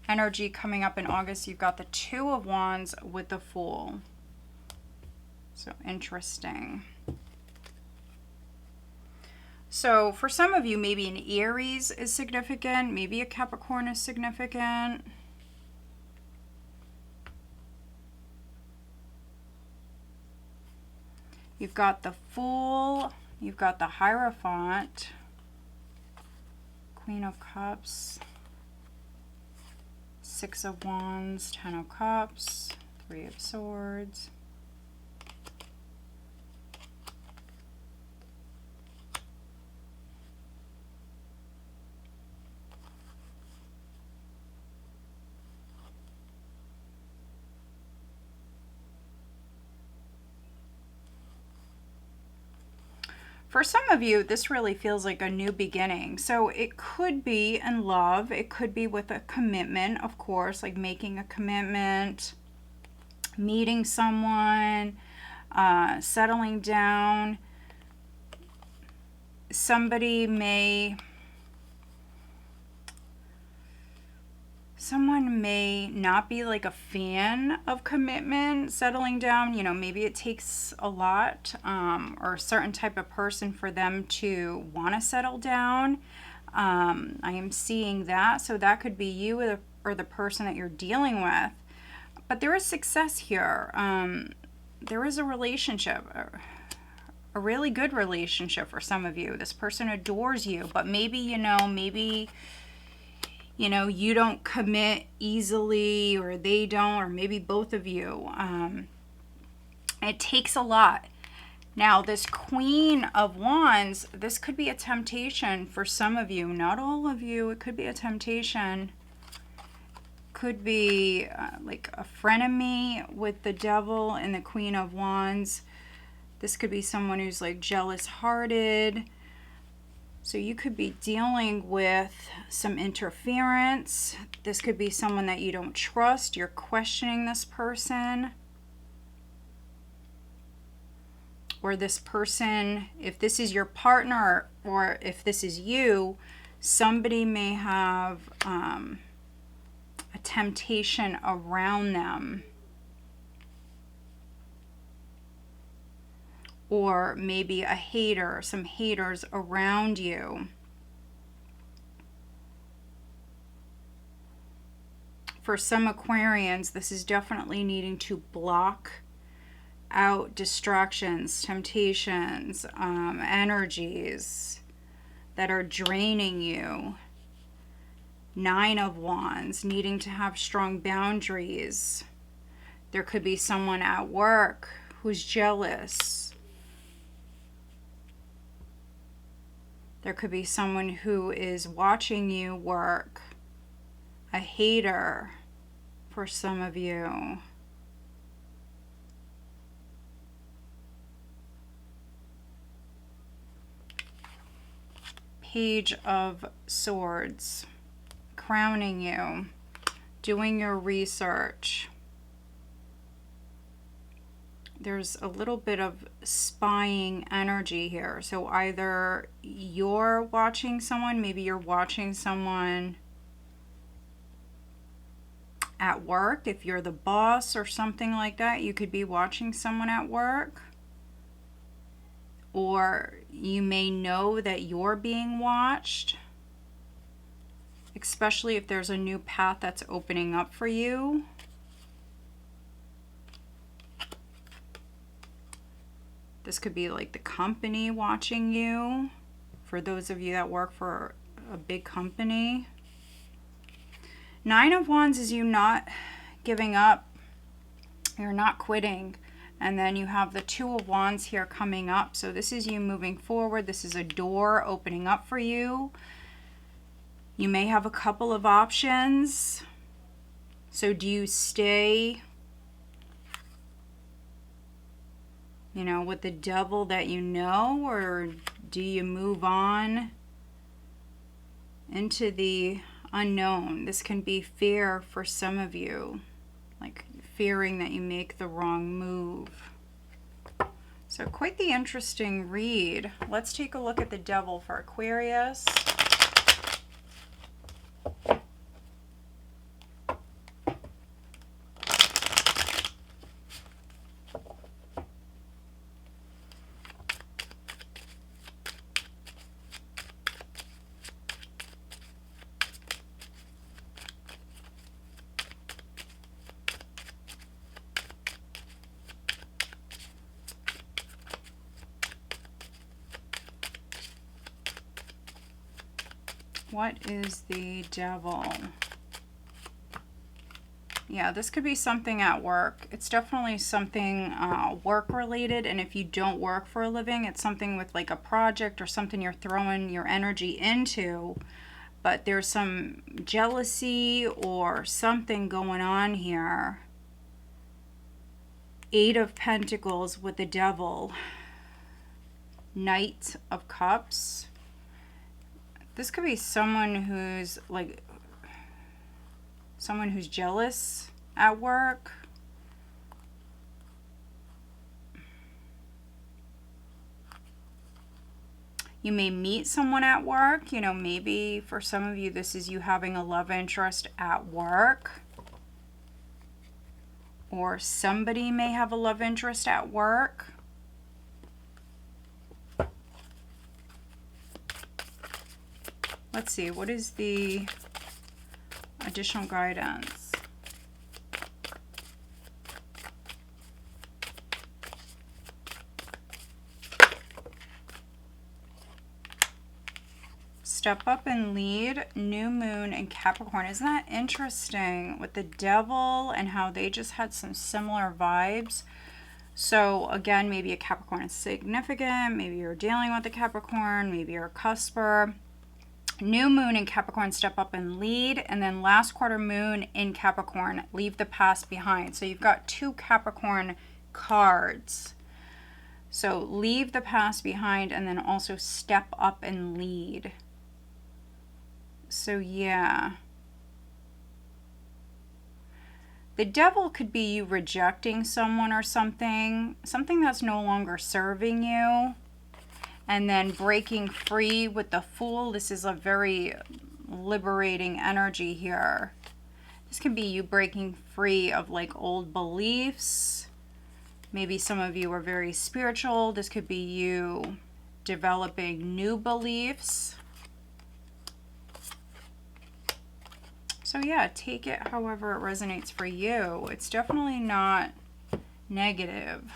Energy coming up in August. You've got the Two of Wands with the Fool. So interesting. So for some of you, maybe an Aries is significant. Maybe a Capricorn is significant. You've got the Fool. You've got the Hierophant. Queen of Cups. Six of Wands. Ten of Cups. Three of Swords. For some of you, this really feels like a new beginning. So it could be in love. It could be with a commitment, of course, like making a commitment, meeting someone, settling down. Some someone may not be like a fan of commitment, settling down. You know, maybe it takes a lot or a certain type of person for them to want to settle down. I am seeing that. So that could be you or the person that you're dealing with. But there is success here. There is a relationship, a really good relationship for some of you. This person adores you, but maybe, you don't commit easily, or they don't, or maybe both of you. It takes a lot. Now, this Queen of Wands, this could be a temptation for some of you. Not all of you. It could be a temptation. Could be like a frenemy with the Devil and the Queen of Wands. This could be someone who's like jealous-hearted. So you could be dealing with some interference. This could be someone that you don't trust. You're questioning this person. Or this person, if this is your partner or if this is you, somebody may have a temptation around them. Or maybe a hater, some haters around you. For some Aquarians, this is definitely needing to block out distractions, temptations, energies that are draining you. 9 of Wands, needing to have strong boundaries. There could be someone at work who's jealous. There could be someone who is watching you work. A hater for some of you. Page of Swords. Crowning you. Doing your research. There's a little bit of spying energy here. So either you're watching someone, maybe you're watching someone at work. If you're the boss or something like that, you could be watching someone at work. Or you may know that you're being watched, especially if there's a new path that's opening up for you. This could be like the company watching you, for those of you that work for a big company. 9 of Wands is you not giving up. You're not quitting. And then you have the 2 of Wands here coming up. So this is you moving forward. This is a door opening up for you. You may have a couple of options. So do you stay, with the Devil that you know, or do you move on into the unknown? This can be fear for some of you, like fearing that you make the wrong move. So quite the interesting read. Let's take a look at the Devil for Aquarius. What is the Devil? Yeah, this could be something at work. It's definitely something work related. And if you don't work for a living, it's something with like a project or something you're throwing your energy into. But there's some jealousy or something going on here. 8 of Pentacles with the Devil. Knight of Cups. This could be someone who's jealous at work. You may meet someone at work. You know, maybe for some of you, this is you having a love interest at work. Or somebody may have a love interest at work. Let's see, what is the additional guidance? Step up and lead, new moon and Capricorn. Isn't that interesting with the devil and how they just had some similar vibes? So again, maybe a Capricorn is significant. Maybe you're dealing with a Capricorn. Maybe you're a cusper. New moon in Capricorn, step up and lead. And then last quarter moon in Capricorn, leave the past behind. So you've got 2 Capricorn cards. So leave the past behind and then also step up and lead. So yeah. The devil could be you rejecting someone or something that's no longer serving you. And then breaking free with the Fool. This is a very liberating energy here. This can be you breaking free of like old beliefs. Maybe some of you are very spiritual. This could be you developing new beliefs. So yeah, take it however it resonates for you. It's definitely not negative.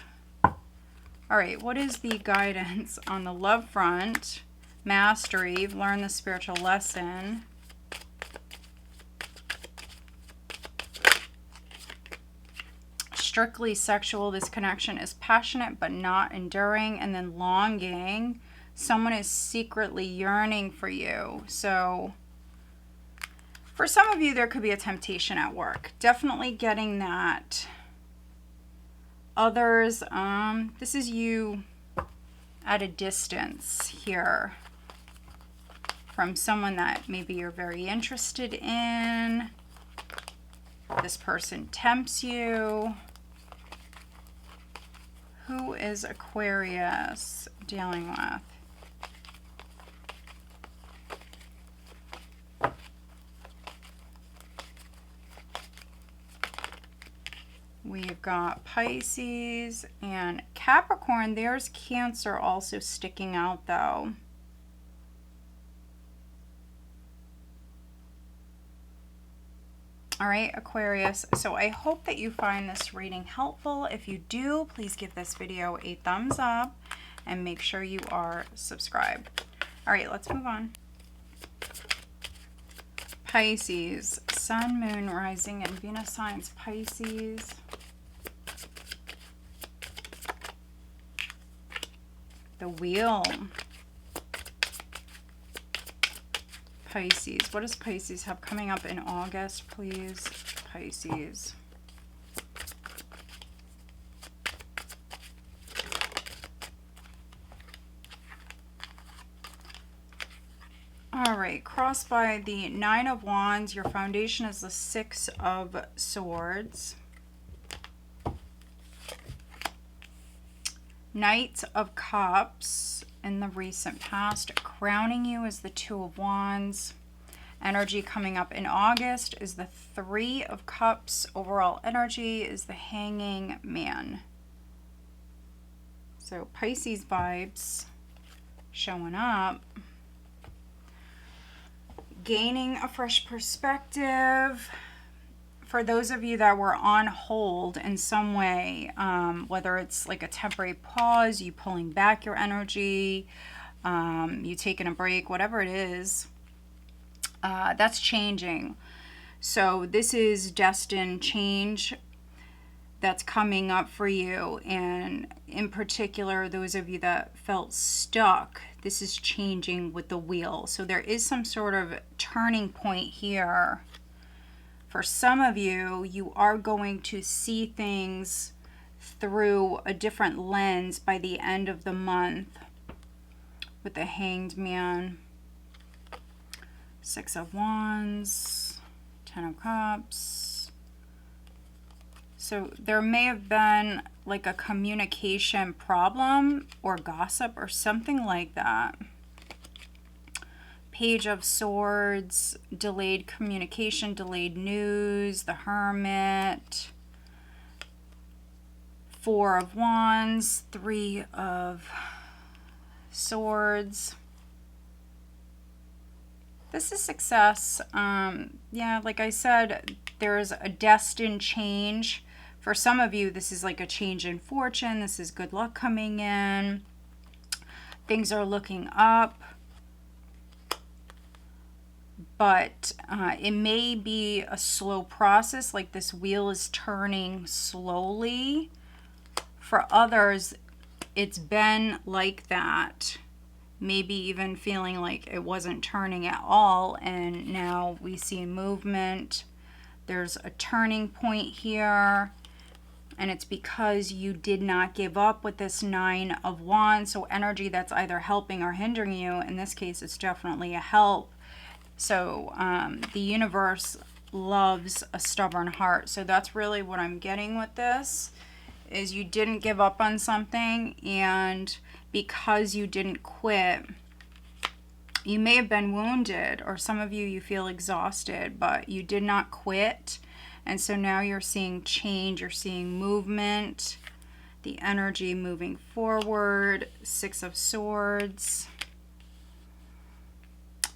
All right, what is the guidance on the love front? Mastery, you've learned the spiritual lesson. Strictly sexual, this connection is passionate but not enduring. And then longing, someone is secretly yearning for you. So for some of you, there could be a temptation at work. Definitely getting that. Others, this is you at a distance here from someone that maybe you're very interested in. This person tempts you. Who is Aquarius dealing with? We've got Pisces and Capricorn. There's Cancer also sticking out though. All right, Aquarius. So I hope that you find this reading helpful. If you do, please give this video a thumbs up and make sure you are subscribed. All right, let's move on. Pisces, Sun, Moon, Rising, and Venus signs. Pisces. The Wheel. Pisces. What does Pisces have coming up in August, please? Pisces. All right, crossed by the Nine of Wands. Your foundation is the Six of Swords. Knight of Cups in the recent past. Crowning you is the Two of Wands. Energy coming up in August is the Three of Cups. Overall energy is the Hanging Man. So Pisces vibes showing up. Gaining a fresh perspective. For those of you that were on hold in some way, whether it's like a temporary pause, you pulling back your energy, you taking a break, whatever it is, that's changing. So this is destined change that's coming up for you. And in particular, those of you that felt stuck, this is changing with the Wheel. So there is some sort of turning point here. For some of you, you are going to see things through a different lens by the end of the month with the Hanged Man. Six of Wands, Ten of Cups. So there may have been like a communication problem or gossip or something like that. Page of Swords, delayed communication, delayed news, the Hermit, Four of Wands, Three of Swords. This is success. Yeah, like I said, there's a destined change. For some of you, this is like a change in fortune. This is good luck coming in. Things are looking up. But it may be a slow process, like this wheel is turning slowly. For others, it's been like that. Maybe even feeling like it wasn't turning at all, and now we see movement. There's a turning point here, and it's because you did not give up with this Nine of Wands. So energy that's either helping or hindering you. In this case, it's definitely a help. So the universe loves a stubborn heart. So that's really what I'm getting with this, is you didn't give up on something, and because you didn't quit, you may have been wounded, or some of you feel exhausted, but you did not quit. And so now you're seeing change, you're seeing movement, the energy moving forward. Six of Swords.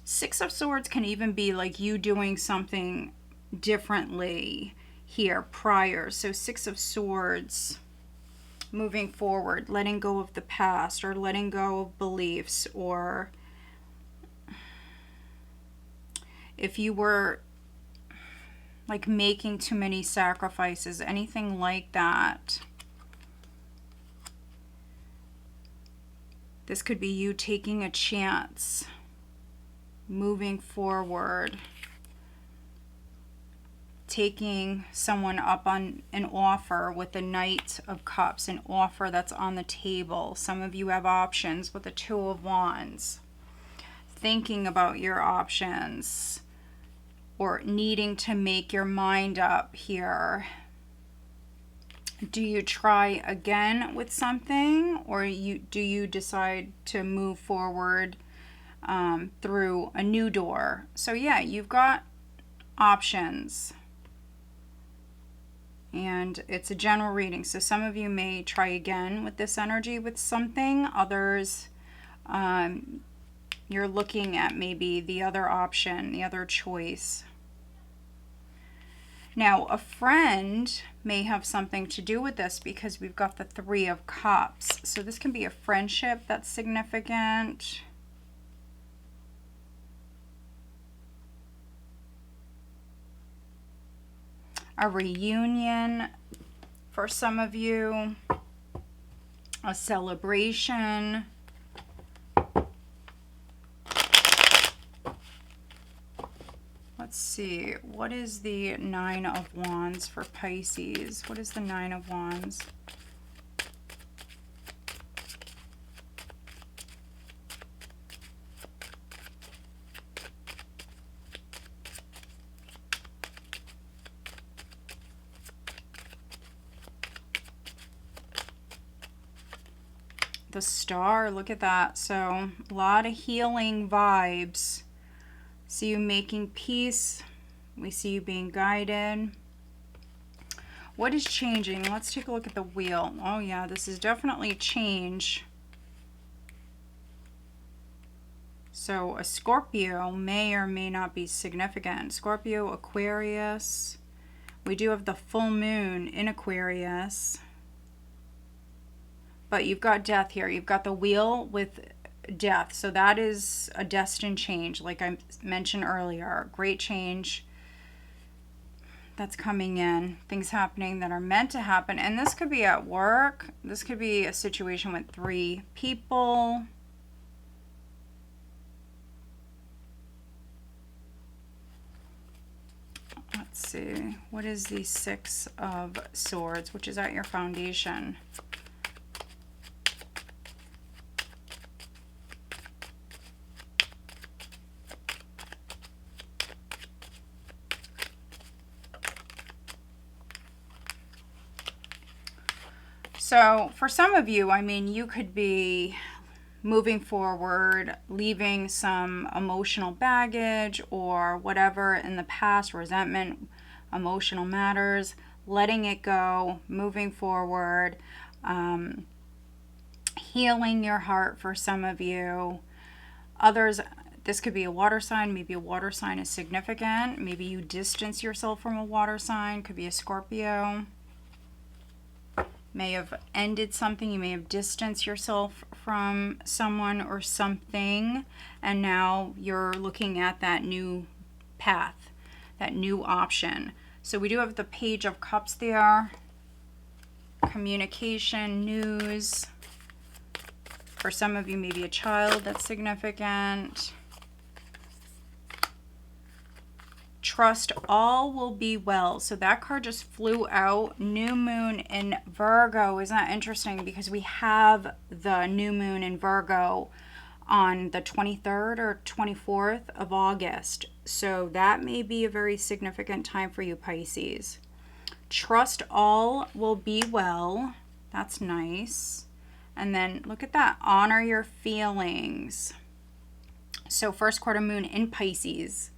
Six of Swords can even be like you doing something differently here prior. So Six of Swords, moving forward, letting go of the past, or letting go of beliefs, or if you were like making too many sacrifices, anything like that. This could be you taking a chance, moving forward, taking someone up on an offer with the Knight of Cups, an offer that's on the table. Some of you have options with the Two of Wands. Thinking about your options, or needing to make your mind up here. Do you try again with something, or do you decide to move forward through a new door? So yeah, you've got options. And it's a general reading. So some of you may try again with this energy with something. Others, you're looking at maybe the other option, the other choice. Now, a friend may have something to do with this, because we've got the Three of Cups. So this can be a friendship that's significant. A reunion for some of you. A celebration. Let's see, what is the Nine of Wands for Pisces? What is the Nine of Wands? The Star, look at that. So a lot of healing vibes. See you making peace. We see you being guided. What is changing? Let's take a look at the wheel. Oh yeah, this is definitely change. So a Scorpio may or may not be significant. Scorpio, Aquarius. We do have the full moon in Aquarius. But you've got death here. You've got the wheel with death. So that is a destined change, like I mentioned earlier. Great change that's coming in. Things happening that are meant to happen. And this could be at work. This could be a situation with three people. Let's see. What is the Six of Swords, which is at your foundation? So for some of you, I mean, you could be moving forward, leaving some emotional baggage or whatever in the past, resentment, emotional matters, letting it go, moving forward, healing your heart for some of you. Others, this could be a water sign. Maybe a water sign is significant. Maybe you distance yourself from a water sign. Could be a Scorpio. May have ended something. You may have distanced yourself from someone or something. And now you're looking at that new path, that new option. So we do have the Page of Cups there. Communication, news. For some of you, maybe a child that's significant. Trust all will be well. So that card just flew out. New moon in Virgo. Isn't that interesting? Because we have the new moon in Virgo on the 23rd or 24th of August. So that may be a very significant time for you, Pisces. Trust all will be well. That's nice. And then look at that. Honor your feelings. So first quarter moon in Pisces.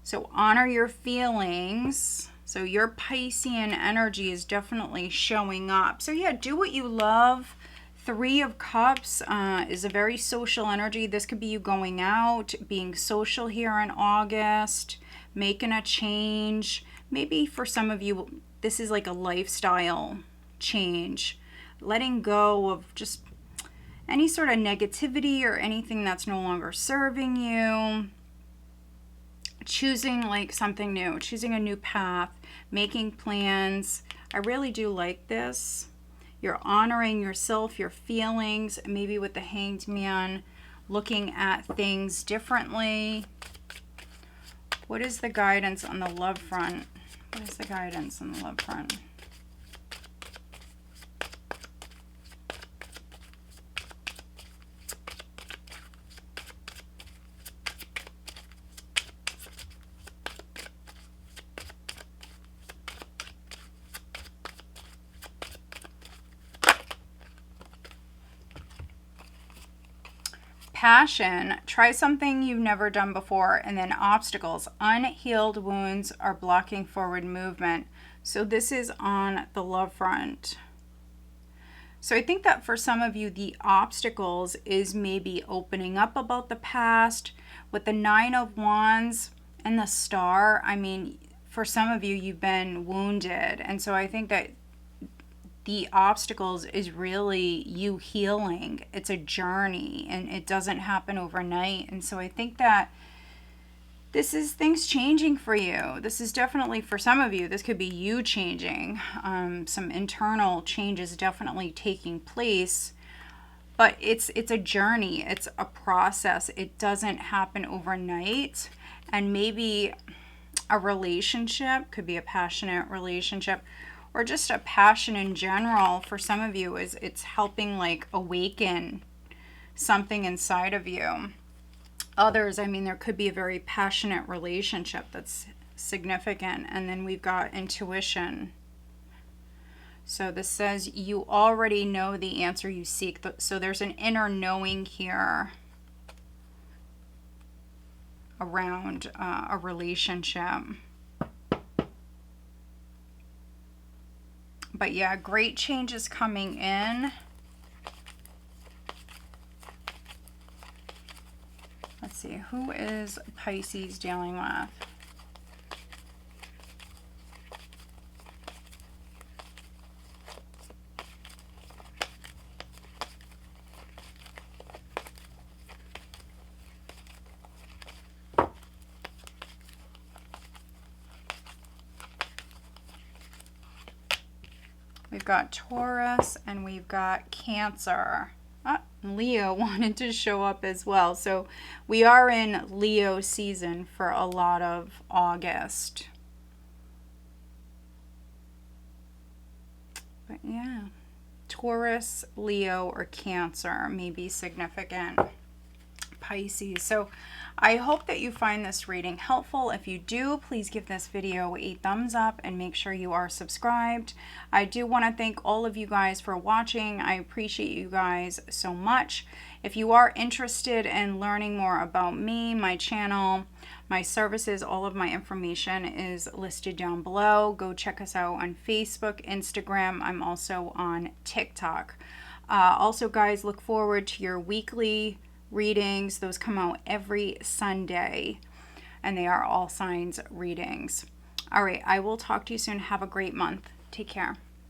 So honor your feelings. So your Piscean energy is definitely showing up. So yeah, do what you love. Three of Cups is a very social energy. This could be you going out, being social here in August, making a change. Maybe for some of you, this is like a lifestyle change. Letting go of just any sort of negativity or anything that's no longer serving you. Choosing like something new, choosing a new path, making plans. I really do like this. You're honoring yourself, your feelings, maybe with the Hanged Man, looking at things differently. What is the guidance on the love front? What is the guidance on the love front? Passion, try something you've never done before, and then obstacles. Unhealed wounds are blocking forward movement. So this is on the love front. So I think that for some of you, the obstacles is maybe opening up about the past. With the Nine of Wands and the Star, I mean, for some of you, you've been wounded. And so I think that the obstacles is really you healing. It's a journey and it doesn't happen overnight. And so I think that this is things changing for you. This is definitely for some of you, this could be you changing. Some internal changes definitely taking place, but it's a journey. It's a process. It doesn't happen overnight. And maybe a relationship, could be a passionate relationship, or just a passion in general for some of you is it's helping like awaken something inside of you. Others, I mean, there could be a very passionate relationship that's significant. And then we've got intuition. So this says you already know the answer you seek. So there's an inner knowing here around a relationship. But yeah, great changes coming in. Let's see, who is Pisces dealing with? We've got Taurus and we've got Cancer. Leo wanted to show up as well. So we are in Leo season for a lot of August. But yeah, Taurus, Leo, or Cancer may be significant Pisces. So I hope that you find this reading helpful. If you do, please give this video a thumbs up and make sure you are subscribed. I do want to thank all of you guys for watching. I appreciate you guys so much. If you are interested in learning more about me, my channel, my services, all of my information is listed down below. Go check us out on Facebook, Instagram. I'm also on TikTok. Also, guys, look forward to your weekly readings. Those come out every Sunday, and they are all signs readings. All right, I will talk to you soon. Have a great month. Take care.